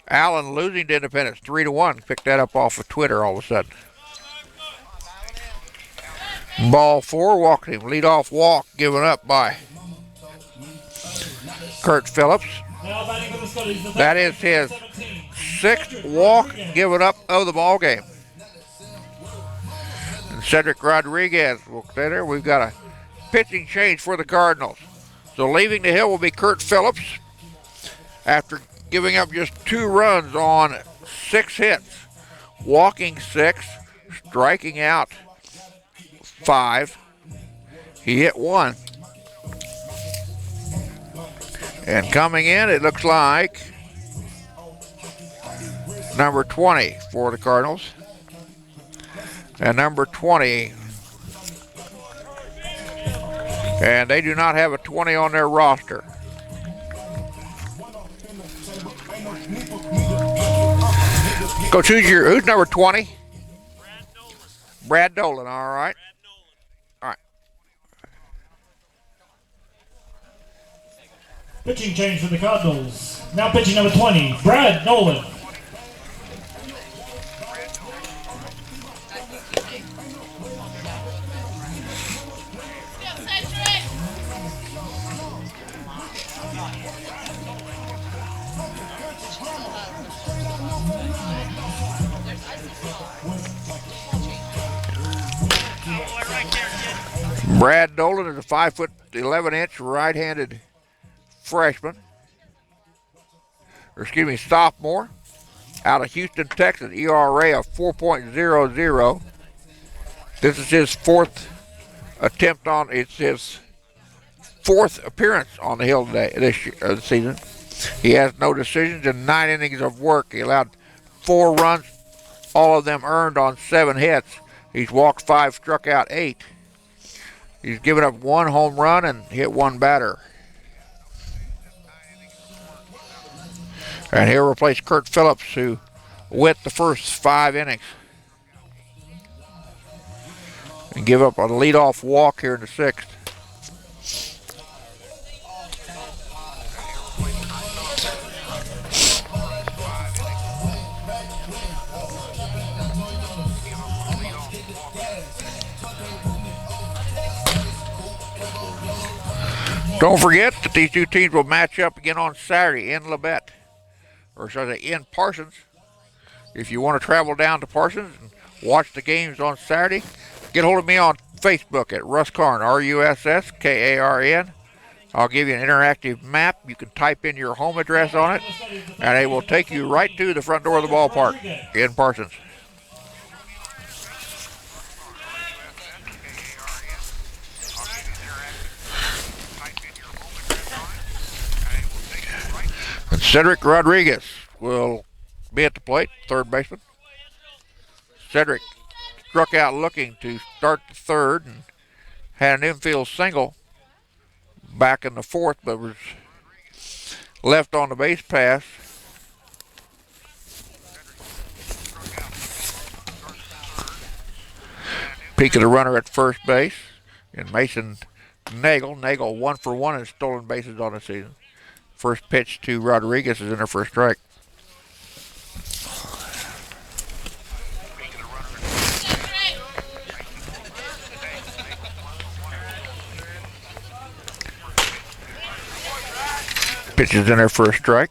Allen losing to Independence 3-1. Picked that up off of Twitter all of a sudden. Ball 4, walking him. Leadoff walk given up by Kurt Phillips. That is his 6th walk given up of the ball game. And Cedric Rodriguez will stay there. We've got a pitching change for the Cardinals. So leaving the hill will be Kurt Phillips after giving up just 2 runs on 6 hits, walking 6, striking out 5. He hit 1. And coming in, it looks like number 20 for the Cardinals. And number 20. And they do not have a 20 on their roster. Go choose who's number 20? Brad Dolan, all right. All right. Pitching change for the Cardinals. Now pitching number 20, Brad Nolan. Brad Dolan is a 5'11" right-handed freshman. sophomore out of Houston, Texas, ERA of 4.00. This is his fourth appearance on the hill today, this season. He has no decisions and 9 innings of work. He allowed 4 runs, all of them earned on 7 hits. He's walked 5, struck out 8. He's given up 1 home run and hit 1 batter. And he'll replace Kurt Phillips, who went the first 5 innings. And give up a leadoff walk here in the 6th. Don't forget that these two teams will match up again on Saturday in Labette, or should I say in Parsons. If you want to travel down to Parsons and watch the games on Saturday, get hold of me on Facebook at Russ Karn, RUSSKARN. I'll give you an interactive map. You can type in your home address on it, and it will take you right to the front door of the ballpark in Parsons. And Cedric Rodriguez will be at the plate, third baseman. Cedric struck out looking to start the 3rd and had an infield single back in the 4th, but was left on the base pass. Peak of the runner at first base, and Mason Nagel 1 for 1 in stolen bases on the season. First pitch to Rodriguez is in there for a strike. Pitch is in there for a strike.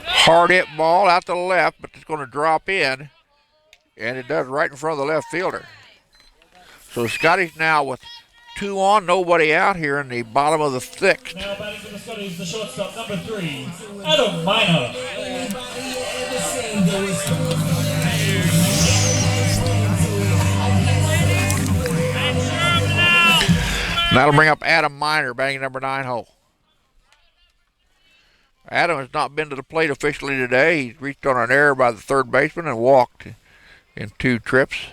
Hard hit ball out to the left, but it's going to drop in, and it does right in front of the left fielder. So Scotty's now with 2 on, nobody out here in the bottom of the 6th. Now batting for the Scotties, the shortstop, number 3, Adam Minor. That'll bring up Adam Minor, batting number 9 hole. Adam has not been to the plate officially today. He's reached on an error by the 3rd baseman and walked in 2 trips.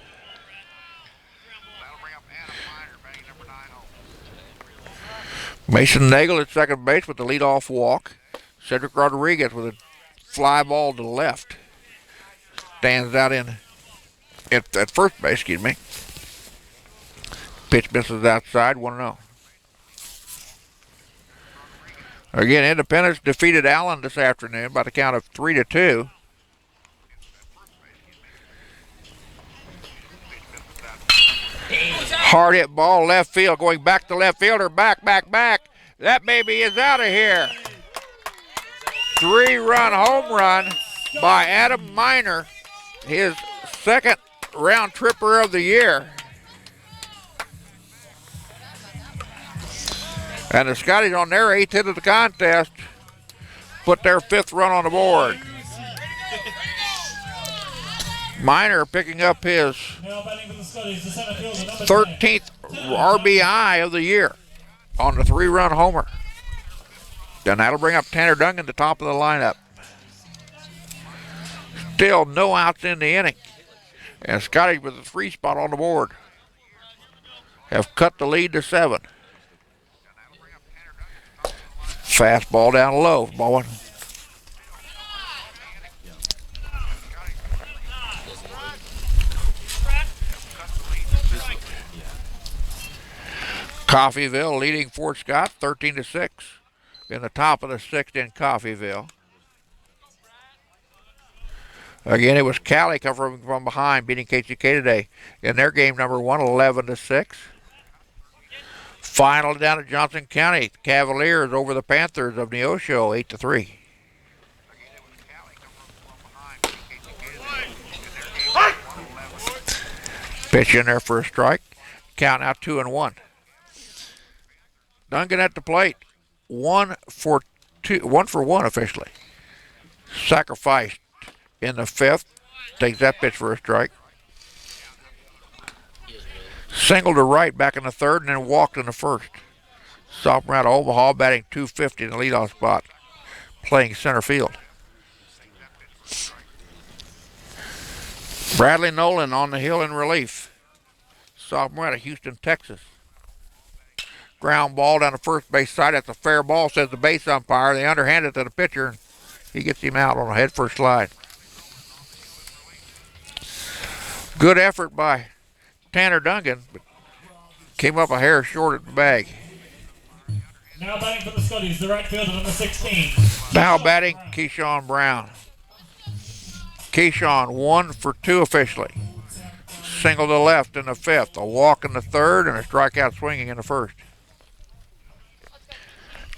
Mason Nagel at second base with the leadoff walk. Cedric Rodriguez with a fly ball to the left. Stands out in at first base, excuse me. Pitch misses outside, 1-0. Again, Independence defeated Allen this afternoon by the count of 3-2. Hard hit ball left field, going back to left fielder, back. That baby is out of here. 3-run home run by Adam Minor, his 2nd round tripper of the year. And the Scotties on their 8th hit of the contest put their 5th run on the board. Minor picking up his 13th RBI of the year on the 3-run homer. And that'll bring up Tanner Duncan to top of the lineup. Still no outs in the inning. And Scotty with a 3 spot on the board have cut the lead to 7. Fastball down low, ball 1. Coffeyville leading Fort Scott 13-6 in the top of the 6th in Coffeyville. Again, it was Cali covering from behind, beating KCK today in their game number 1, 11-6. Final down at Johnson County. Cavaliers over the Panthers of Neosho, 8-3. Pitch in there for a strike. Count out 2-1. Duncan at the plate. 1-for-1 officially. Sacrificed in the fifth. Takes that pitch for a strike. Single to right back in the third and then walked in the first. Sophomore out of Omaha batting .250 in the leadoff spot. Playing center field. Bradley Nolan on the hill in relief. Sophomore out of Houston, Texas. Ground ball down the first base side. That's a fair ball, says the base umpire. They underhand it to the pitcher, and he gets him out on a head first slide. Good effort by Tanner Duncan, but came up a hair short at the bag. Now batting for the Scotties, the right fielder, number 16. Now batting, Keyshawn Brown. Keyshawn 1-for-2 officially. Single to left in the fifth, a walk in the third, and a strikeout swinging in the first.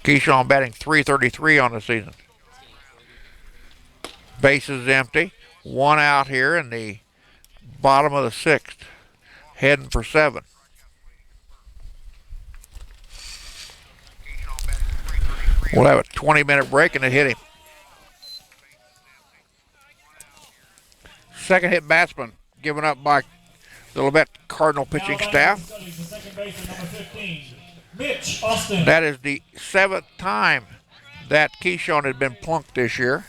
Keyshawn batting .333 on the season. Bases empty. One out here in the bottom of the sixth. Heading for 7. We'll have a 20-minute break and it hit him. Second hit batsman given up by the Labette Cardinal pitching staff. Mitch Austin. That is the 7th time that Keyshawn had been plunked this year.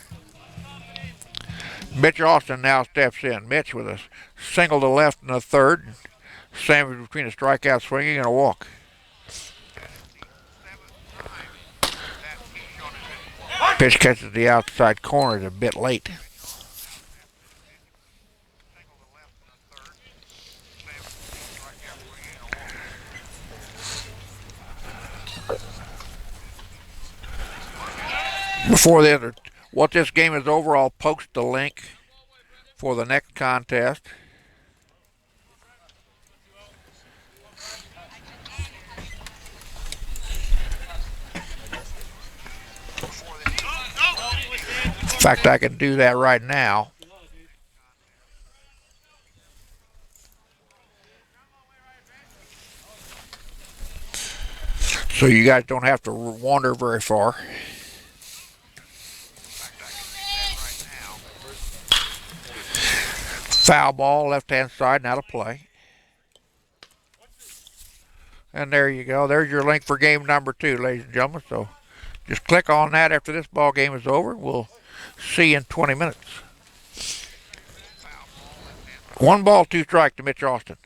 Mitch Austin now steps in. Mitch with a single to left in the third. Sandwich between a strikeout swinging and a walk. Pitch catches the outside corner a bit late. Before what this game is over, I'll post the link for the next contest. In fact, I can do that right now. So you guys don't have to wander very far. Foul ball, left-hand side, and out of play. And there you go. There's your link for game number 2, ladies and gentlemen. So just click on that after this ball game is over. We'll see you in 20 minutes. 1 ball, 2 strike to Mitch Austin.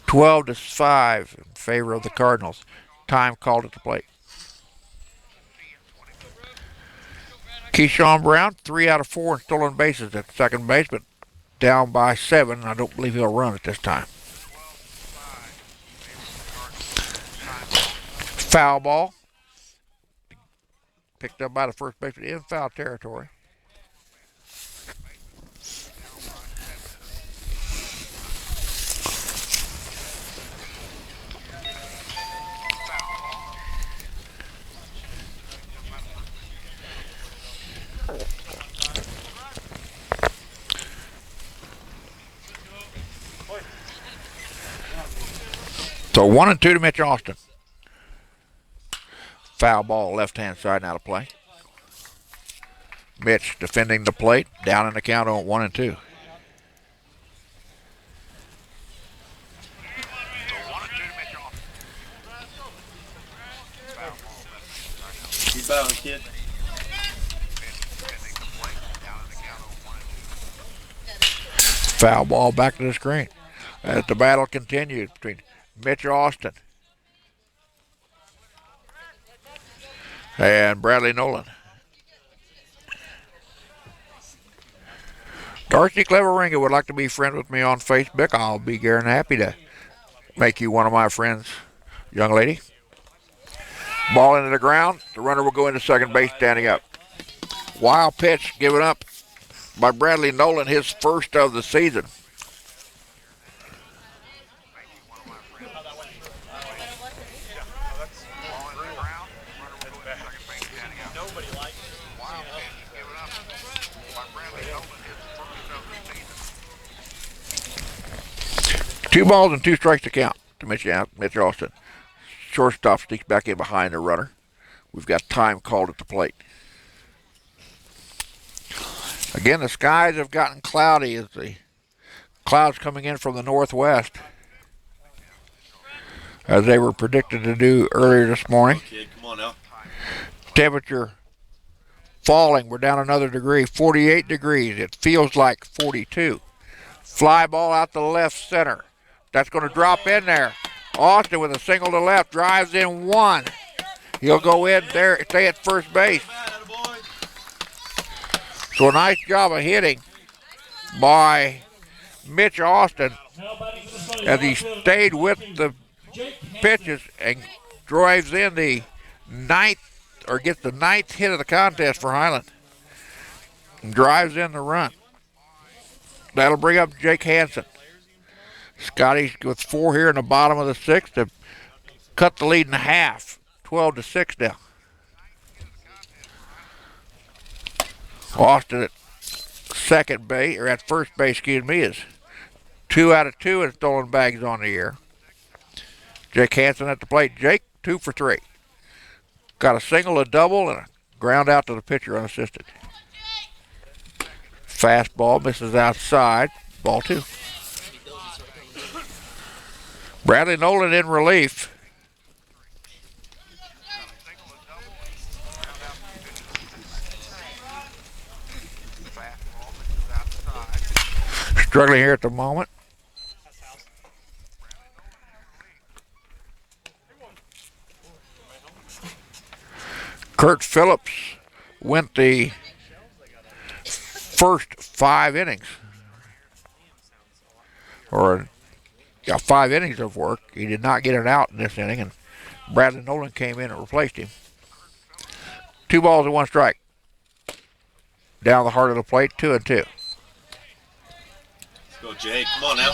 12-5 in favor of the Cardinals. Time called at the plate. Keyshawn Brown, 3 out of 4 in stolen bases at second base, but down by 7. I don't believe he'll run at this time. Foul ball. Picked up by the first baseman in foul territory. So 1-2 to Mitch Austin. Foul ball, left-hand side, and out of play. Mitch defending the plate, down in the count on 1-2. Keep bowing, kid. Foul ball back to the screen. As the battle continues between Mitch Austin and Bradley Nolan. Darcy Cleveringa would like to be friends with me on Facebook. I'll be very happy to make you one of my friends, young lady. Ball into the ground. The runner will go into second base standing up. Wild pitch given up by Bradley Nolan, his first of the season. Nobody likes it. 2 balls and 2 strikes to count to Mitch Austin. Shortstop sneaks back in behind the runner. We've got time called at the plate. Again, the skies have gotten cloudy as the clouds coming in from the northwest, as they were predicted to do earlier this morning. Kid, come on now. Temperature falling. We're down another degree, 48 degrees. It feels like 42. Fly ball out to left center. That's going to drop in there. Austin with a single to left, drives in 1. He'll go in there, stay at first base. So a nice job of hitting by Mitch Austin as he stayed with the pitches and drives in the 9th, or gets the 9th hit of the contest for Highland. And drives in the run. That'll bring up Jake Hansen. Scotty's with 4 here in the bottom of the 6th to cut the lead in half. 12-6 now. Austin at second base, or at first base, excuse me, is 2 out of 2 in stolen bags on the year. Jake Hansen at the plate. Jake, 2 for 3. Got a single, a double, and a ground out to the pitcher unassisted. Fastball misses outside. Ball 2. Bradley Nolan in relief. Struggling here at the moment. Kurt Phillips went the first 5 innings. Or 5 innings of work. He did not get it out in this inning, and Bradley Nolan came in and replaced him. 2 balls and 1 strike. Down the heart of the plate, 2-2. Let's go, Jake. Come on now.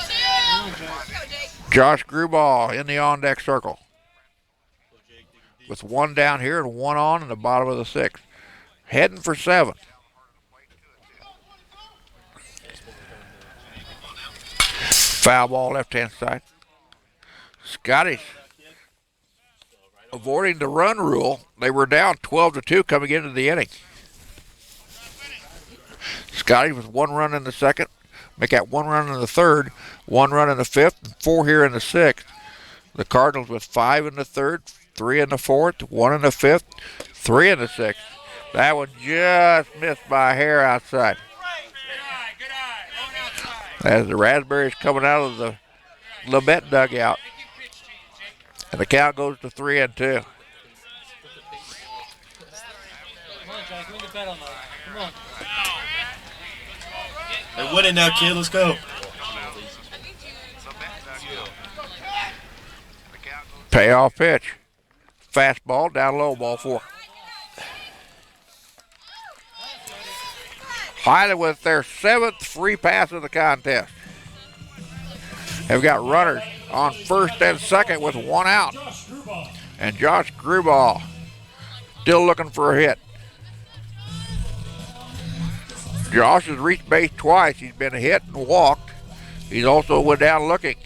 Josh Gruball in the on-deck circle. With 1 down here and 1 on in the bottom of the 6th. Heading for 7. Foul ball left-hand side. Scotty's avoiding the run rule. They were down 12-2 coming into the inning. Scotty with 1 run in the 2nd. Make that 1 run in the 3rd, 1 run in the 5th, and 4 here in the 6th. The Cardinals with 5 in the 3rd, 3 in the 4th, 1 in the 5th, 3 in the 6th. That one just missed by a hair outside. As the Raspberries coming out of the Labette dugout. And the count goes to 3-2. Come on, Jack. We can bet on that. Come on. They're winning now, kid. Let's go. Payoff pitch. Fastball down low, ball 4. Highland with their 7th free pass of the contest. They've got runners on first and second with 1 out. And Josh Gruball still looking for a hit. Josh has reached base twice. He's been hit and walked. He's also went down looking.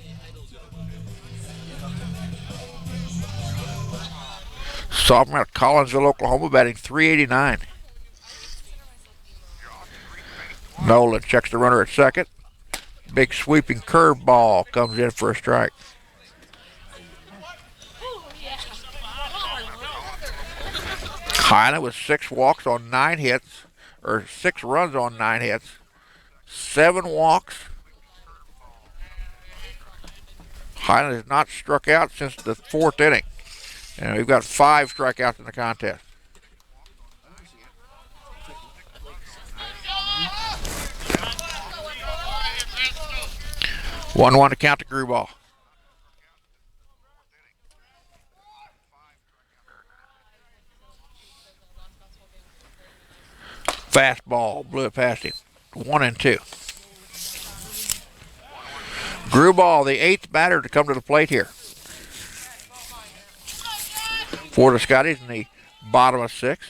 Sophomore out of Collinsville, Oklahoma, batting .389. Nolan checks the runner at second. Big sweeping curveball comes in for a strike. Highland with 6 walks on 9 hits, or 6 runs on 9 hits, 7 walks. Highland has not struck out since the 4th inning. And we've got 5 strikeouts in the contest. One to count to Gruball. Fastball blew it past him. 1-2. Gruball, the 8th batter to come to the plate here for the Scotties, and the Bottom of 6.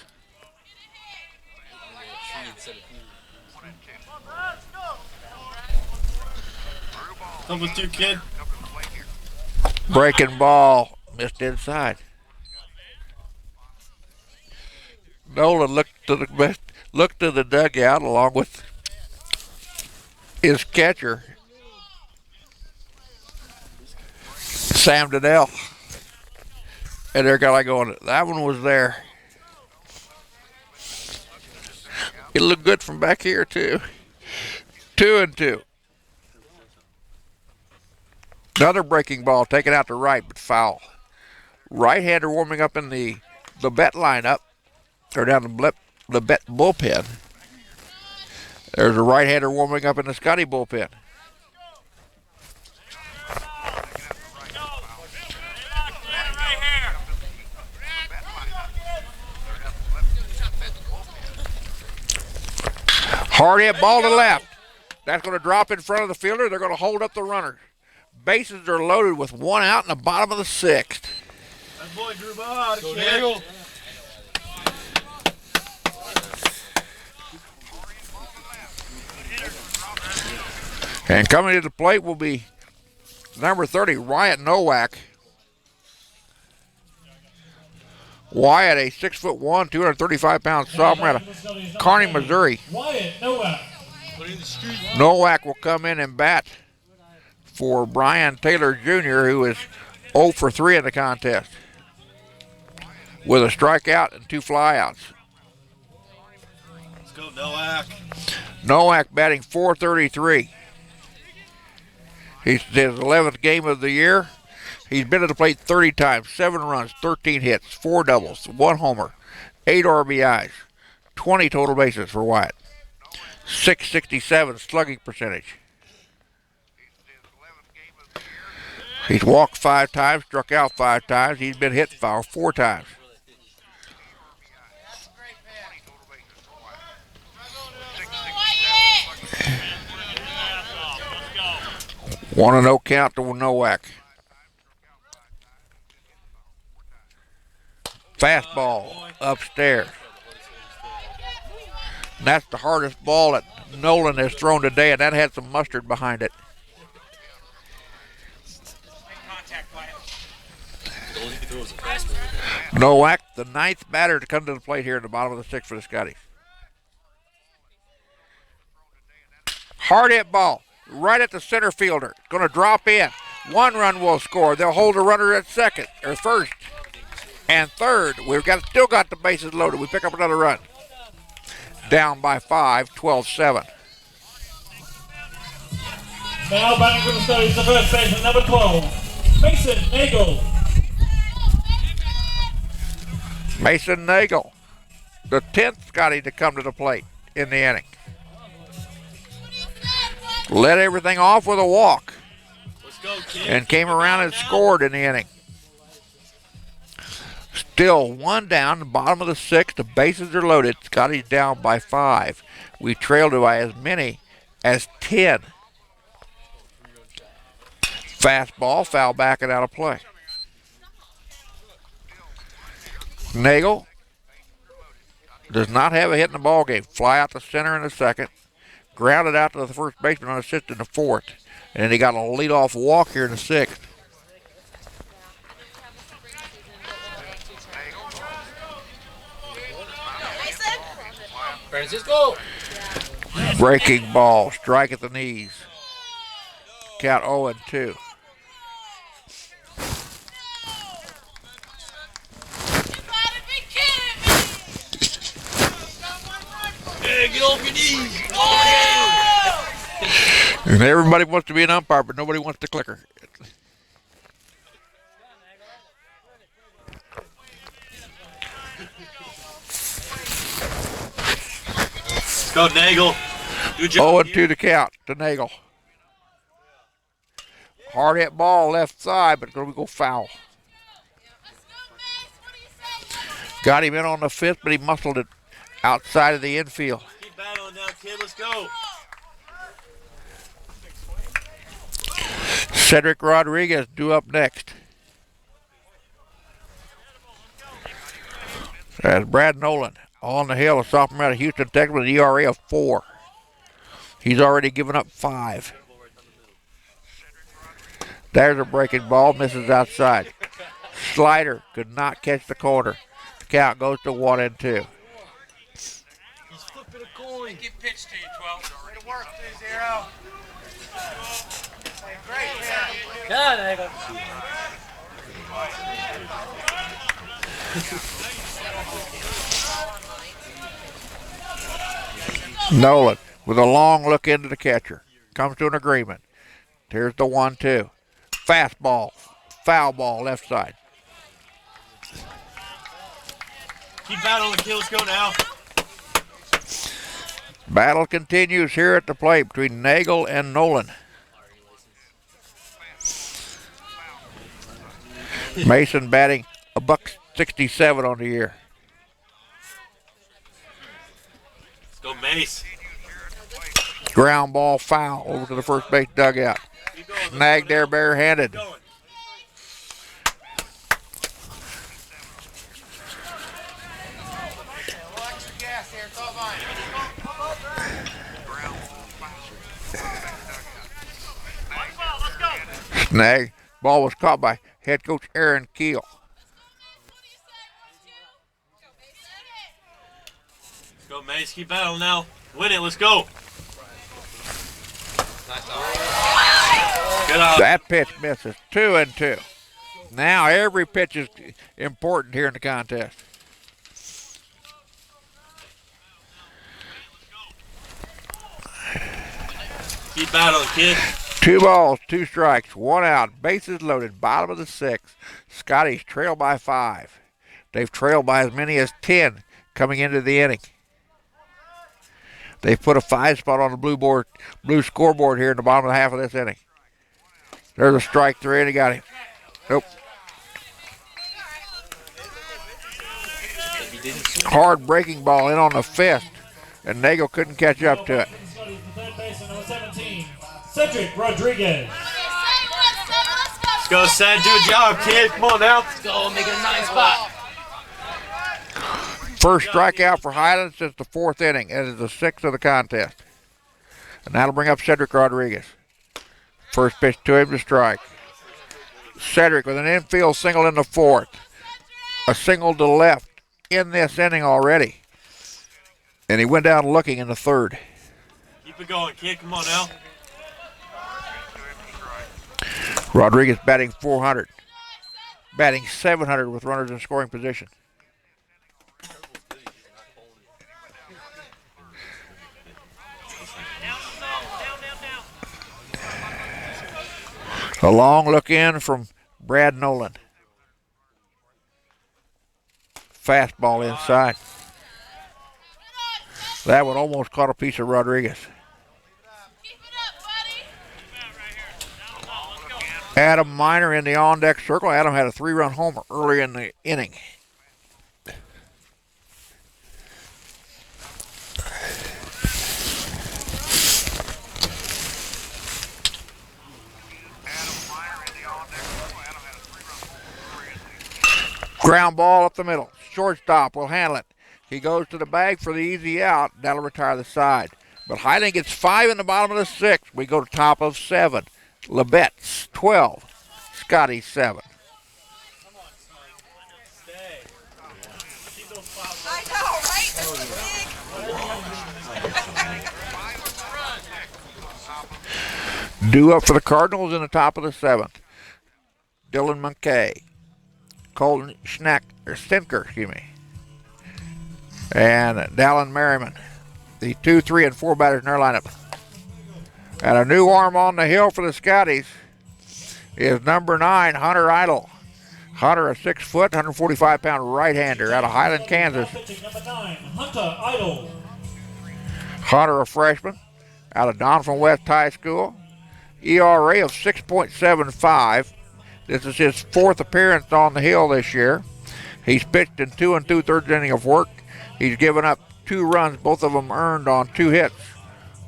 Come with you, kid. Breaking ball. Missed inside. Nolan looked to the dugout along with his catcher, Sam Donnell. And they're kind of going, that one was there. It looked good from back here, too. 2-2. Another breaking ball taken out to right, but foul. Right-hander warming up in the Labette lineup, or down the Labette bullpen. There's a right-hander warming up in the Scotty bullpen. Hard hit ball to left. That's going to drop in front of the fielder. They're going to hold up the runner. Bases are loaded with 1 out in the bottom of the 6th. That boy drew ball. Go Daniel. And coming to the plate will be number 30, Wyatt Nowak. Wyatt, a 6'1", 235-pound sophomore out of Kearney, Missouri. Wyatt Nowak. Nowak will come in and bat for Brian Taylor Jr., who is 0 for 3 in the contest, with a strikeout and 2 flyouts. Let's go, Nowak. Nowak batting .433. He's his 11th game of the year. He's been at the plate 30 times, 7 runs, 13 hits, 4 doubles, 1 homer, 8 RBIs, 20 total bases for Wyatt. .667 slugging percentage. He's walked 5 times, struck out 5 times. He's been hit 4 times. One and 0 count to Nowak. Fastball upstairs. And that's the hardest ball that Nolan has thrown today, and that had some mustard behind it. Nowak, the 9th batter to come to the plate here in the bottom of the 6th for the Scotties. Hard hit ball right at the center fielder. Going to drop in. 1 run will score. They'll hold a runner at second or first and third. We've still got the bases loaded. We pick up another run. Down by 5, 12-7. Now batting for the Studies, the first baseman, number 12, Mason Nagel. Mason Nagel, the 10th Scotty to come to the plate in the inning. Led everything off with a walk. Let's go, kid. And came around and scored in the inning. Still 1 down, the bottom of the 6th. The bases are loaded. Scotty's down by 5. We trailed by as many as 10. Fastball, foul back and out of play. Nagel does not have a hit in the ball game. Fly out the center in the 2nd. Grounded out to the first baseman on assist in the 4th. And then he got a leadoff walk here in the 6th. Francisco. Breaking ball, strike at the knees. Count 0-2. Hey, get off your knees. Oh, And everybody wants to be an umpire, but nobody wants to clicker. Let's go, Nagel. Good job. 0-2 to count to Nagel. Hard hit ball left side, but it's going to go foul. Got him in on the 5th, but he muscled it outside of the infield. Keep battling now, kid. Let's go. Cedric Rodriguez due up next. As Brad Nolan on the hill, a sophomore out of Houston, Texas, with an ERA of 4. He's already given up 5. There's a breaking ball, misses outside. Slider could not catch the corner. The count goes to 1-2. He's flipping a coin. Get pitched to you, 12. Way to work, 2-0. Great, God, I got Nolan with a long look into the catcher. Comes to an agreement. Here's the 1-2. Fastball. Foul ball left side. Keep battling, kid. Let's go now. Battle continues here at the plate between Nagel and Nolan. Mason batting $167 on the year. Let's go, Mace. Ground ball foul over to the first base dugout. Snagged there barehanded. Snag. Ball was caught by head coach Aaron Keel. Let's go, Mace. Keep battling now. Win it. Let's go. Good out. That pitch misses. 2-2. Now every pitch is important here in the contest. Keep battling, kid. 2 balls, 2 strikes, 1 out. Bases loaded. Bottom of the 6th. Scotty's trailed by 5. They've trailed by as many as 10 coming into the inning. They've put a 5 spot on the blue scoreboard here in the bottom of the half of this inning. There's a strike 3 and he got him. Nope. Hard breaking ball in on the fist, and Nagel couldn't catch up to it. Third baseman, number 17, Cedric Rodriguez. Let's go, Sad. Do a job, kid. Come on now. Let's go, make it a 9 spot. First strikeout for Highland since the 4th inning. It is the 6th of the contest. And that'll bring up Cedric Rodriguez. First pitch to him to strike. Cedric with an infield single in the 4th. A single to left in this inning already. And he went down looking in the 3rd. Keep it going, kid. Come on now. Rodriguez batting .400. Batting .700 with runners in scoring position. A long look in from Brad Nolan. Fastball inside. That one almost caught a piece of Rodriguez. Adam Miner in the on-deck circle. Adam had a 3-run homer early in the inning. Ground ball up the middle. Shortstop will handle it. He goes to the bag for the easy out. That'll retire the side. But Highland gets 5 in the bottom of the 6th. We go to top of 7. Labette 12. Scotty 7. I know, right? This is big. Due up for the Cardinals in the top of the 7th. Dylan McKay. Colton Stinker, and Dallin Merriman. The 2, 3, and 4 batters in their lineup. And a new arm on the hill for the Scotties is number 9, Hunter Idle. Hunter, a 6-foot, 145-pound right-hander out of Highland, Kansas. Number 9, Hunter Idle. Hunter, a freshman out of Doniphan West High School. ERA of 6.75. This is his 4th appearance on the hill this year. He's pitched in 2 2/3 innings of work. He's given up 2 runs, both of them earned on 2 hits.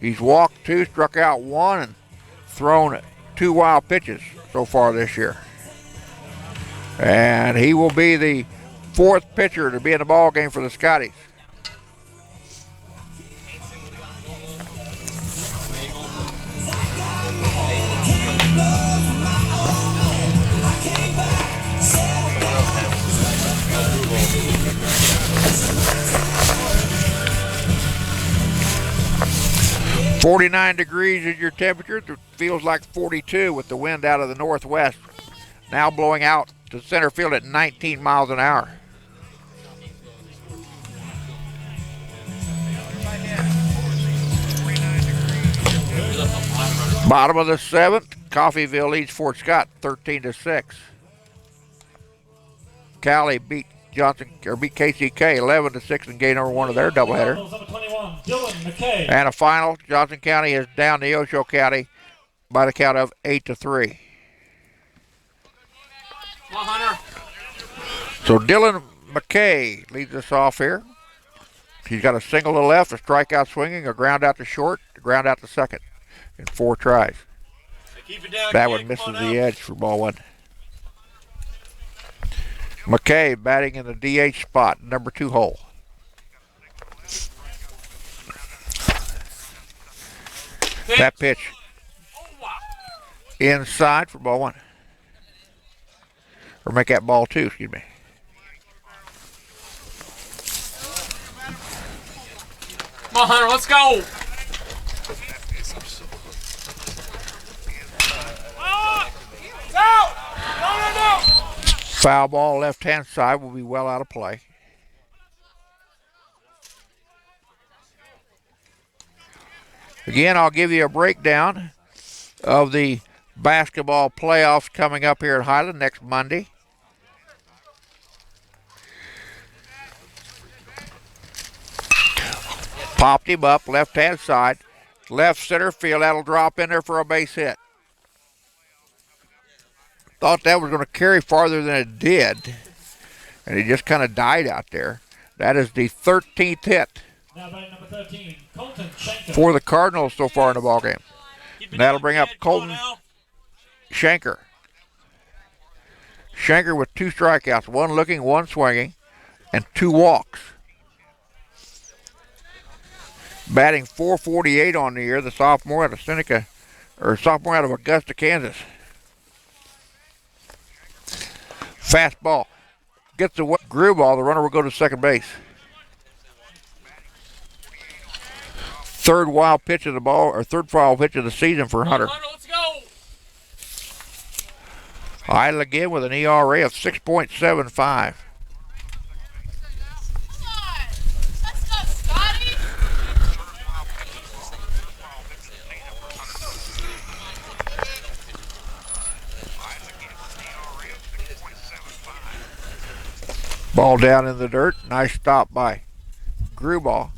He's walked 2, struck out 1, and thrown 2 wild pitches so far this year. And he will be the fourth pitcher to be in the ball game for the Scotties. "49 degrees is your temperature. It feels like 42 with the wind out of the northwest. Now blowing out to center field at 19 miles an hour. Bottom of the seventh, Coffeyville leads Fort Scott 13-6. Cali beat KCK 11-6 in game number one of their doubleheader. Number 21, Dylan McKay. And a final, Johnson County is down to Neosho County by the count of 8-3. Come on, Hunter. So Dylan McKay leads us off here. He's got a single to left, a strikeout swinging, a ground out to short, a ground out to second in 4 tries. Keep it down, That kid. one misses Come on the now. edge for ball one. McKay batting in the DH spot, number 2 hole. That pitch inside for ball one. Or make that ball 2, excuse me. Come on, Hunter, let's go. No. Foul ball left-hand side will be well out of play. Again, I'll give you a breakdown of the basketball playoffs coming up here at Highland next Monday. Popped him up, left-hand side, left center field. That'll drop in there for a base hit. Thought that was going to carry farther than it did, and he just kind of died out there. That is the 13th hit Now batting number 13, Colton Schenker. for the Cardinals so far in the ballgame. Keep it And that'll down, bring up kid. Come on Colton now. Schenker. Schenker with 2 strikeouts, 1 looking, 1 swinging, and 2 walks. Batting .448 on the year, the sophomore out of sophomore out of Augusta, Kansas. Fastball. Gets the groove ball, the runner will go to second base. Third wild pitch of the season for Hunter. Hunter, let's go. Idle again with an ERA of 6.75. Let's go, Scotty. Ball down in the dirt. Nice stop by Grewball.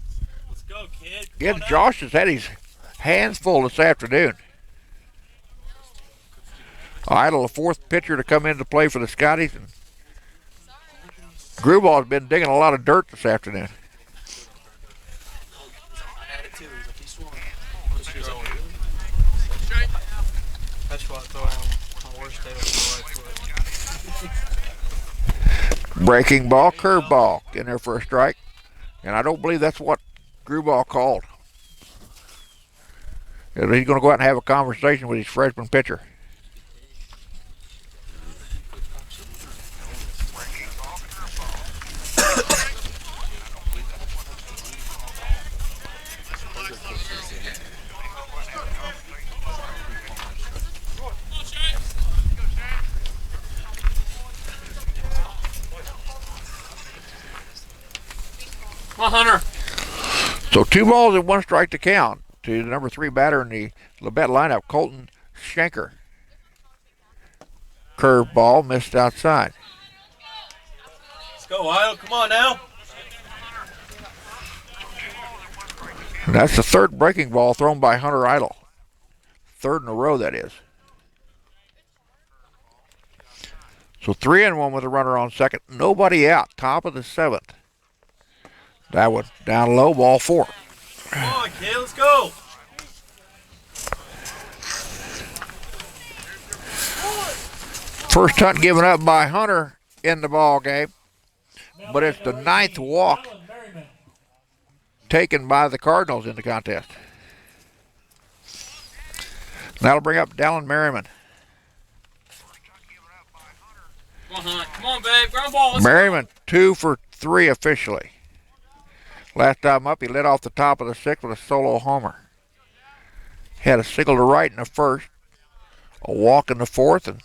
Let's go, kid. Come Again, on now. Josh has had his hands full this afternoon. Idle, a 4th pitcher to come into play for the Scotties. And Grewball has been digging a lot of dirt this afternoon. That's why I throw on my worst day of my life. Breaking ball, curveball in there for a strike. And I don't believe that's what Grewball called. He's going to go out and have a conversation with his freshman pitcher. Come on, Hunter. So 2 balls and 1 strike to count to the number 3 batter in the Labette lineup, Colton Schenker. Curveball missed outside. Let's go, Idle. Come on now. And that's the 3rd breaking ball thrown by Hunter Idle. 3rd in a row, that is. So 3-1 with a runner on second. Nobody out. Top of the 7th. That one down low, ball 4. Come on, kid. Let's go. First hunt given up by Hunter in the ball game. but it's the 9th walk taken by the Cardinals in the contest. That'll bring up Dallin Merriman. Come on, Hunt. Come on, babe. Ground ball. Let's Merriman 2 for 3 officially. Last time up, he led off the top of the 6th with a solo homer. Had a single to right in the 1st, a walk in the 4th, and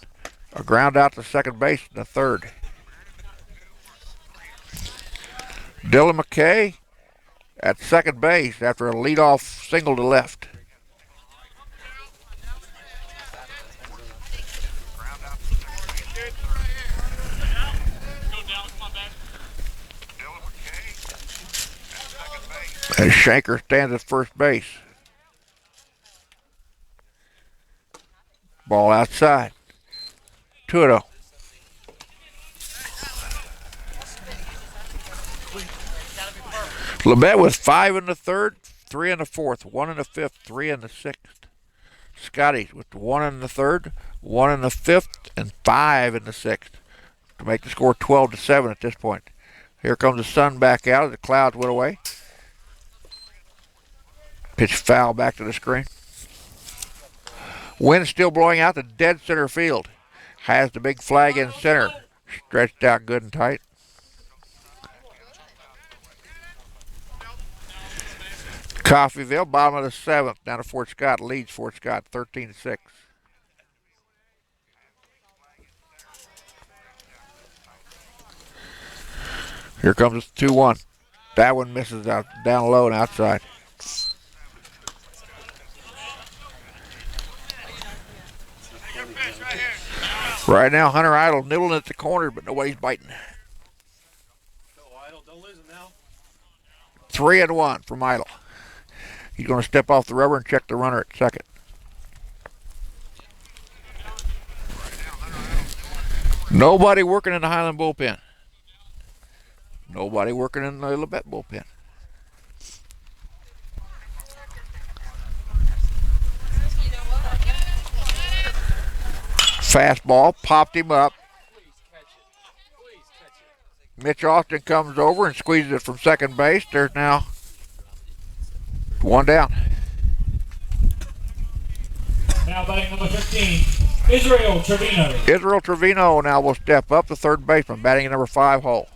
a ground out to second base in the 3rd. Dylan McKay at second base after a leadoff single to left. As Shanker stands at first base. Ball outside. 2-0. Labette with 5 in the 3rd, 3 in the 4th, 1 in the 5th, 3 in the 6th. Scotty with 1 in the 3rd, 1 in the 5th, and 5 in the 6th to make the score 12-7 at this point. Here comes the sun back out as the clouds went away. Pitch foul back to the screen. Wind still blowing out to dead center field. Has the big flag in center. Stretched out good and tight. Coffeyville, bottom of the 7th. Down to Fort Scott. Leads Fort Scott 13-6. Here comes 2-1. That one misses out down low and outside. Right now, Hunter Idle nibbling at the corner, but nobody's biting. 3-1 from Idle. He's going to step off the rubber and check the runner at second. Nobody working in the Highland bullpen. Nobody working in the Labette bullpen. Fastball, popped him up. Mitch Austin comes over and squeezes it from second base. There's now 1 down. Now batting number 15, Israel Trevino. Israel Trevino now will step up, the third baseman, batting at number 5 hole.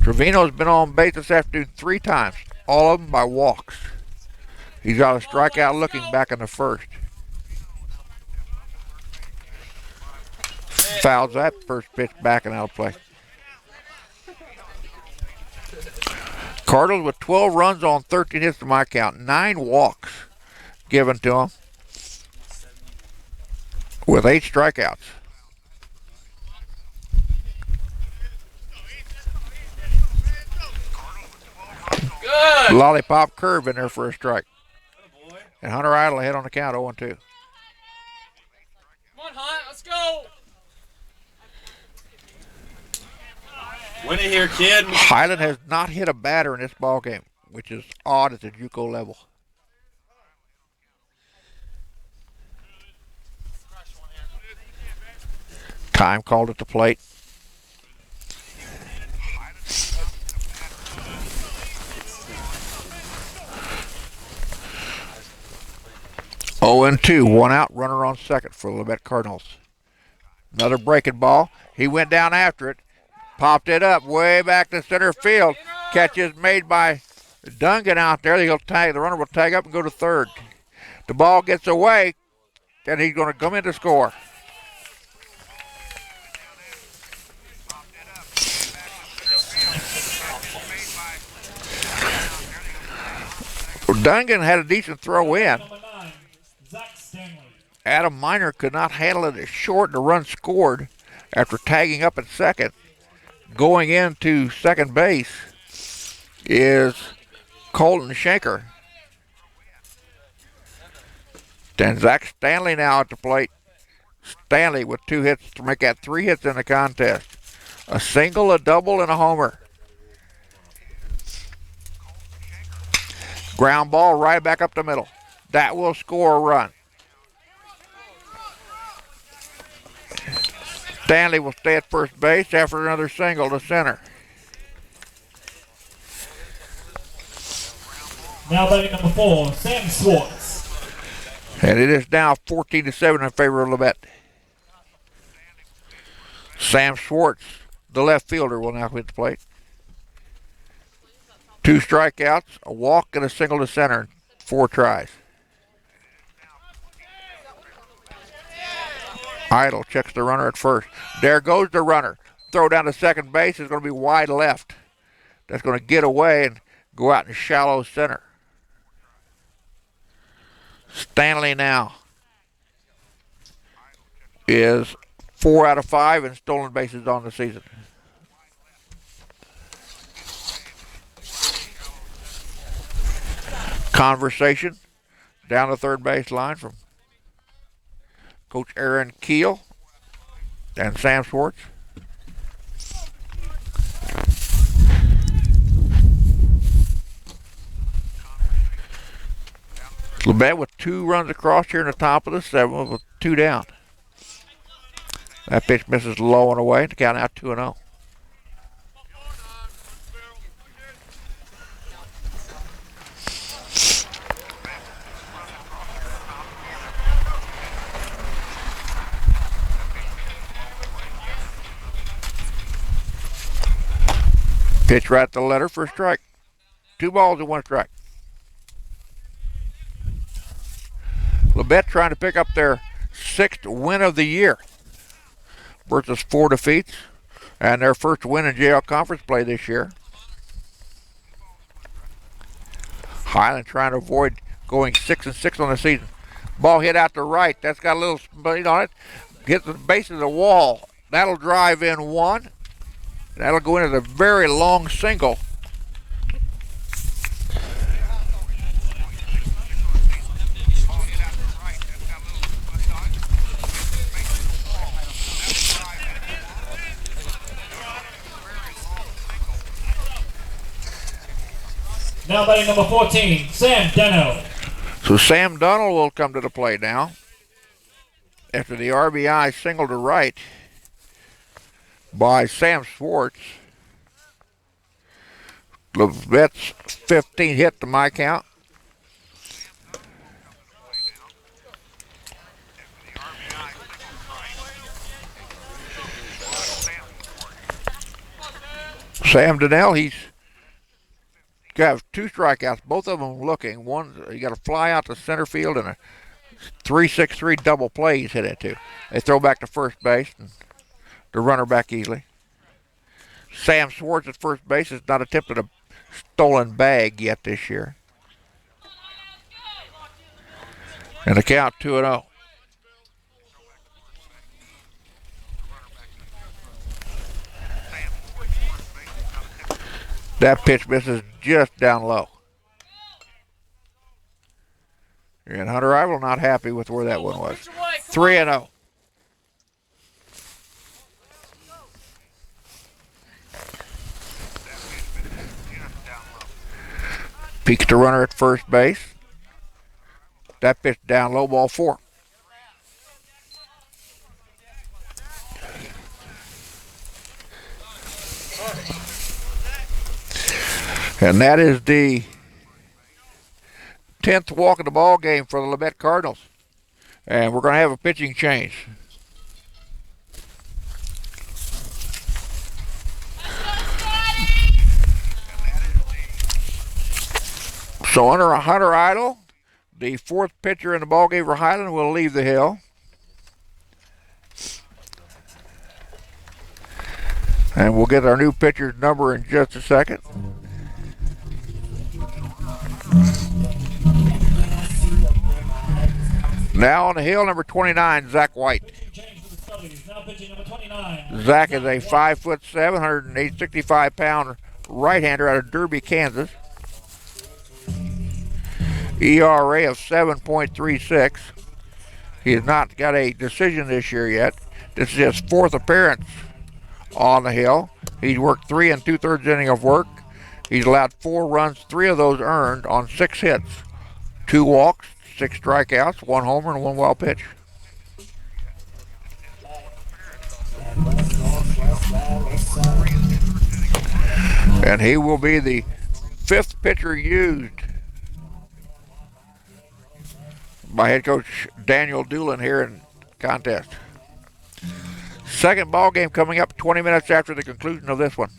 Trevino's been on base this afternoon 3 times, all of them by walks. He's got a strikeout looking back in the 1st. Fouls that first pitch back and out of play. Cardinals with 12 runs on 13 hits to my count. 9 walks given to them with 8 strikeouts. Good. Lollipop curve in there for a strike. And Hunter Idle ahead on the count 0-2. Come on, Hunt. Let's go. Win it here, kid. Highland has not hit a batter in this ball game, which is odd at the JUCO level. Time called at the plate. Oh and 2, 1 out, runner on second for the Labette Cardinals. Another breaking ball. He went down after it. Popped it up way back to center field. Catch is made by Dungan out there. The runner will tag up and go to third. The ball gets away, and he's going to come in to score. Dungan had a decent throw in. Adam Miner could not handle it as short, and the run scored after tagging up at second. Going into second base is Colton Shanker. Then Zach Stanley now at the plate. Stanley with 2 hits to make that 3 hits in the contest. A single, a double, and a homer. Ground ball right back up the middle. That will score a run. Stanley will stay at first base after another single to center. Now batting number 4, Sam Swartz. And it is now 14-7 in favor of Labette. Sam Swartz, the left fielder, will now hit the plate. 2 strikeouts, a walk, and a single to center. 4 tries. Idle checks the runner at first. There goes the runner. Throw down to second base is going to be wide left. That's going to get away and go out in shallow center. Stanley now is 4 out of 5 in stolen bases on the season. Conversation down the third base line from Coach Aaron Keel and Sam Swartz. Labette with 2 runs across here in the top of the 7th with 2 down. That pitch misses low and away to count out 2-0. Pitch right to the letter for a strike. 2 balls and 1 strike. Labette trying to pick up their 6th win of the year versus 4 defeats and their first win in JL Conference play this year. Highland trying to avoid going 6-6 on the season. Ball hit out to right. That's got a little speed on it. Hit the base of the wall. That'll drive in 1. That'll go into the very long single. Now batting number 14, Sam Deno. So Sam Dunnell will come to the plate now. After the RBI single to right by Sam Swartz. Labette's 15th hit to my count. Sam Donnell, he's got 2 strikeouts, both of them looking. One, he got a fly out to center field and a 3-6-3 double play he's hit into. They throw back to first base and the runner back easily. Sam Swartz at first base has not attempted a stolen bag yet this year. And the count 2-0. That pitch misses just down low. And Hunter Ivel not happy with where that one was. 3-0. Peeks the runner at first base. That pitch down low, ball 4. And that is the 10th walk of the ball game for the Labette Cardinals. And we're going to have a pitching change. So under a Hunter Idle, the 4th pitcher in the ball game for Highland will leave the hill. And we'll get our new pitcher's number in just a second. Now on the hill, number 29, Zach White. Zach is a 5'7", 165-pound right-hander out of Derby, Kansas. ERA of 7.36. He has not got a decision this year yet. This is his 4th appearance on the hill. He's worked 3 2/3 inning of work. He's allowed 4 runs, 3 of those earned on 6 hits, 2 walks, 6 strikeouts, 1 homer, and 1 wild pitch. And he will be the 5th pitcher used by head coach Daniel Doolin here in contest. Second ball game coming up 20 minutes after the conclusion of this one.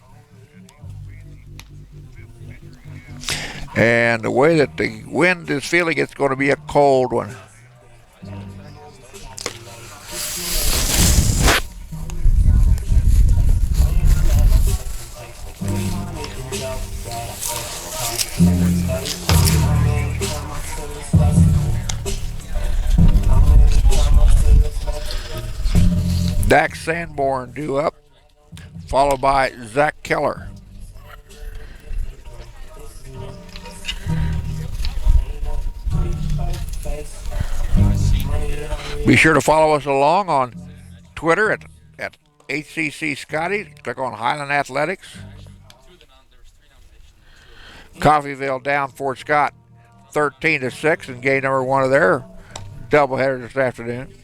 And the way that the wind is feeling, it's going to be a cold one. Dax Sanborn due up, followed by Zach Keller. Be sure to follow us along on Twitter at HCC Scotty. Click on Highland Athletics. Coffeyville down Fort Scott 13-6 in game number 1 of their doubleheader this afternoon.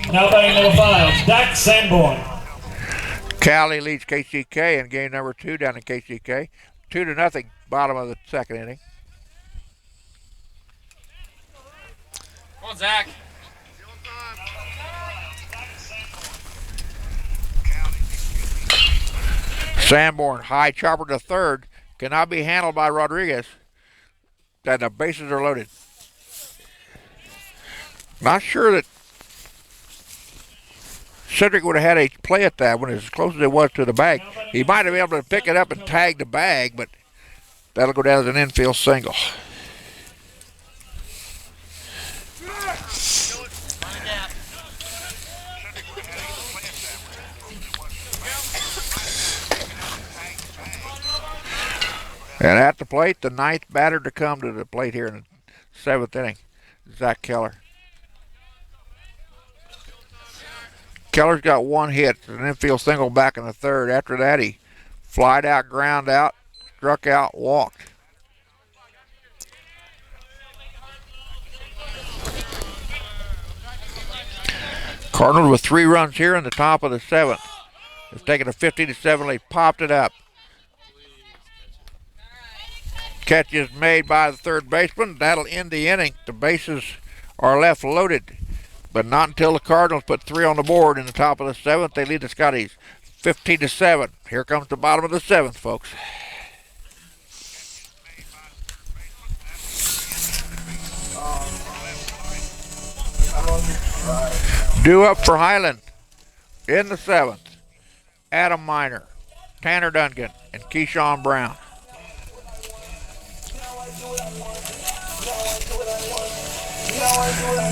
Now batting number 5, Dax Sanborn. Cali leads KCK in game number 2 down in KCK. 2-0, bottom of the second inning. Come on, Zach. Sanborn, high chopper to third, cannot be handled by Rodriguez. And the bases are loaded. Not sure that Cedric would have had a play at that one as close as it was to the bag. He might have been able to pick it up and tag the bag, but that'll go down as an infield single. And at the plate, the 9th batter to come to the plate here in the 7th inning, Zach Keller. Keller's got 1 hit, an infield single back in the 3rd. After that, he flied out, ground out, struck out, walked. Cardinals with 3 runs here in the top of the 7th. They've taken a 15-7 lead, popped it up. Catch is made by the third baseman. That'll end the inning. The bases are left loaded, but not until the Cardinals put 3 on the board in the top of the 7th. They lead the Scotties 15-7. Here comes the bottom of the 7th, folks. Due up for Highland in the 7th, Adam Miner, Tanner Duncan, and Keyshawn Brown.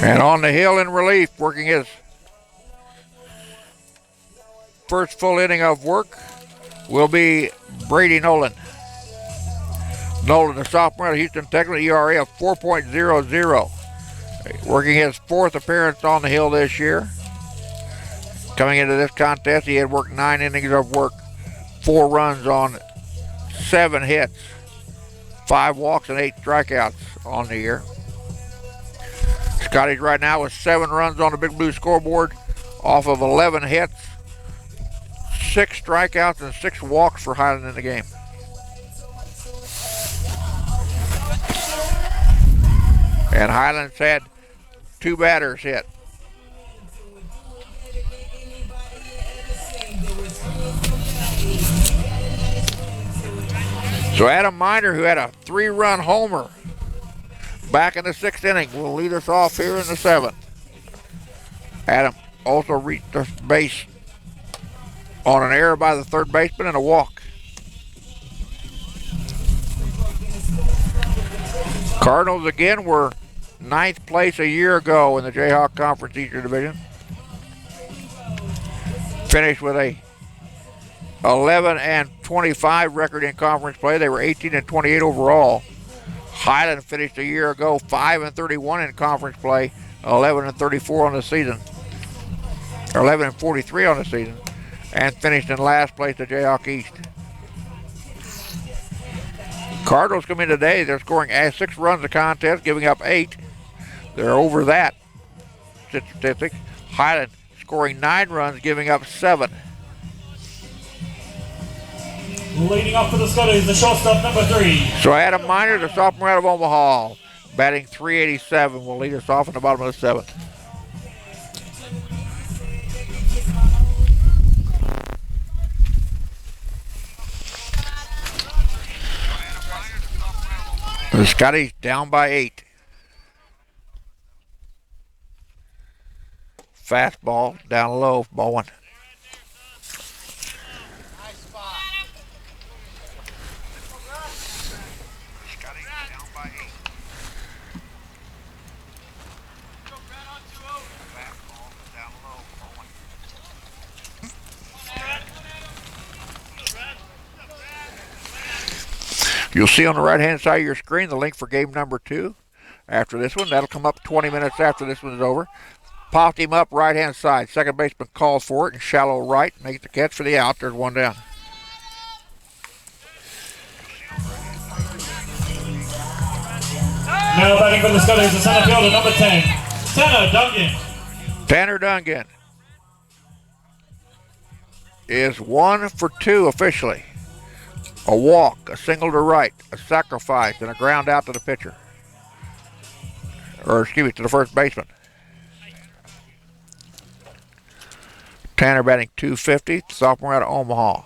And on the hill in relief, working his first full inning of work, will be Brady Nolan. Nolan, the sophomore out of Houston Texas, ERA of 4.00. Working his 4th appearance on the hill this year. Coming into this contest, he had worked 9 innings of work, 4 runs on 7 hits, 5 walks, and 8 strikeouts on the year. Scotty's right now with 7 runs on the Big Blue scoreboard off of 11 hits, 6 strikeouts, and 6 walks for Highland in the game. And Highland's had 2 batters hit. So Adam Miner, who had a 3-run homer back in the 6th inning, will lead us off here in the 7th. Adam also reached the base on an error by the third baseman and a walk. Cardinals again were 9th place a year ago in the Jayhawk Conference Eastern Division. Finished with a 11-25 record in conference play. They were 18-28 overall. Highland finished a year ago 5-31 in conference play, 11-34 on the season, or 11-43 on the season, and finished in last place at Jayhawk East. Cardinals come in today. They're scoring 6 runs a contest, giving up 8. They're over that statistic. Highland scoring 9 runs, giving up 7. Leading off for the Scotties, the shortstop, number 3. So Adam Miner, the sophomore out of Omaha, batting .387, will lead us off in the bottom of the 7th. The Scotties down by 8. Fastball down low, ball 1. You'll see on the right-hand side of your screen the link for game number 2. After this one, that'll come up 20 minutes after this one is over. Popped him up right-hand side. Second baseman calls for it in shallow right. Makes the catch for the out. There's 1 down. Now batting for the Scotties, the center fielder, number 10, Tanner Duncan. Tanner Duncan is 1 for 2 officially. A walk, a single to right, a sacrifice, and a ground out to the pitcher. Or, excuse me, to the first baseman. Tanner batting .250, sophomore out of Omaha.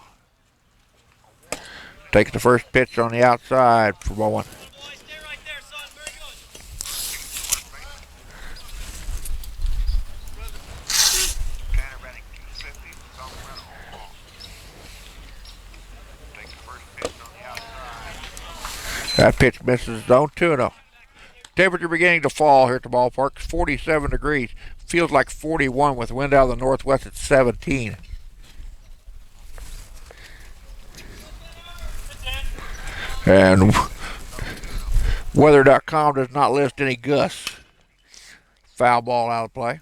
Takes the first pitch on the outside for ball 1. That pitch misses zone 2-0. Temperature beginning to fall here at the ballpark. It's 47 degrees. Feels like 41 with wind out of the northwest at 17. And weather.com does not list any gusts. Foul ball out of play.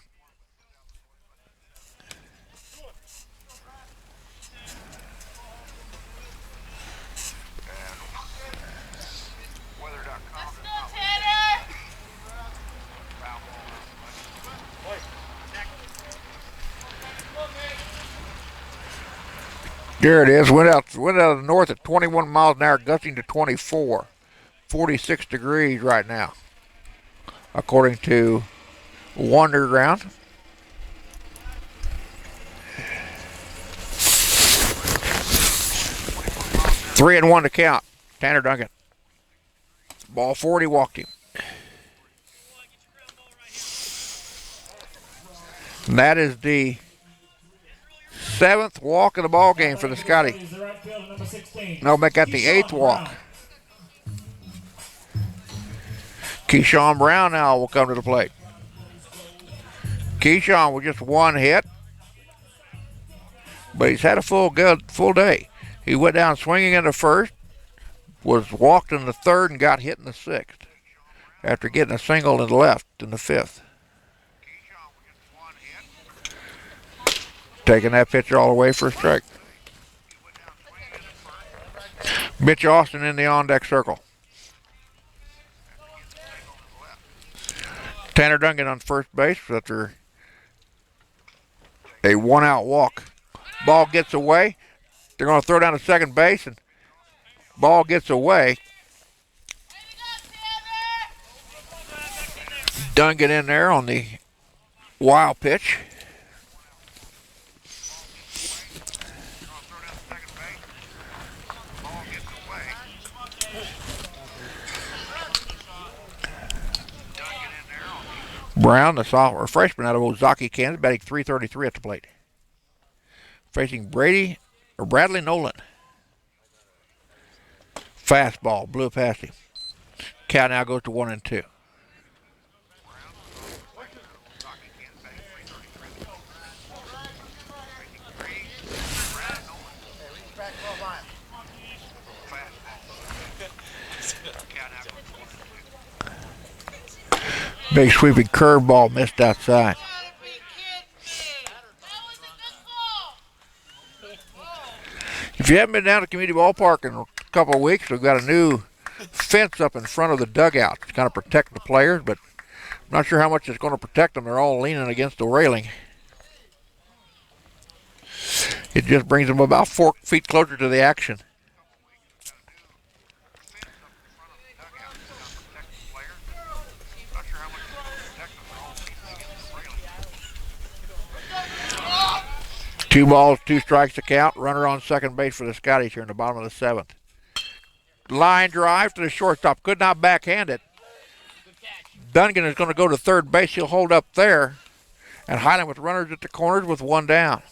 There it is. Went out of the north at 21 miles an hour, gusting to 24. 46 degrees right now, according to Wonderground. Three and 1 to count. Tanner Duncan. Ball 40, walked him. And that is the 7th walk of the ball game for the Scotty. No, make that the 8th walk. Keyshawn Brown now will come to the plate. Keyshawn with just 1 hit, but he's had a full day. He went down swinging in the first, was walked in the 3rd, and got hit in the 6th after getting a single in the left in the 5th. Taking that pitcher all the way for a strike. Mitch Austin in the on-deck circle. Tanner Duncan on first base after a 1-out walk. Ball gets away. They're going to throw down to second base, and ball gets away. Duncan in there on the wild pitch. Brown, the sophomore freshman out of Ozaki, Kansas, batting .333 at the plate. Facing Bradley Nolan. Fastball, blew past him. Count now goes to 1-2. Big sweeping curveball missed outside. If you haven't been down to Community Ballpark in a couple of weeks, we've got a new fence up in front of the dugout to kind of protect the players, but Not sure how much it's going to protect them. They're all leaning against the railing. It just brings them about 4 feet closer to the action. Two balls, 2 strikes to count. Runner on second base for the Scotties here in the bottom of the 7th. Line drive to the shortstop. Could not backhand it. Dungan is going to go to third base. He'll hold up there. And Highland with runners at the corners with 1 down.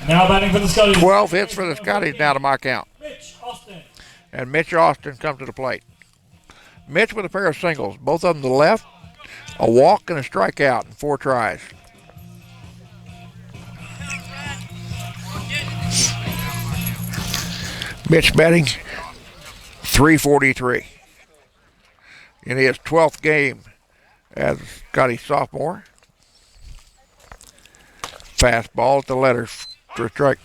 Now batting for the Scotties. 12 hits for the Scotties now to my count. Mitch Austin. And Mitch Austin comes to the plate. Mitch with a pair of singles, both of them to the left, a walk and a strikeout in 4 tries. Mitch batting .343 in his 12th game as Scotty sophomore. Fastball at the letters for a strike.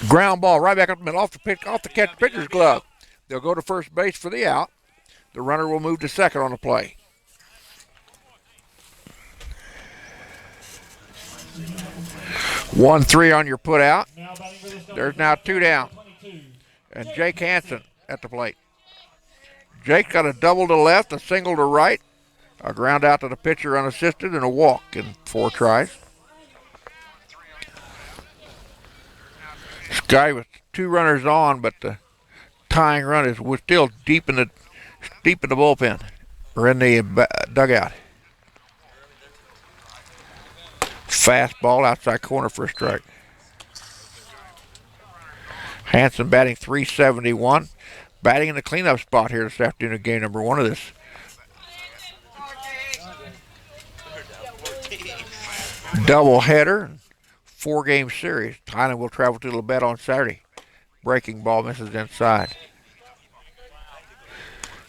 Ground ball right back up the middle off the catch pitcher's glove. They'll go to first base for the out. The runner will move to second on the play. One, 3 on your put out. There's now 2 down. And Jake Hansen at the plate. Jake got a double to left, a single to right, a ground out to the pitcher unassisted, and a walk in 4 tries. Sky with 2 runners on, but the tying run was still deep in the bullpen or in the dugout. Fastball outside corner for a strike. Hansen batting .371, batting in the cleanup spot here this afternoon in game number 1 of this doubleheader. 4-game series. Highland will travel to Labette on Saturday. Breaking ball misses inside.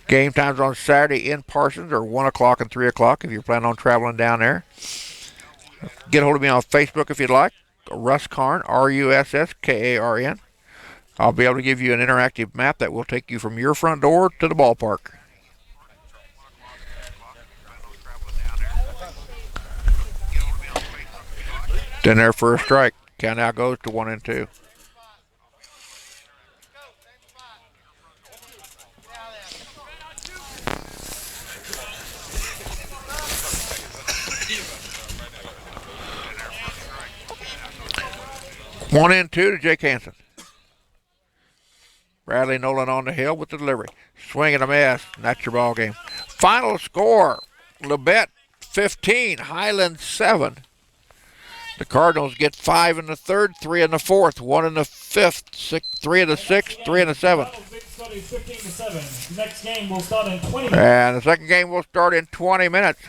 Game times on Saturday in Parsons are 1 o'clock and 3 o'clock if you're planning on traveling down there. Get a hold of me on Facebook if you'd like. Russ Karn, RUSSKARN. I'll be able to give you an interactive map that will take you from your front door to the ballpark. Then there for a strike. Count now goes to 1 and 2. One and 2 to Jake Hansen. Bradley Nolan on the hill with the delivery. Swing and a miss. And that's your ball game. Final score: Labette 15, Highland 7. The Cardinals get 5 in the 3rd, 3 in the 4th, 1 in the 5th, 3 in the 6th, 3 in the 7th. 15-7. Next game will start in 20 minutes. And the second game will start in 20 minutes.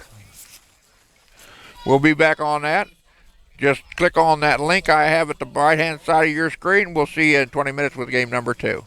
We'll be back on that. Just click on that link I have at the right-hand side of your screen. We'll see you in 20 minutes with game number 2.